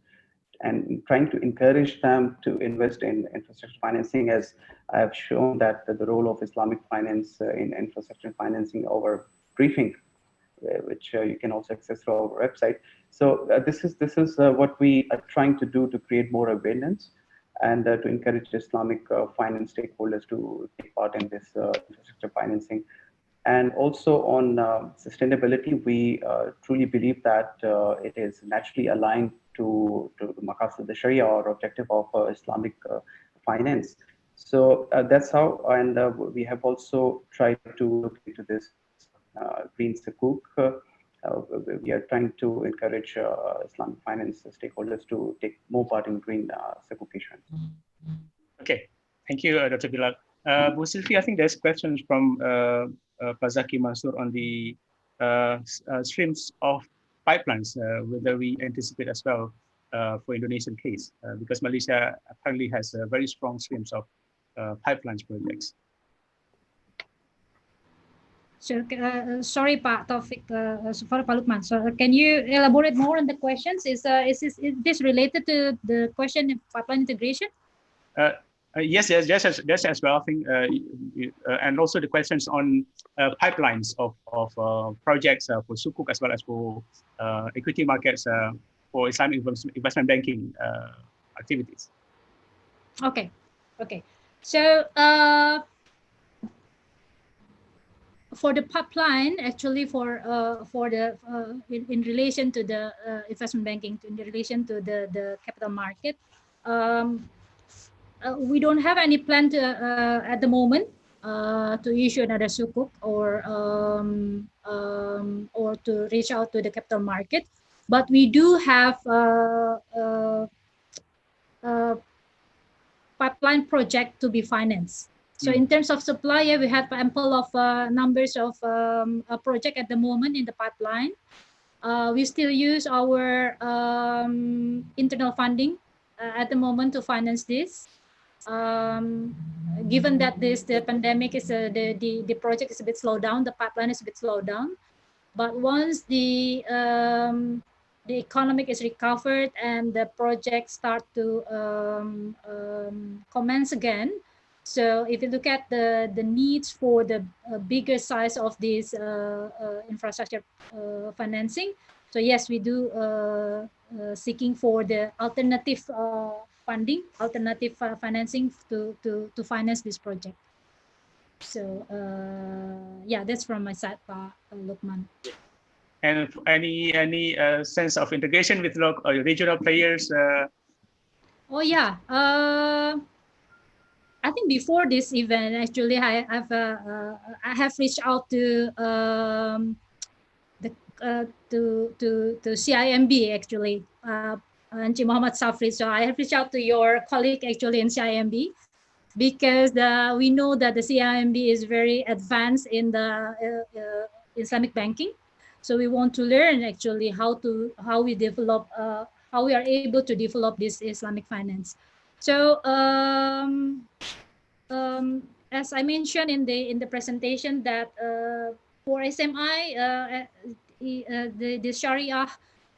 and trying to encourage them to invest in infrastructure financing, as I have shown that the role of Islamic finance in infrastructure financing over briefing, which you can also access through our website. So this is what we are trying to do to create more awareness and to encourage Islamic finance stakeholders to take part in this infrastructure financing. And also on sustainability, we truly believe that it is naturally aligned to the Maqasid the Sharia, or objective of Islamic finance. So that's how, and we have also tried to look into this green sukuk. We are trying to encourage Islamic finance stakeholders to take more part in green sukuk issuance. Okay, thank you, Dr. Bilal. Bu Sylvie, I think there's questions from Pak Zaki Mansur on the streams of pipelines, whether we anticipate as well for Indonesian case, because Malaysia apparently has very strong streams of pipelines projects. Sure. Sorry, Pak Taufik, for Pak Lukman. So can you elaborate more on the questions? Is this related to the question of pipeline integration? Yes, as well. I think, and also the questions on pipelines of projects for sukuk as well as for equity markets for Islamic investment banking activities. Okay. So for the pipeline, actually, for the in relation to the investment banking, in relation to the capital market, we don't have any plan to at the moment to issue another sukuk or to reach out to the capital market, but we do have pipeline project to be financed. So in terms of supply, we have ample of numbers of a project at the moment in the pipeline. We still use our internal funding at the moment to finance this. Given that the pandemic is the project is a bit slowed down, the pipeline is a bit slowed down. But once the economic is recovered and the project start to commence again. So if you look at the needs for the bigger size of this infrastructure financing, so yes, we do seeking for the alternative funding, alternative financing to finance this project. So yeah, that's from my side, Pak Lukman. And any sense of integration with regional players? Oh yeah, I think before this event, actually, I have reached out to to CIMB actually, Encik Muhammad Safri. So I have reached out to your colleague actually in CIMB, because we know that the CIMB is very advanced in the Islamic banking. So we want to learn actually how we develop, how we are able to develop this Islamic finance. So as I mentioned in the presentation, that for SMI, the Sharia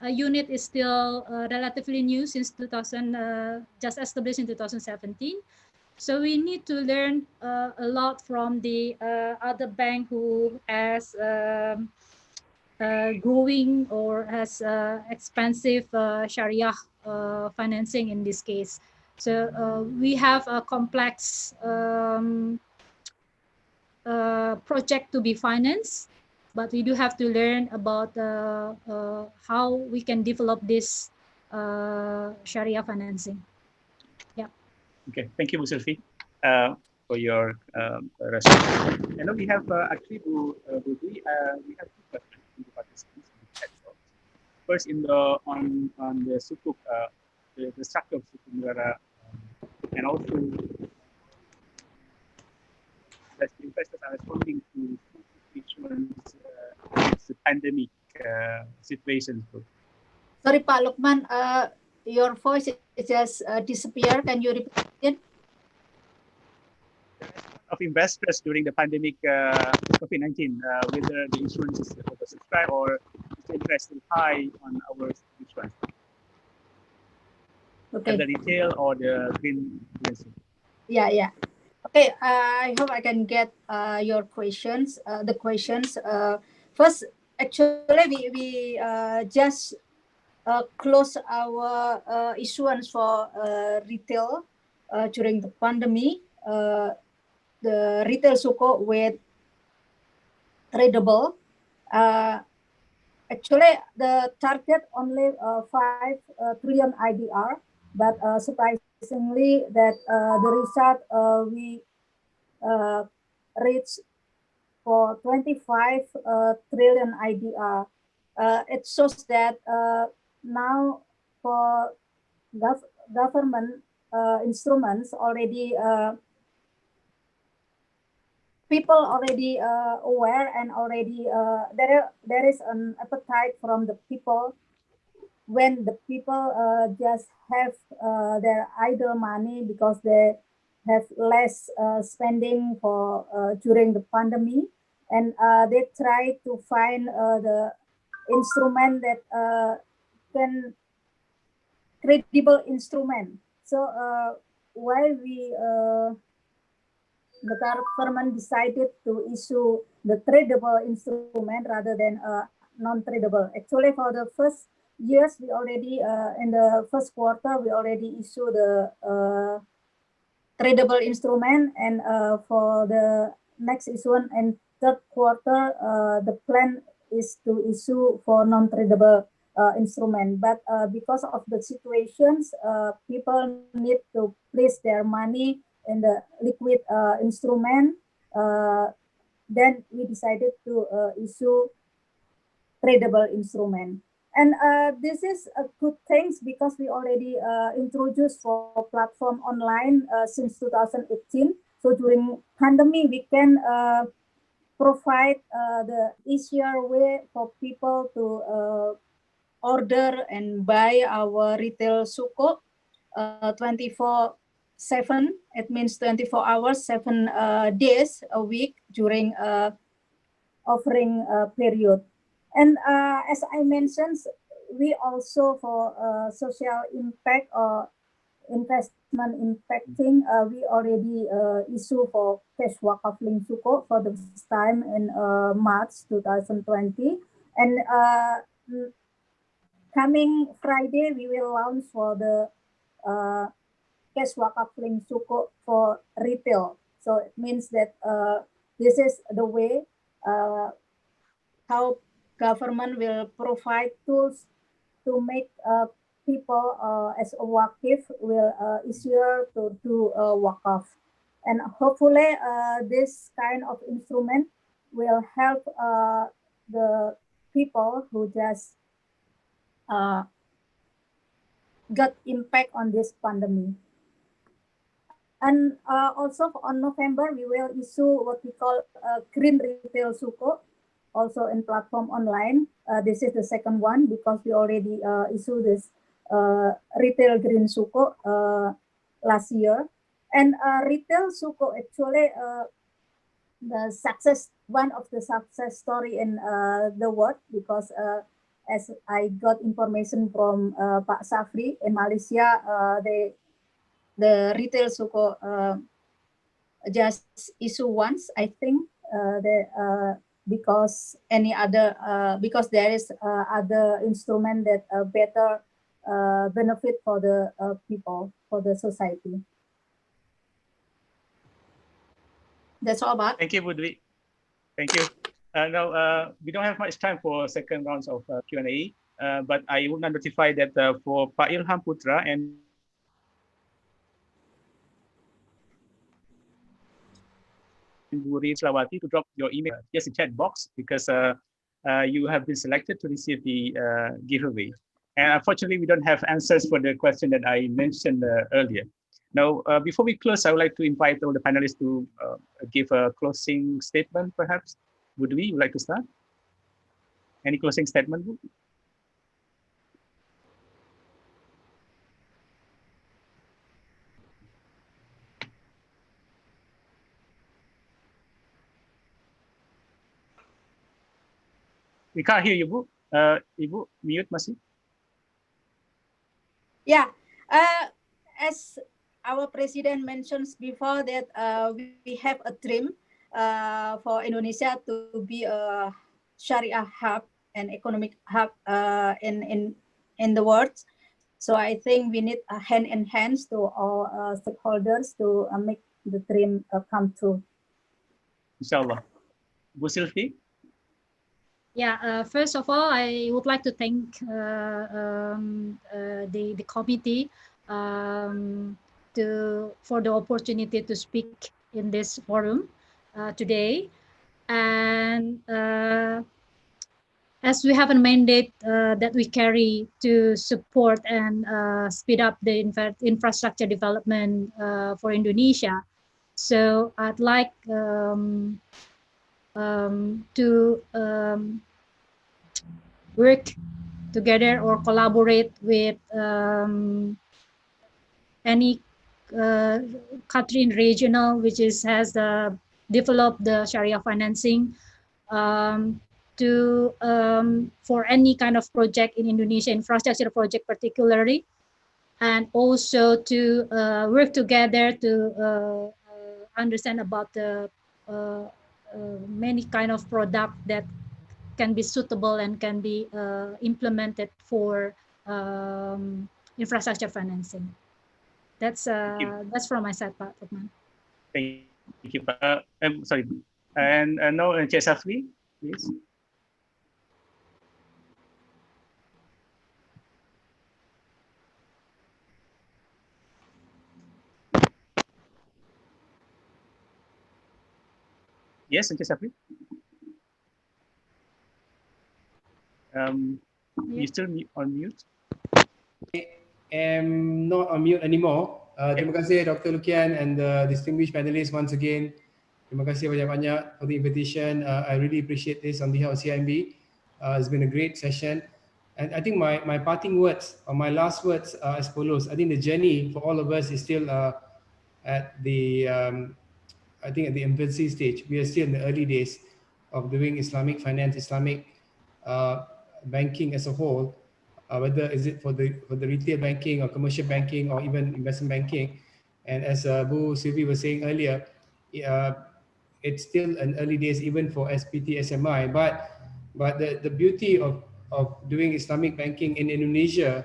unit is still relatively new, since 2000, just established in 2017. So we need to learn a lot from the other bank who has growing or has expensive Sharia financing in this case. So we have a complex project to be financed, but we do have to learn about how we can develop this Sharia financing. Yeah. Okay, thank you, Bu Sylvie, for your response. And now we have actually we have two questions from the participants. First, on the sukuk, the structure of sukuk negara, and also that investors are responding to issuance the pandemic situation. Sorry, Pak Lukman, your voice is just disappear. Can you repeat it? Of investors during the pandemic COVID-19, whether the insurance is oversubscribed or is interest high on our insurance, Okay. the retail or the green. Yeah. Okay, I hope I can get your questions. The questions. First, actually, we just close our issuance for retail during the pandemic. The retail suko with tradable. Actually, the target only 5 trillion IDR, but surprisingly that the result we reached for 25 trillion IDR. It shows that now for government instruments already people already aware and already there is an appetite from the people when the people just have their idle money because they have less spending for during the pandemic, and they try to find the instrument that can credible instrument. So while we the government decided to issue the tradable instrument rather than non-tradable. Actually, for the first years, we already in the first quarter we already issue the tradable instrument, and for the next issuance and third quarter, the plan is to issue for non-tradable instrument. But because of the situations, people need to place their money in the liquid instrument. Then we decided to issue tradable instrument. And this is a good thing because we already introduced for platform online since 2018. So during pandemic, we can provide the easier way for people to order and buy our retail suko 24/7. It means 24 hours, 7 days a week during offering period. And as I mentioned, we also for social impact or investment impacting, we already issue for cash wakaf link suko for the first time in March 2020. And coming Friday, we will launch for the cash wakaf link suko for retail. So it means that this is the way how government will provide tools to make people as a wakif will easier to do wakaf. And hopefully this kind of instrument will help the people who just got impact on this pandemic. And also on November, we will issue what we call green retail suko, also in platform online. This is the second one because we already issued this retail green suko last year. And retail suko actually the success, one of the success story in the world, because as I got information from Pak Safri in Malaysia, the retail suko just issue once, I think, because any other because there is other instrument that better benefit for the people, for the society. That's all about. Thank you, Budwi. Thank you. Now we don't have much time for second rounds of Q&A, but I would notify that for Pak Ilham Putra and Buri Slawati to drop your email just in chat box, because you have been selected to receive the giveaway. And unfortunately, we don't have answers for the question that I mentioned earlier. Now, before we close, I would like to invite all the panelists to give a closing statement, perhaps. Would we like to start? Any closing statement? We can't hear you, Bu. Ibu, mute masih. Yeah, as our president mentions before that we have a dream for Indonesia to be a Sharia hub and economic hub in the world. So I think we need a hand in hands to all stakeholders to make the dream come true. Inshallah. Bu Sylvie? Yeah, first of all, I would like to thank the committee for the opportunity to speak in this forum today. And as we have a mandate that we carry to support and speed up the infrastructure development for Indonesia, so I'd like to work together or collaborate with any country in regional which has developed the Sharia financing for any kind of project in Indonesia, infrastructure project particularly, and also to work together to understand about the many kind of product that can be suitable and can be implemented for infrastructure financing. That's from my side, Pak Lukman. Thank you, Pak. Sorry. And now, Cik Safri, please. Yes, Cik Safri. You still on mute? I'm not on mute anymore. Terima kasih Dr. Lukian and the distinguished panelists once again. Terima kasih banyak-banyak for the invitation. I really appreciate this on behalf of CIMB. It's been a great session. And I think my parting words or my last words are as follows. I think the journey for all of us is still at the I think at the infancy stage. We are still in the early days of doing Islamic finance, Islamic banking as a whole. Whether is it for the retail banking or commercial banking or even investment banking. And as Bu Sylvie was saying earlier, it's still an early days even for SPT SMI. But the beauty of doing Islamic banking in Indonesia,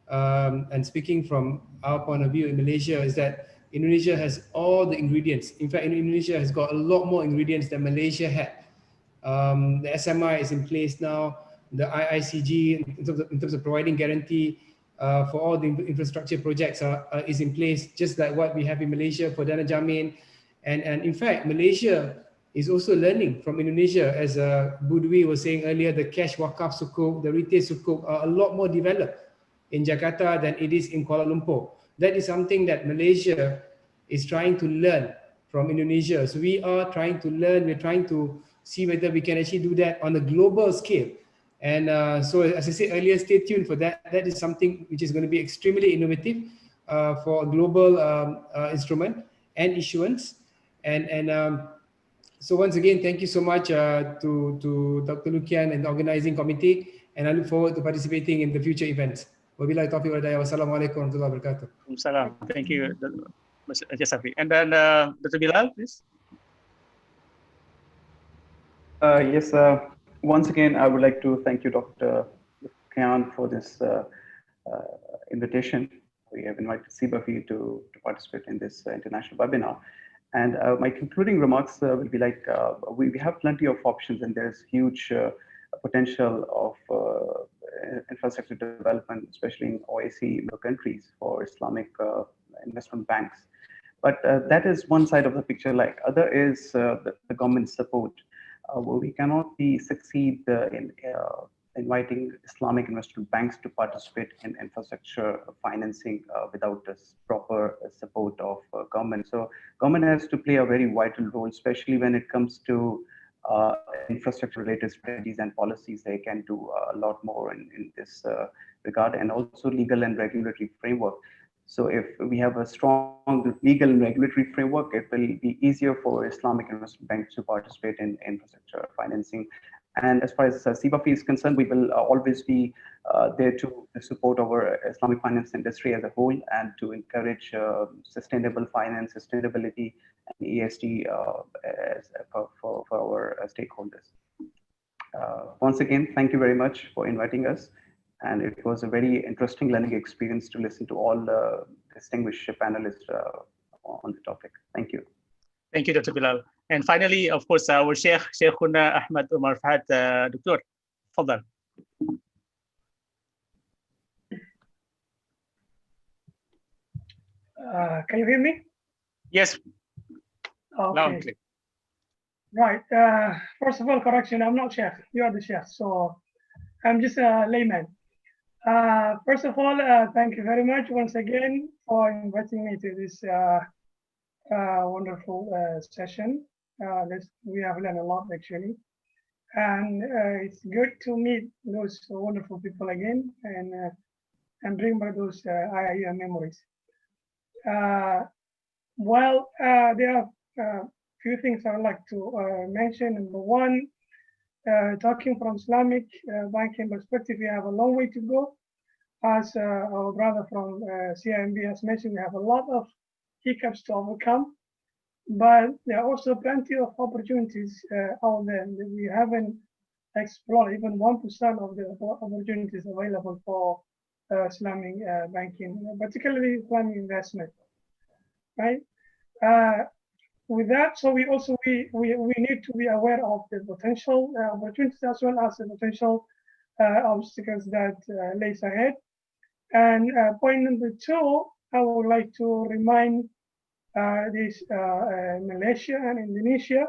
and speaking from our point of view in Malaysia, is that Indonesia has all the ingredients. In fact, Indonesia has got a lot more ingredients than Malaysia had. The SMI is in place now. The IICG in terms of providing guarantee for all the infrastructure projects is in place, just like what we have in Malaysia for Dana Jamin. And in fact, Malaysia is also learning from Indonesia. As Bu Dwi was saying earlier, the cash wakaf sukuk, the retail sukuk are a lot more developed in Jakarta than it is in Kuala Lumpur. That is something that Malaysia is trying to learn from Indonesia. So we are trying to learn, we're trying to see whether we can actually do that on a global scale. And so as I said earlier, stay tuned for that. That is something which is going to be extremely innovative for a global instrument and issuance. And so once again, thank you so much to Dr. Lukian and the organizing committee. And I look forward to participating in the future events. Wabillahi taufiq wal hidayah. Wassalamualaikum warahmatullahi wabarakatuh. Salam. Thank you, Cik Safri. And then Dr. Bilal, please. Yes, once again, I would like to thank you, Dr. Lukian, for this invitation. We have invited CBFI to participate in this international webinar. And my concluding remarks will be like, we have plenty of options and there's huge potential of infrastructure development, especially in OIC countries for Islamic investment banks. But that is one side of the picture. Like other is the government support. We cannot succeed in inviting Islamic investment banks to participate in infrastructure financing without this proper support of government. So government has to play a very vital role, especially when it comes to infrastructure related strategies and policies. They can do a lot more in this regard, and also legal and regulatory framework. So if we have a strong legal and regulatory framework, it will be easier for Islamic investment banks to participate in infrastructure financing. And as far as SIBA fee is concerned, we will always be there to support our Islamic finance industry as a whole and to encourage sustainable finance, sustainability, and ESG for our stakeholders. Once again, thank you very much for inviting us. And it was a very interesting learning experience to listen to all the distinguished panelists on the topic. Thank you. Thank you, Dr. Bilal. And finally, of course, our Sheikh, Sheikhuna Ahmad Umar Fahad, Dr. Fadal. Can you hear me? Yes. Okay. Right. First of all, correction, I'm not Sheikh. You are the Sheikh. So I'm just a layman. First of all, thank you very much once again for inviting me to this wonderful session. We have learned a lot actually. And it's good to meet those wonderful people again and bring back those IIM memories. Well, there are a few things I would like to mention. Number one, talking from Islamic banking perspective, we have a long way to go. As our brother from CIMB has mentioned, we have a lot of hiccups to overcome, but there are also plenty of opportunities out there that we haven't explored. Even 1% of the opportunities available for Islamic banking, particularly Islamic investment, right? With that, so we need to be aware of the potential opportunities as well as the potential obstacles that lays ahead. And point number two, I would like to remind Malaysia and Indonesia,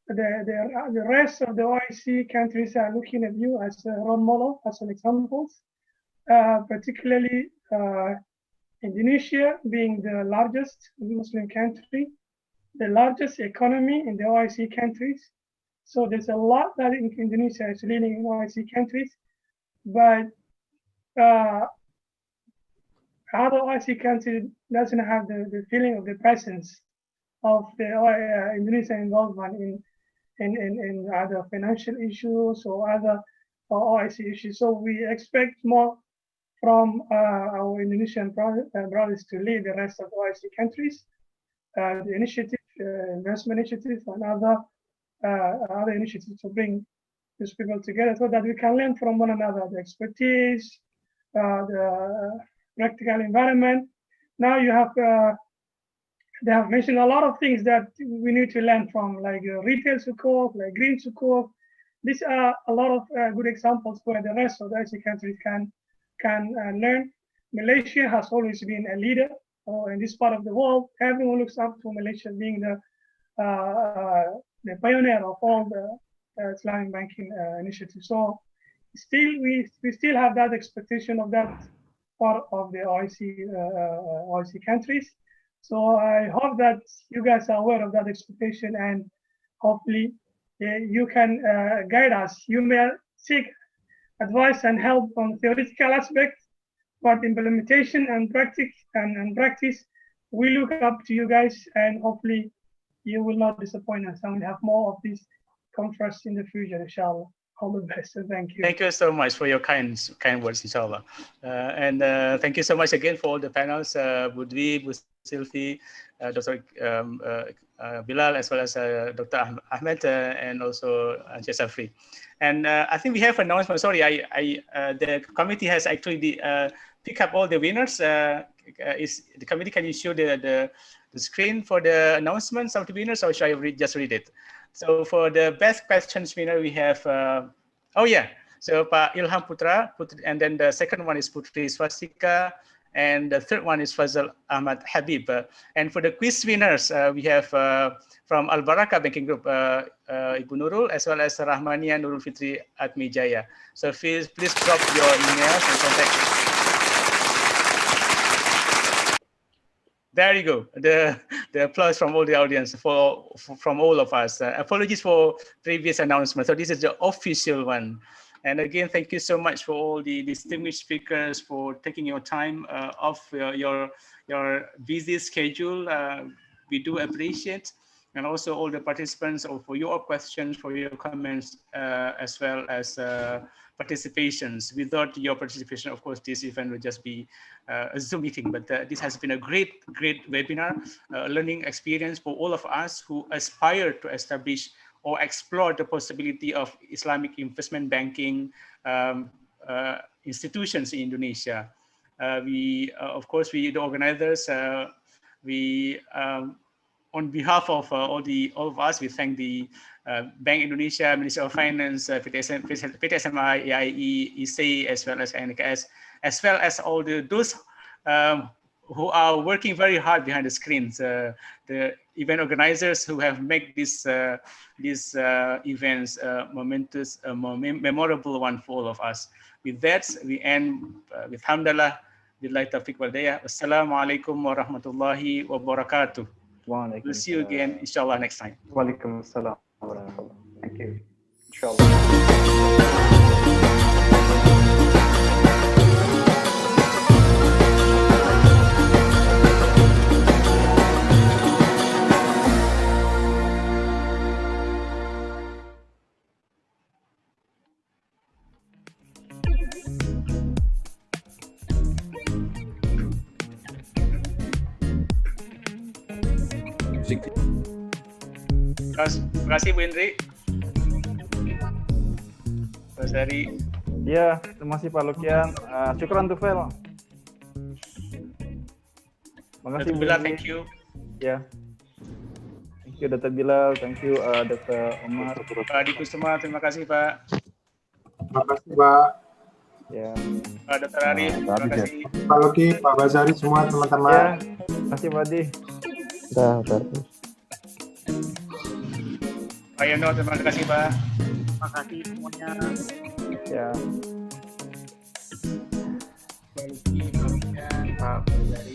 the rest of the OIC countries are looking at you as a role model, as an example, particularly Indonesia being the largest Muslim country, the largest economy in the OIC countries. So there's a lot that Indonesia is leading in OIC countries, but other OIC country doesn't have the feeling of the presence of the Indonesian involvement in other financial issues or other OIC issues. So we expect more from our Indonesian brothers to lead the rest of the OIC countries. The initiative, investment initiative, and other initiatives to bring these people together so that we can learn from one another, the expertise, the practical environment. Now you have, they have mentioned a lot of things that we need to learn from, like retail sukuk, like green sukuk. These are a lot of good examples where the rest of the IC countries can learn. Malaysia has always been a leader in this part of the world. Everyone looks up to Malaysia being the pioneer of all the Islamic banking initiatives. So still, we still have that expectation of that part of the OIC countries. So I hope that you guys are aware of that expectation, and hopefully you can guide us. You may seek advice and help on theoretical aspects, but implementation and practice, we look up to you guys, and hopefully you will not disappoint us, and we'll have more of these conferences in the future, inshallah. All the best. So thank you. Thank you so much for your kind words, inshallah. And thank you so much again for all the panels, Budwi, Bu Sylvie, Dr. Bilal, as well as Dr. Ahmed, and also Sheikh Safri. And I think we have an announcement. Sorry, the committee has actually picked up all the winners. Is the committee, can you show the screen for the announcements of the winners, or should I just read it? So for the best questions winner, we have, oh yeah, so Pak Ilham Putra, and then the second one is Putri Swastika, and the third one is Fazal Ahmad Habib. And for the quiz winners, we have from Al Baraka Banking Group, Ibu Nurul, as well as Rahmania Nurul Fitri Atmijaya. So please drop your emails and contact. There you go. The applause from all the audience from all of us. Apologies for previous announcement. So this is the official one. And again, thank you so much for all the distinguished speakers for taking your time off your busy schedule. We do appreciate. and also all the participants for your questions, for your comments, as well as participations. Without your participation, of course, this event would just be a Zoom meeting, but this has been a great webinar, learning experience for all of us who aspire to establish or explore the possibility of Islamic investment banking institutions in Indonesia. Of course, the organizers, on behalf of all of us, we thank the Bank Indonesia, Ministry of Finance, PT SMA, AIE, ISEF, as well as NKS, as well as all those who are working very hard behind the screens, the event organizers who have made these events momentous, memorable one for all of us. With that, we end with Hamdallah, Billahi taufiq wal hidayah. Wassalamualaikum warahmatullahi wabarakatuh. We'll see you again, inshallah, next time. Waalaikumsalam warahmatullah. Thank you. Inshallah. Terima kasih Bu Indri. Mas Dari. Ya, terima kasih Pak Lukian. Syukran Tufel. Terima kasih Bu Indri. Thank you. Ya. Thank you Dr. Bilal, thank you Dr. Omar. Pak Adi Kusuma, terima kasih Pak. Terima kasih Pak. Ya. Pak Dr. Arif, terima kasih. Pak Luki, Pak Bazari, semua teman-teman. Ya, terima kasih Pak Adi. Udah. Pak Yono, terima kasih Pak. Terima kasih semuanya. Ya. Pak Luki, Pak Bazari.